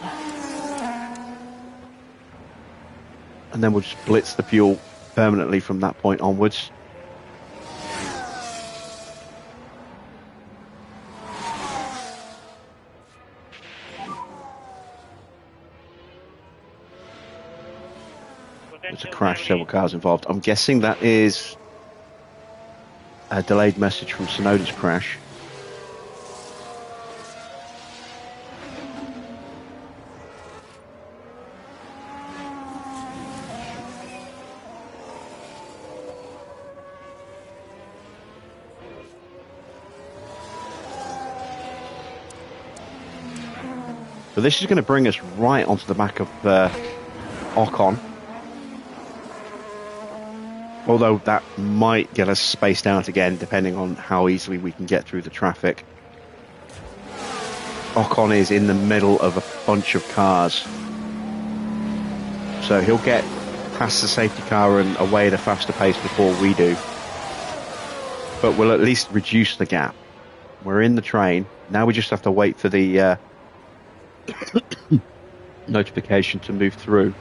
And then we'll just blitz the fuel permanently from that point onwards. There's a crash, several cars involved. I'm guessing that is a delayed message from Sonoda's crash. So this is going to bring us right onto the back of Ocon. Although that might get us spaced out again, depending on how easily we can get through the traffic. Ocon is in the middle of a bunch of cars. So he'll get past the safety car and away at a faster pace before we do. But we'll at least reduce the gap. We're in the train. Now we just have to wait for the notification to move through.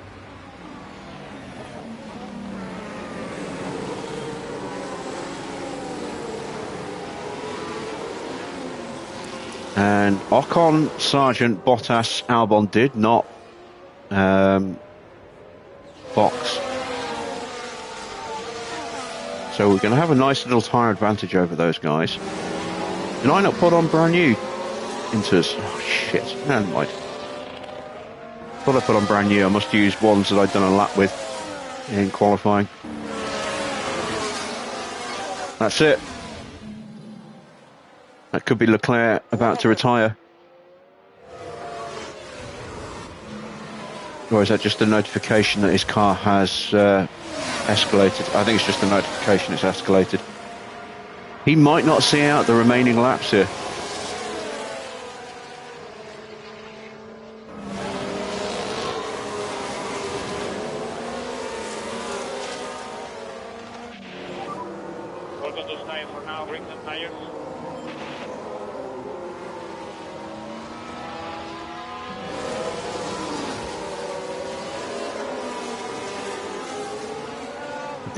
And Ocon, Sargent, Bottas, Albon did not box. So we're going to have a nice little tyre advantage over those guys. Did I not put on brand new Inters? Oh shit, never mind. Thought I put on brand new. I must use ones that I'd done a lap with in qualifying. That's it. That could be Leclerc about to retire. Or is that just a notification that his car has escalated? I think it's just a notification it's escalated. He might not see out the remaining laps here. Hold on those tires for now, bring them tires.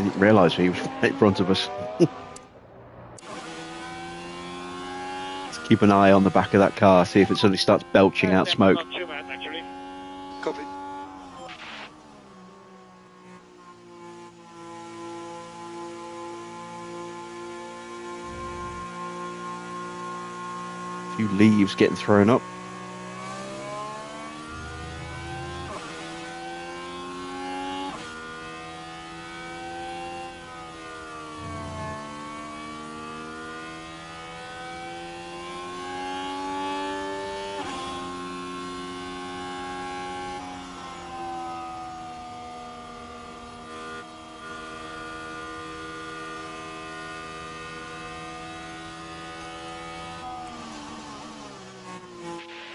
Didn't realise he was right in front of us. Let's keep an eye on the back of that car, see if it suddenly starts belching out smoke. Not too bad, actually. Copy. A few leaves getting thrown up.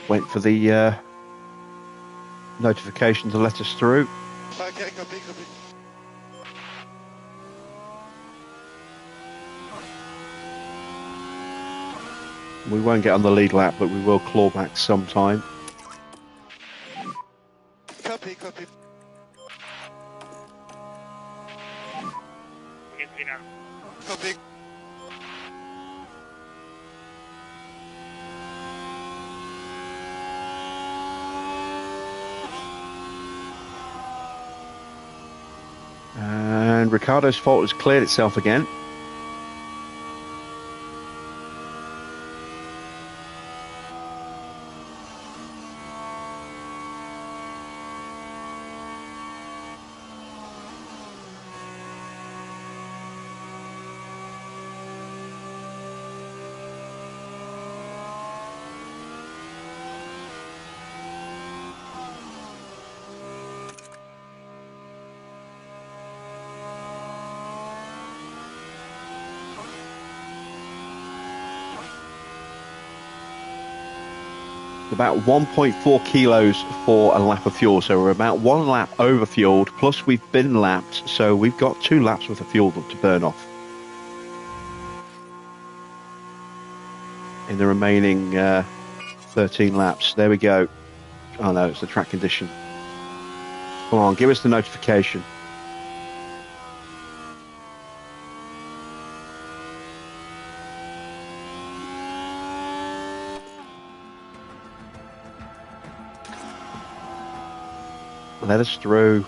Wait for the notification to let us through. Okay, copy, copy. We won't get on the lead lap, but we will claw back sometime. Copy, copy. We can see now. Copy. And Ricardo's fault has cleared itself again. About 1.4 kilos for a lap of fuel, so we're about 1 lap over fueled, plus we've been lapped, so we've got 2 laps worth of fuel to burn off in the remaining 13 laps. There we go. Oh no, it's the track condition. Come on, give us the notification. Let us through.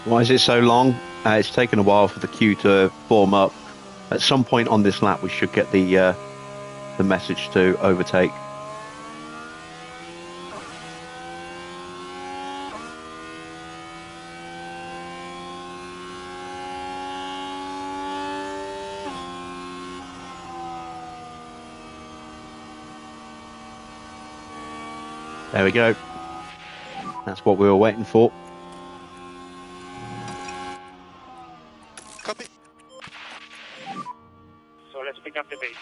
Why is it so long? It's taken a while for the queue to form up. At some point on this lap, we should get the message to overtake. There we go. That's what we were waiting for. Copy. So let's pick up the pace.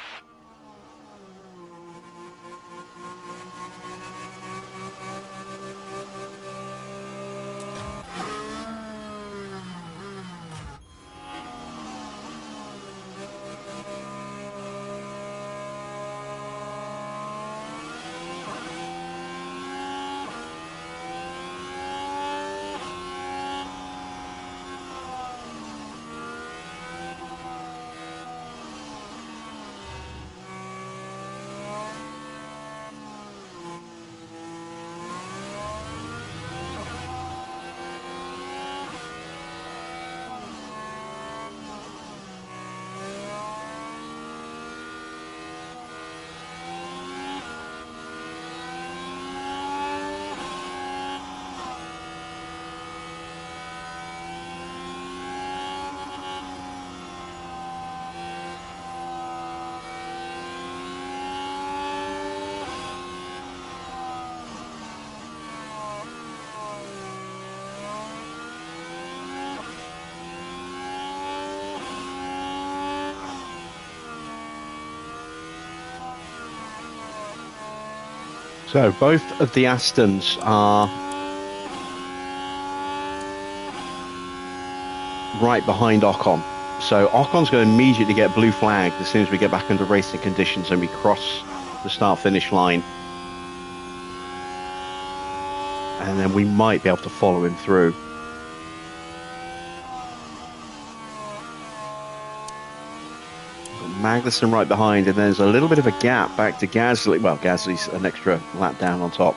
So both of the Astons are right behind Ocon. So Ocon's going to immediately get blue flagged as soon as we get back into racing conditions and we cross the start-finish line. And then we might be able to follow him through. Magnussen right behind, and there's a little bit of a gap back to Gasly. Well, Gasly's an extra lap down on top.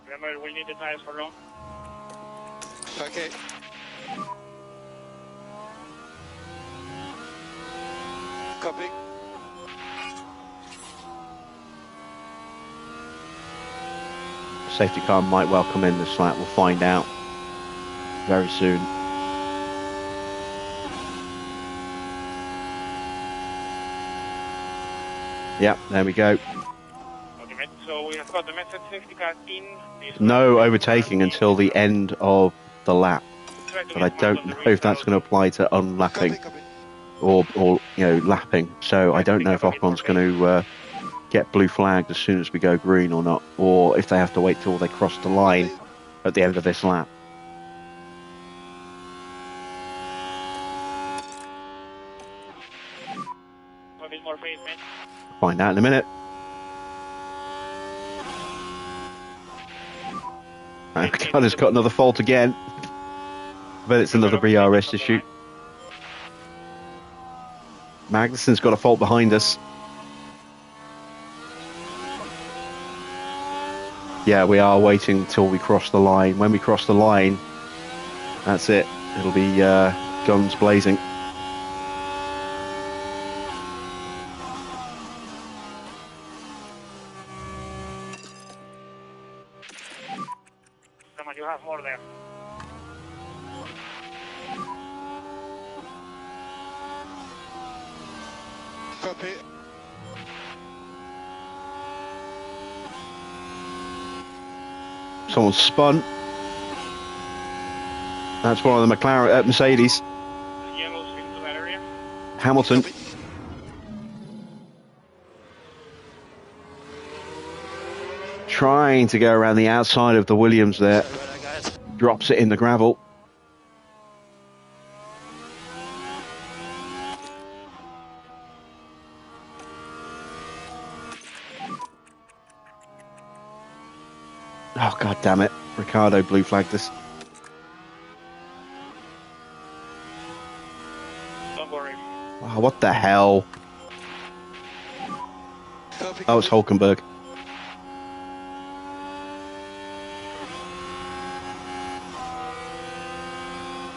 Remember, we need the tires for long. Okay. Copy. Safety car might well come in this lap. We'll find out very soon. Yep, there we go. Okay, mate. So we have got the method safety car in. No overtaking until the end of the lap. But I don't know if that's going to apply to unlapping Copy. or lapping. So I don't know if Ocon's going to get blue flagged as soon as we go green or not, or if they have to wait till they cross the line at the end of this lap. A bit more pace, mate. Find out in a minute. God has got another fault again. But it's another BRS issue. Magnussen's got a fault behind us. Yeah, we are waiting till we cross the line. When we cross the line, that's it. It'll be guns blazing. Someone, you have more there. Copy. Someone spun. That's one of the Mercedes. Yellows into that area. Hamilton. Copy. Trying to go around the outside of the Williams there. Drops it in the gravel. Oh, god damn it. Ricardo blue flagged us. Don't worry. Oh, what the hell? Copy. Oh, it's Hulkenberg.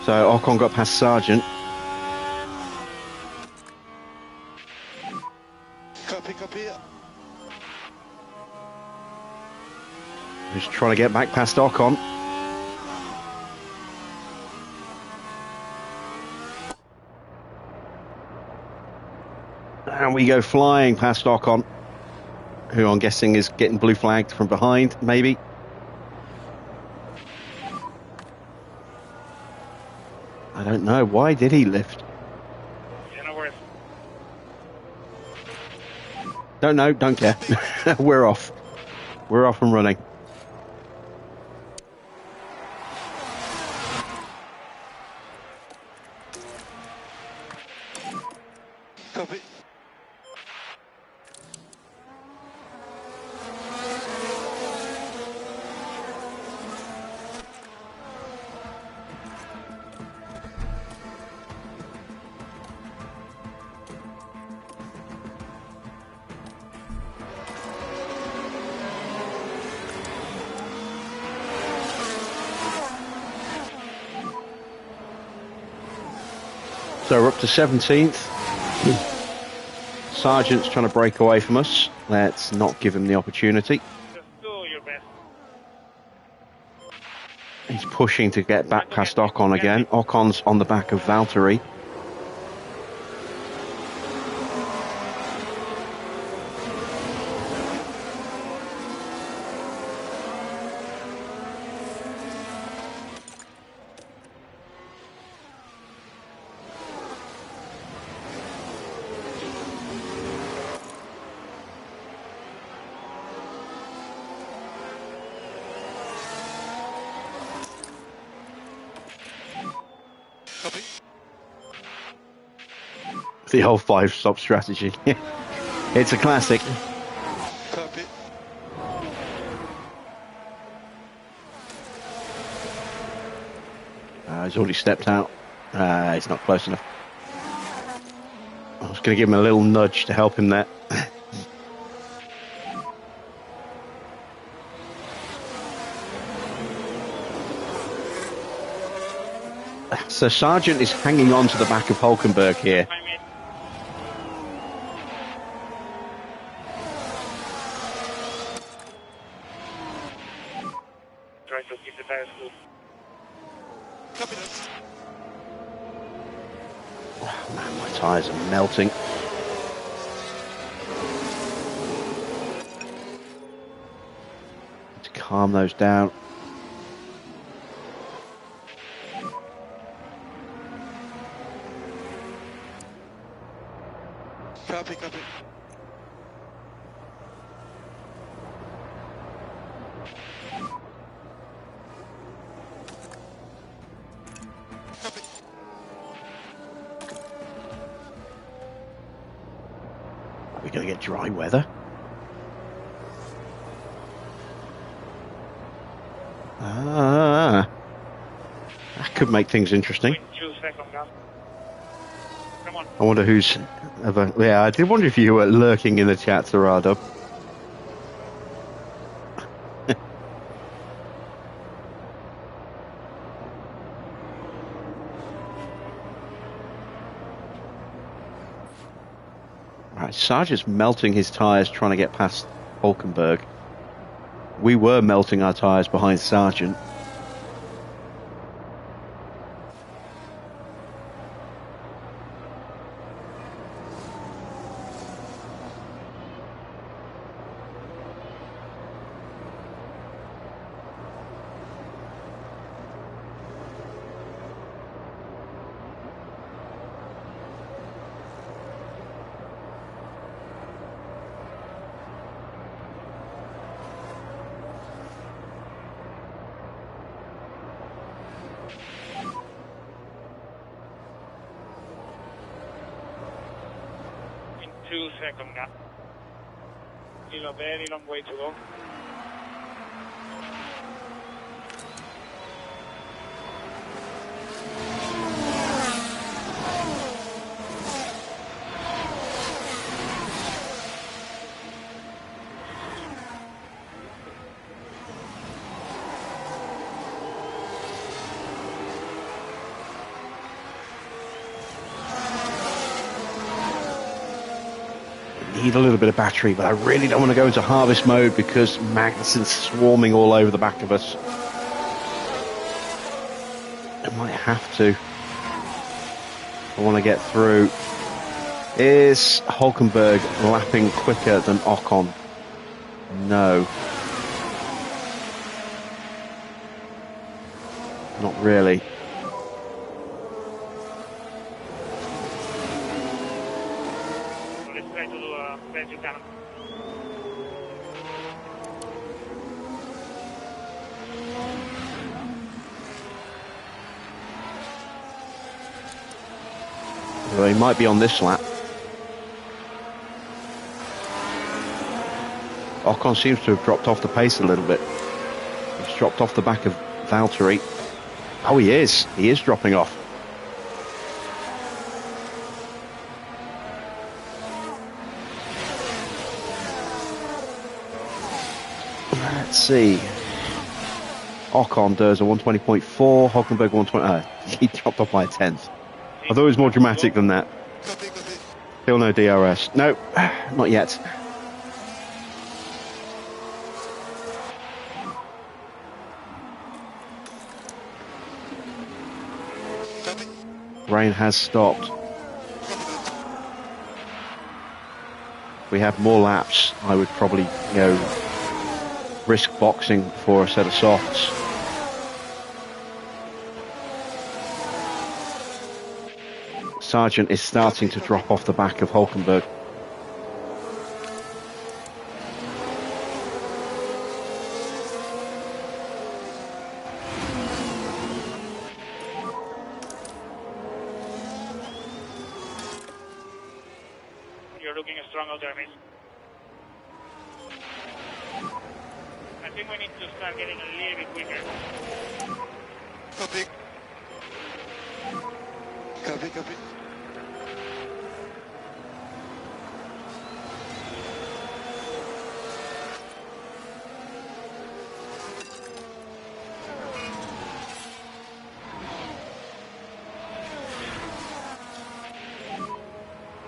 So Ocon got past Sargent. Copy. Just trying to get back past Ocon. And we go flying past Ocon, who I'm guessing is getting blue flagged from behind, maybe. I don't know. Why did he lift? Yeah, no worries. Don't know. Don't care. We're off. We're off and running. Copy. So we're up to 17th. Sargent's trying to break away from us. Let's not give him the opportunity. Just do your best. He's pushing to get back past Ocon again. Ocon's on the back of Valtteri. The old 5-stop strategy. It's a classic. Copy. He's already stepped out. He's not close enough. I was going to give him a little nudge to help him there. So Sargent is hanging on to the back of Hulkenberg here. Try to keep the tires cool. Copy that. Oh, man, my tyres are melting. Need to calm those down. Copy, copy. Copy. Are we going to get dry weather? That could make things interesting. 0.2 second gap. Come on. I wonder who's ever... Yeah, I did wonder if you were lurking in the chat, Serrado. Right, Sargent's melting his tyres trying to get past Hulkenberg. We were melting our tyres behind Sargent. In 2 second gap. Still a very long way to go. Need a little bit of battery, but I really don't want to go into harvest mode because Magnussen's swarming all over the back of us. I might have to. I want to get through. Is Hulkenberg lapping quicker than Ocon? No. Not really. So let's try to do a best you can. Well, he might be on this lap. Ocon seems to have dropped off the pace a little bit. He's dropped off the back of Valtteri. Oh, he is. He is dropping off. Let's see. Ocon does a 120.4, Hulkenberg 120. He dropped off by a tenth. I thought it was more dramatic than that. Copy, copy. Still no DRS. No, not yet. Copy. Rain has stopped. Copy that. If we have more laps, I would probably, risk boxing for a set of softs. Sargent is starting to drop off the back of Hulkenberg. You're looking strong out there, mate. I think we need to start getting a little bit quicker. Copy. Copy, copy.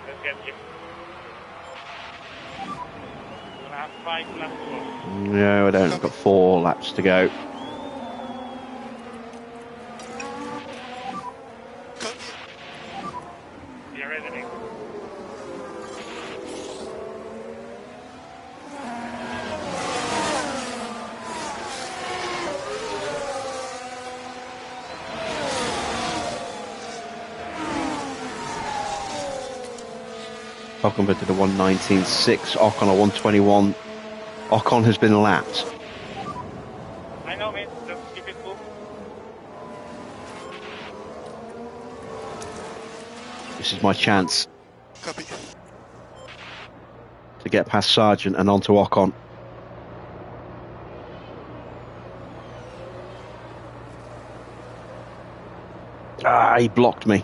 Let's get him. We'll have 5 laps to go. No, I don't. I've got 4 laps to go. Copy. You're ready, mate. Ocon did a 119.6. Ocon a 121. Ocon has been lapped. I know, mate. Just keep it cool. This is my chance Copy. to get past Sargent and onto Ocon. Ah, he blocked me.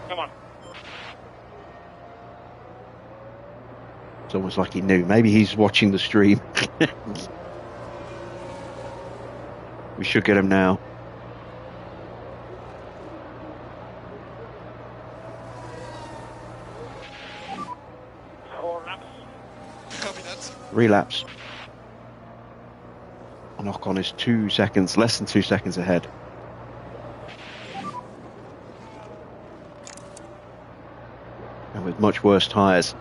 Come on. It's almost like he knew. Maybe he's watching the stream. We should get him now. Four laps. Copy that. Relapse. And Ocon is 2 seconds, less than 2 seconds ahead. And with much worse tyres.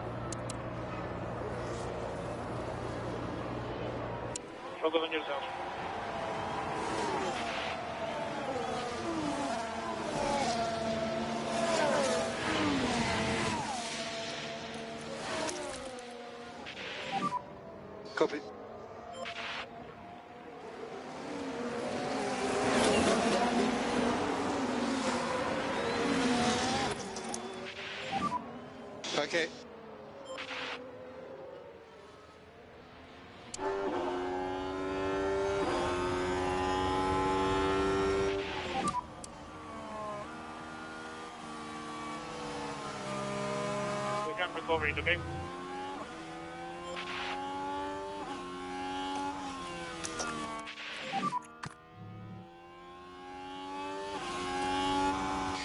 Focus on yourself. Copy. Okay. We can recover it, okay?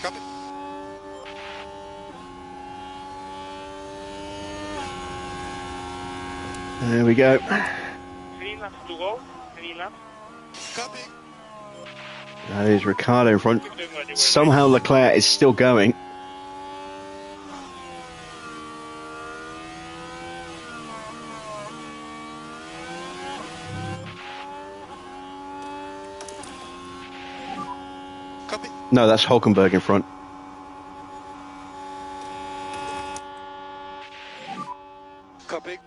Copy. There we go. 3 laps to go. 3 laps. Copy. That is Ricciardo in front. Keep doing what you were Somehow Leclerc is still going. Copy. No, that's Hulkenberg in front. Copy.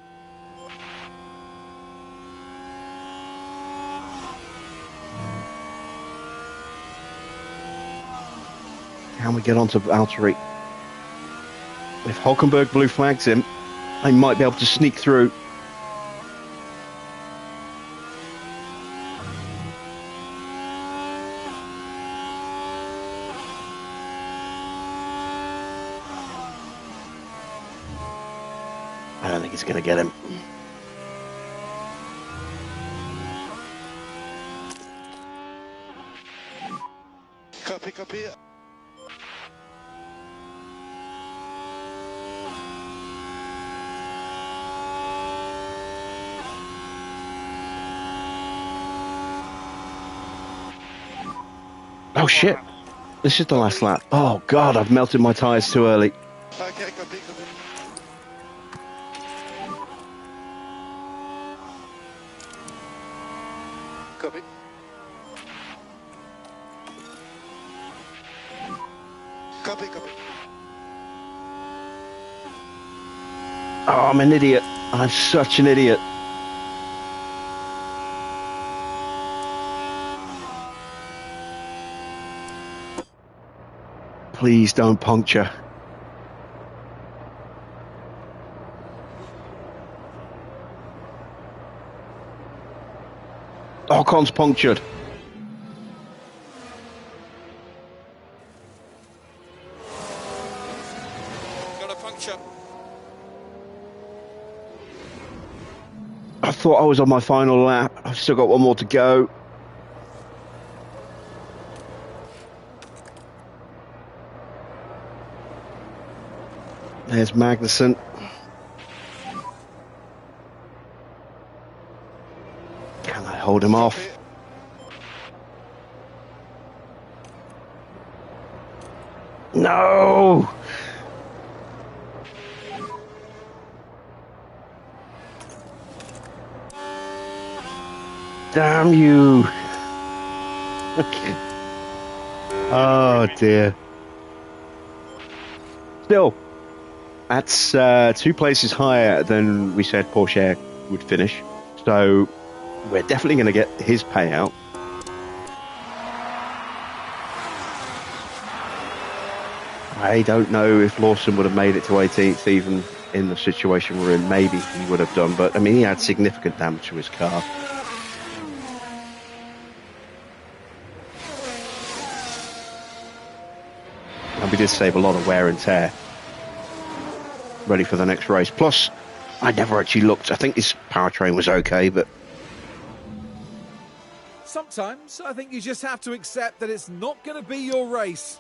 Can we get onto Valtteri? If Hulkenberg blue flags him, I might be able to sneak through. I don't think he's going to get him. Copy, copy. Oh shit! This is the last lap. Oh god, I've melted my tyres too early. Okay, copy, copy. Copy. Copy, copy. Oh, I'm an idiot. I'm such an idiot. Please don't puncture. Ocon's punctured. Got a puncture. I thought I was on my final lap. I've still got one more to go. There's Magnussen. Can I hold him off? No! Damn you! Oh dear. Still, that's 2 places higher than we said Porsche would finish. So we're definitely going to get his payout. I don't know if Lawson would have made it to 18th even in the situation we're in. Maybe he would have done, but I mean, he had significant damage to his car. And we did save a lot of wear and tear. Ready for the next race. Plus, I never actually looked. I think his powertrain was okay, but... Sometimes I think you just have to accept that it's not going to be your race.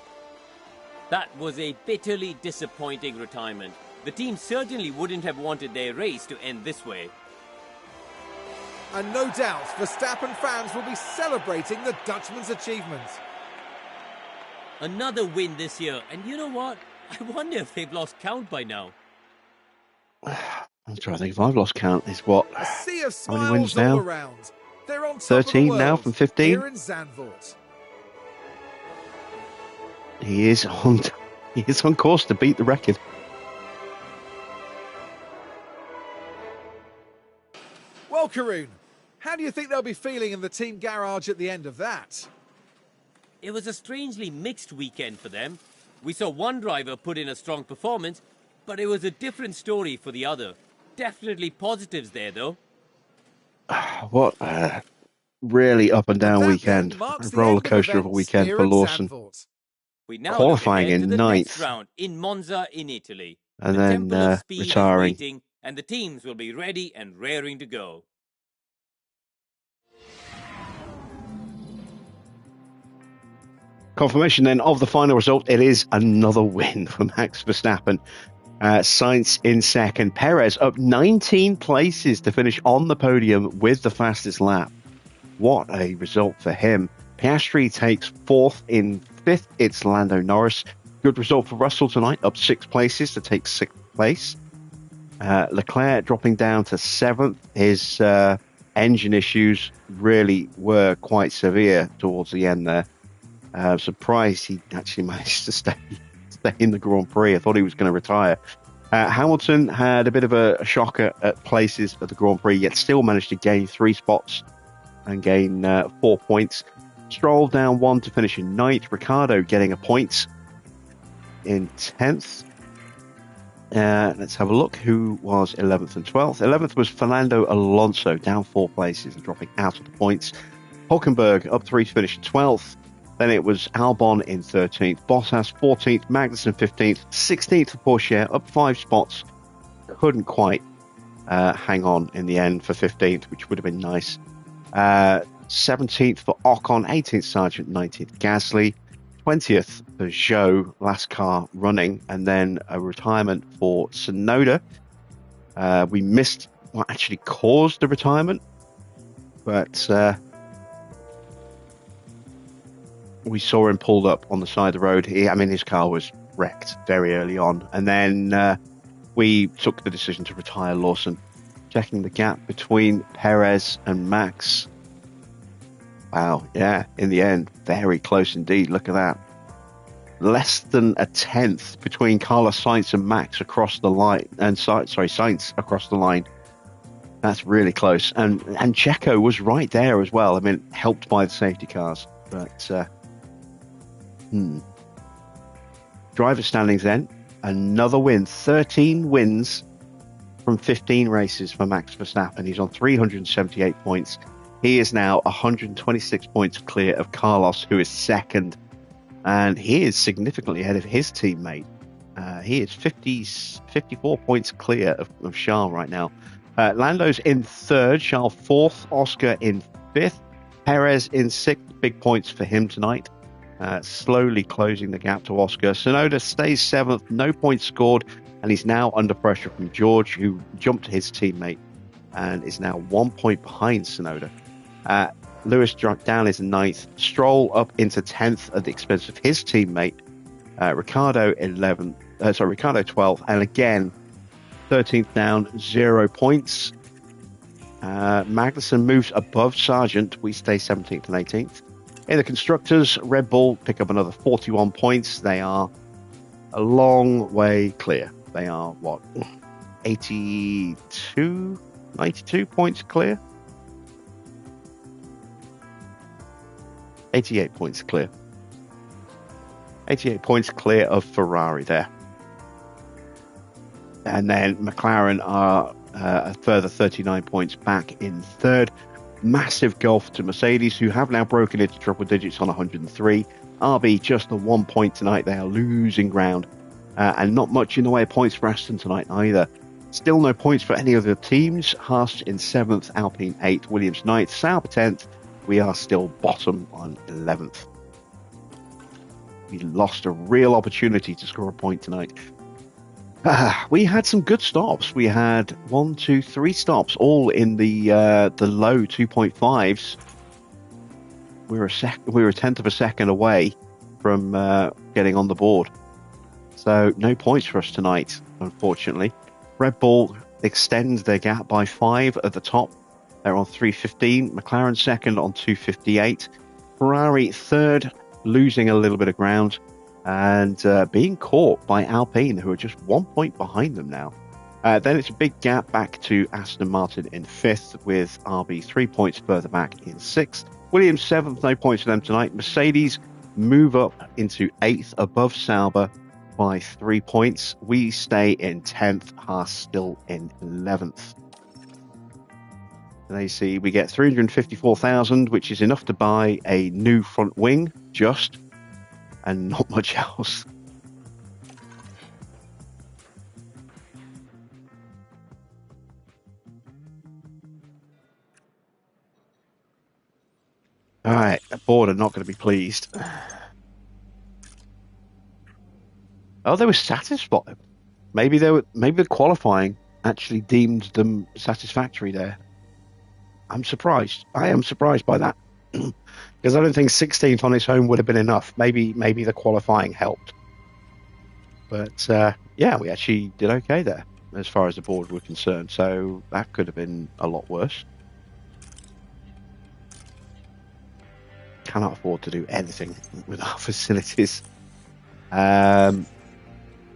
That was a bitterly disappointing retirement. The team certainly wouldn't have wanted their race to end this way. And no doubt, Verstappen fans will be celebrating the Dutchman's achievement. Another win this year, and you know what? I wonder if they've lost count by now. I'm trying to think if I've lost count. Is what? A sea of How many smiles wins all now? around. They're on top 13 of the world now from 15? here in Zandvoort. He is on course to beat the record. Well, Karun, how do you think they'll be feeling in the team garage at the end of that? It was a strangely mixed weekend for them. We saw one driver put in a strong performance, but it was a different story for the other. Definitely positives there, though. What a really up and down That weekend. then marks A the roller end of coaster of a events weekend here for at Lawson. Zandvoort. We now Qualifying look ahead to in the ninth. next round in Monza in Italy. And the then, Temple of Speed retiring. is waiting, and the teams will be ready and raring to go. Confirmation then of the final result. It is another win for Max Verstappen. Sainz in second. Perez up 19 places to finish on the podium with the fastest lap. What a result for him. Piastri takes 4th. In 5th, it's Lando Norris. Good result for Russell tonight, up 6 places to take 6th place. Leclerc dropping down to 7th. His engine issues really were quite severe towards the end there. Surprised he actually managed to stay in the Grand Prix. I thought he was going to retire. Hamilton had a bit of a shocker at places at the Grand Prix, yet still managed to gain 3 spots and gain 4 points. Stroll down 1 to finish in 9th. Ricciardo getting a point in 10th. Let's have a look who was 11th and 12th. 11th was Fernando Alonso, down 4 places and dropping out of the points. Hulkenberg up 3 to finish in 12th. Then it was Albon in 13th, Bottas 14th, Magnussen 15th, 16th for Porsche, up 5 spots. Couldn't quite hang on in the end for 15th, which would have been nice. 17th for Ocon, 18th Sargent, 19th Gasly, 20th for Zhou, last car running, and then a retirement for Tsunoda. We missed what actually caused the retirement, but we saw him pulled up on the side of the road. His car was wrecked very early on, and then we took the decision to retire Lawson, checking the gap between Perez and Max. Wow, yeah, in the end, very close indeed. Look at that. Less than a 10th between Carlos Sainz and Max across the line, and Sainz across the line. That's really close. And Checo was right there as well. helped by the safety cars. But Driver standings then, another win. 13 wins from 15 races for Max Verstappen. He's on 378 points. He is now 126 points clear of Carlos, who is second. And he is significantly ahead of his teammate. He is 54 points clear of Charles right now. Lando's in third, Charles fourth, Oscar in fifth, Perez in sixth. Big points for him tonight. Slowly closing the gap to Oscar. Tsunoda stays seventh, no points scored, and he's now under pressure from George, who jumped his teammate and is now 1 point behind Tsunoda. Lewis down is ninth, Stroll up into 10th at the expense of his teammate. Ricardo 12th, and again 13th down, 0 points. Magnussen moves above Sargent. We stay 17th and 18th. In the constructors, Red Bull pick up another 41 points. They are a long way clear. They are, what, 92 points clear? 88 points clear. 88 points clear of Ferrari there. And then McLaren are a further 39 points back in third. Massive gulf to Mercedes, who have now broken into triple digits on 103. RB just the 1 point tonight. They are losing ground. And not much in the way of points for Aston tonight either. Still no points for any of the teams. Haas in 7th, Alpine 8th, Williams 9th, Sauber 10th. We are still bottom on 11th. We lost a real opportunity to score a point tonight. We had some good stops. We had 1, 2, 3 stops, all in the low 2.5s. We were a tenth of a second away from getting on the board. So no points for us tonight, unfortunately. Red Bull extends their gap by 5 at the top. They're on 315. McLaren second on 258. Ferrari third, losing a little bit of ground. And being caught by Alpine, who are just 1 point behind them now. Then it's a big gap back to Aston Martin in 5th, with RB 3 points further back in 6th. Williams 7th, no points for them tonight. Mercedes move up into 8th above Sauber by 3 points. We stay in 10th, Haas still in 11th. And you see we get 354,000, which is enough to buy a new front wing, just, and not much else. All right, the board are not going to be pleased. Oh, they were satisfied. Maybe the qualifying actually deemed them satisfactory there. I'm surprised. I am surprised by that. Because I don't think 16th on its own would have been enough. Maybe the qualifying helped. But yeah, we actually did okay there as far as the board were concerned. So that could have been a lot worse. Cannot afford to do anything with our facilities.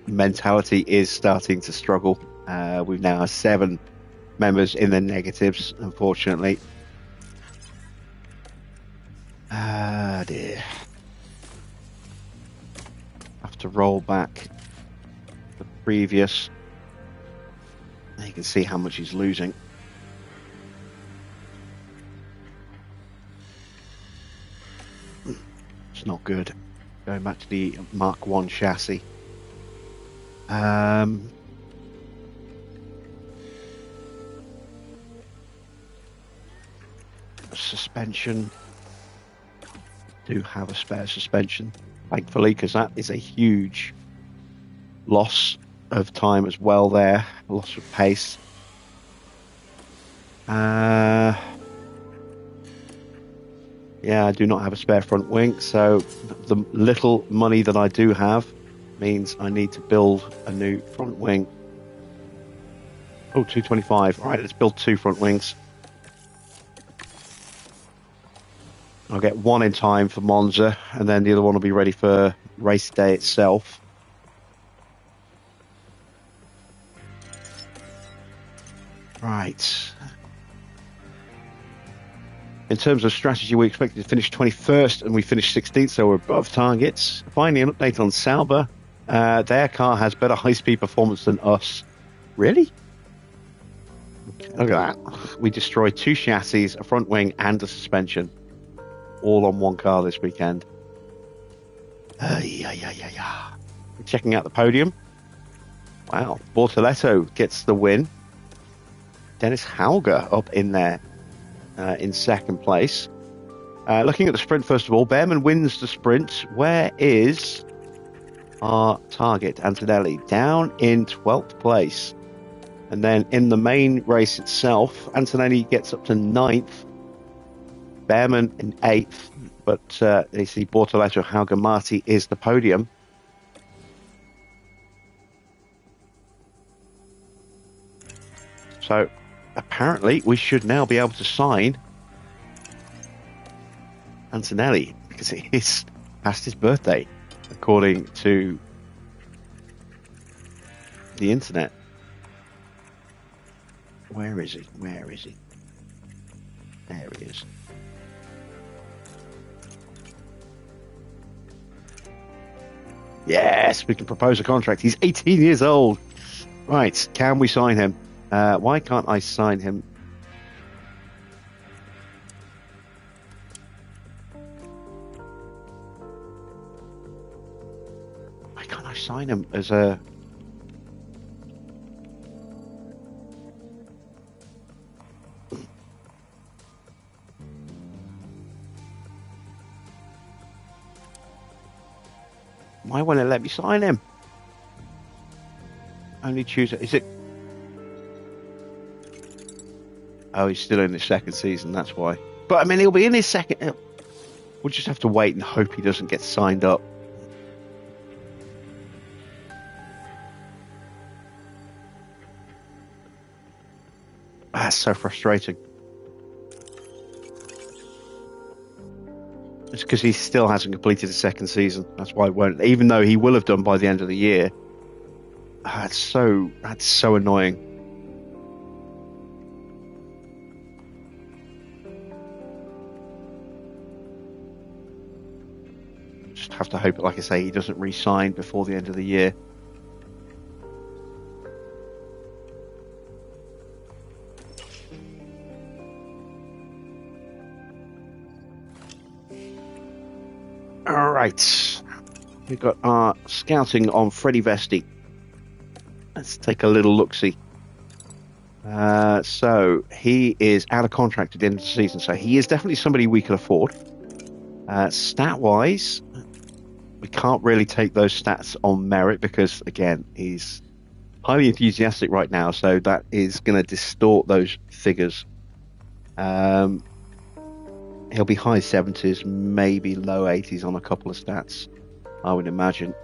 Mentality is starting to struggle. We've now 7 members in the negatives, unfortunately. Ah, dear. Have to roll back the previous. You can see how much he's losing. It's not good. Going back to the Mark 1 chassis. Suspension. Do have a spare suspension, thankfully, because that is a huge loss of time as well there. A loss of pace. Yeah, I do not have a spare front wing, so the little money that I do have means I need to build a new front wing. Oh, 225. All right, let's build 2 front wings. I'll get 1 in time for Monza, and then the other one will be ready for race day itself. Right. In terms of strategy, we expected to finish 21st, and we finished 16th, so we're above targets. Finally, an update on Sauber. Their car has better high-speed performance than us. Really? Look at that. We destroyed 2 chassis, a front wing, and a suspension. All on one car this weekend. Yeah. Checking out the podium. Wow. Bortoletto gets the win. Dennis Hauger up in there in second place. Looking at the sprint, first of all, Behrman wins the sprint. Where is our target, Antonelli? Down in 12th place. And then in the main race itself, Antonelli gets up to 9th. Behrman in 8th. But you see Bortoletto, Hauger, Marti is the podium. So apparently we should now be able to sign Antonelli because it is past his birthday, according to the internet. Where is he? There he is. Yes, we can propose a contract. He's 18 years old. Right, can we sign him? Why can't I sign him? Why can't I sign him as a... Why won't it let me sign him? Only choose it. Is it? Oh, he's still in his second season, that's why. But I mean, he'll be in his second. We'll just have to wait and hope he doesn't get signed up. That's so frustrating. It's because he still hasn't completed his second season. That's why it won't. Even though he will have done by the end of the year. That's so annoying. Just have to hope, like I say, he doesn't re-sign before the end of the year. All right, we've got our scouting on Freddie Vesti. Let's take a little look-see. So he is out of contract at the end of the season, so he is definitely somebody we can afford. Stat-wise, we can't really take those stats on merit because, again, he's highly enthusiastic right now, so that is going to distort those figures. He'll be high 70s, maybe low 80s on a couple of stats, I would imagine.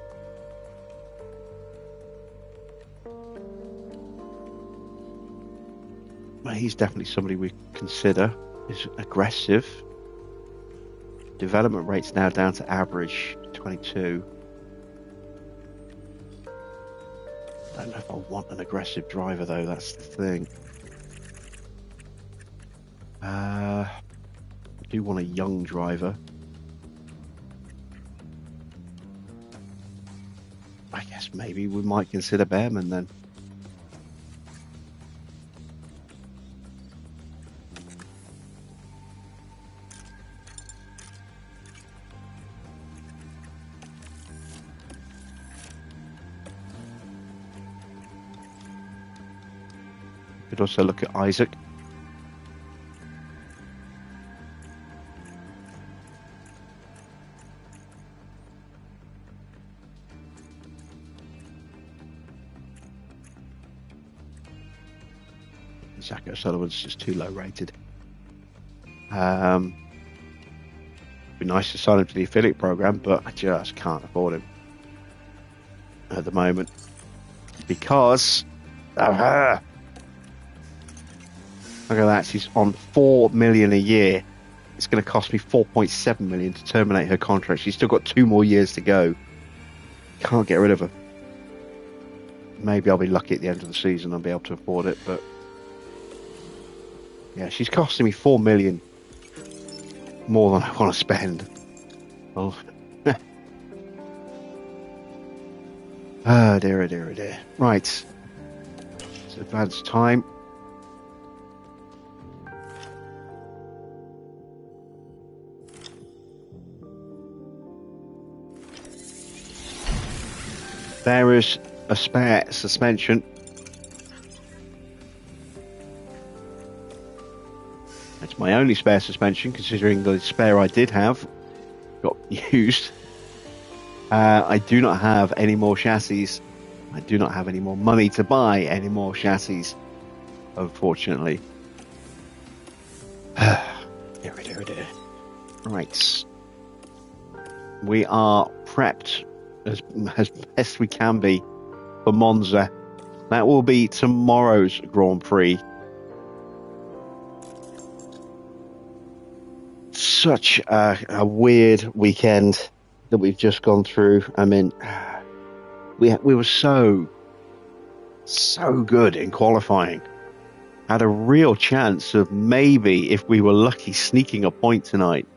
But he's definitely somebody we consider. He's aggressive. Development rate's now down to average 22. I don't know if I want an aggressive driver though, that's the thing. I do want a young driver. I guess maybe we might consider Behrman then. Could also look at Isaac. Zach O'Sullivan's just too low rated. Be nice to sign him to the affiliate program, but I just can't afford him at the moment because look at that, she's on $4 million a year. It's going to cost me $4.7 million to terminate her contract. She's still got 2 more years to go. Can't get rid of her. Maybe I'll be lucky at the end of the season I'll be able to afford it, but yeah, she's costing me $4 million more than I want to spend. Well, Oh dear, oh dear, oh dear. Right. It's advanced time. There is a spare suspension. It's my only spare suspension, considering the spare I did have got used. I do not have any more chassis. I do not have any more money to buy any more chassis, unfortunately. Dear, dear, dear. Right. We are prepped as best we can be for Monza. That will be tomorrow's Grand Prix. Such a weird weekend that we've just gone through. I mean, we were so good in qualifying. Had a real chance of maybe, if we were lucky, sneaking a point tonight.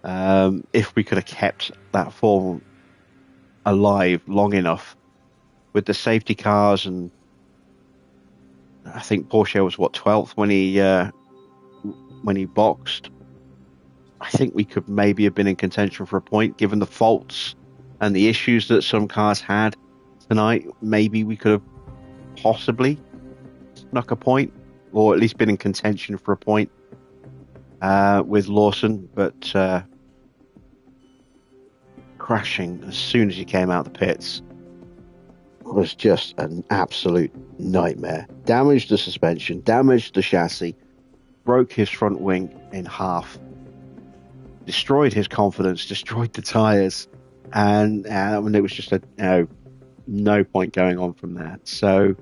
If we could have kept that form alive long enough with the safety cars, and I think Porsche was 12th when he boxed. I think we could maybe have been in contention for a point, given the faults and the issues that some cars had tonight. Maybe we could have possibly snuck a point, or at least been in contention for a point with Lawson, but crashing as soon as he came out the pits was just an absolute nightmare. Damaged the suspension, damaged the chassis, broke his front wing in half, destroyed his confidence, destroyed the tyres, and it was just no point going on from that. So,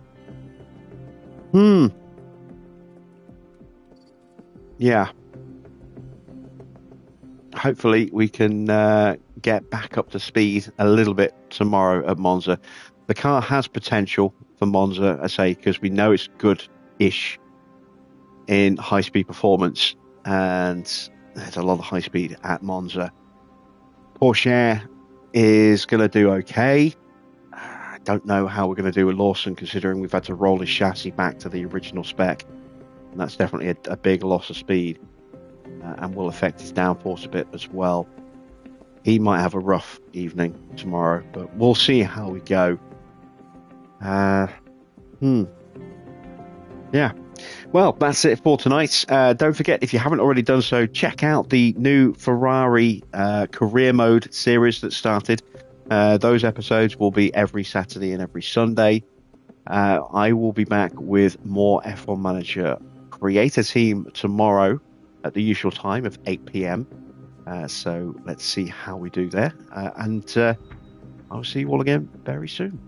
yeah. Hopefully we can get back up to speed a little bit tomorrow at Monza. The car has potential for Monza, I say, because we know it's good-ish in high-speed performance, and there's a lot of high speed at Monza. Porsche is going to do okay. I don't know how we're going to do with Lawson, considering we've had to roll his chassis back to the original spec. And that's definitely a big loss of speed, and will affect his downforce a bit as well. He might have a rough evening tomorrow, but we'll see how we go. Yeah. Well, that's it for tonight. Don't forget, if you haven't already done so, check out the new Ferrari career mode series that started. Those episodes will be every Saturday and every Sunday. I will be back with more F1 Manager Creator Team tomorrow at the usual time of 8 p.m. So let's see how we do there. And I'll see you all again very soon.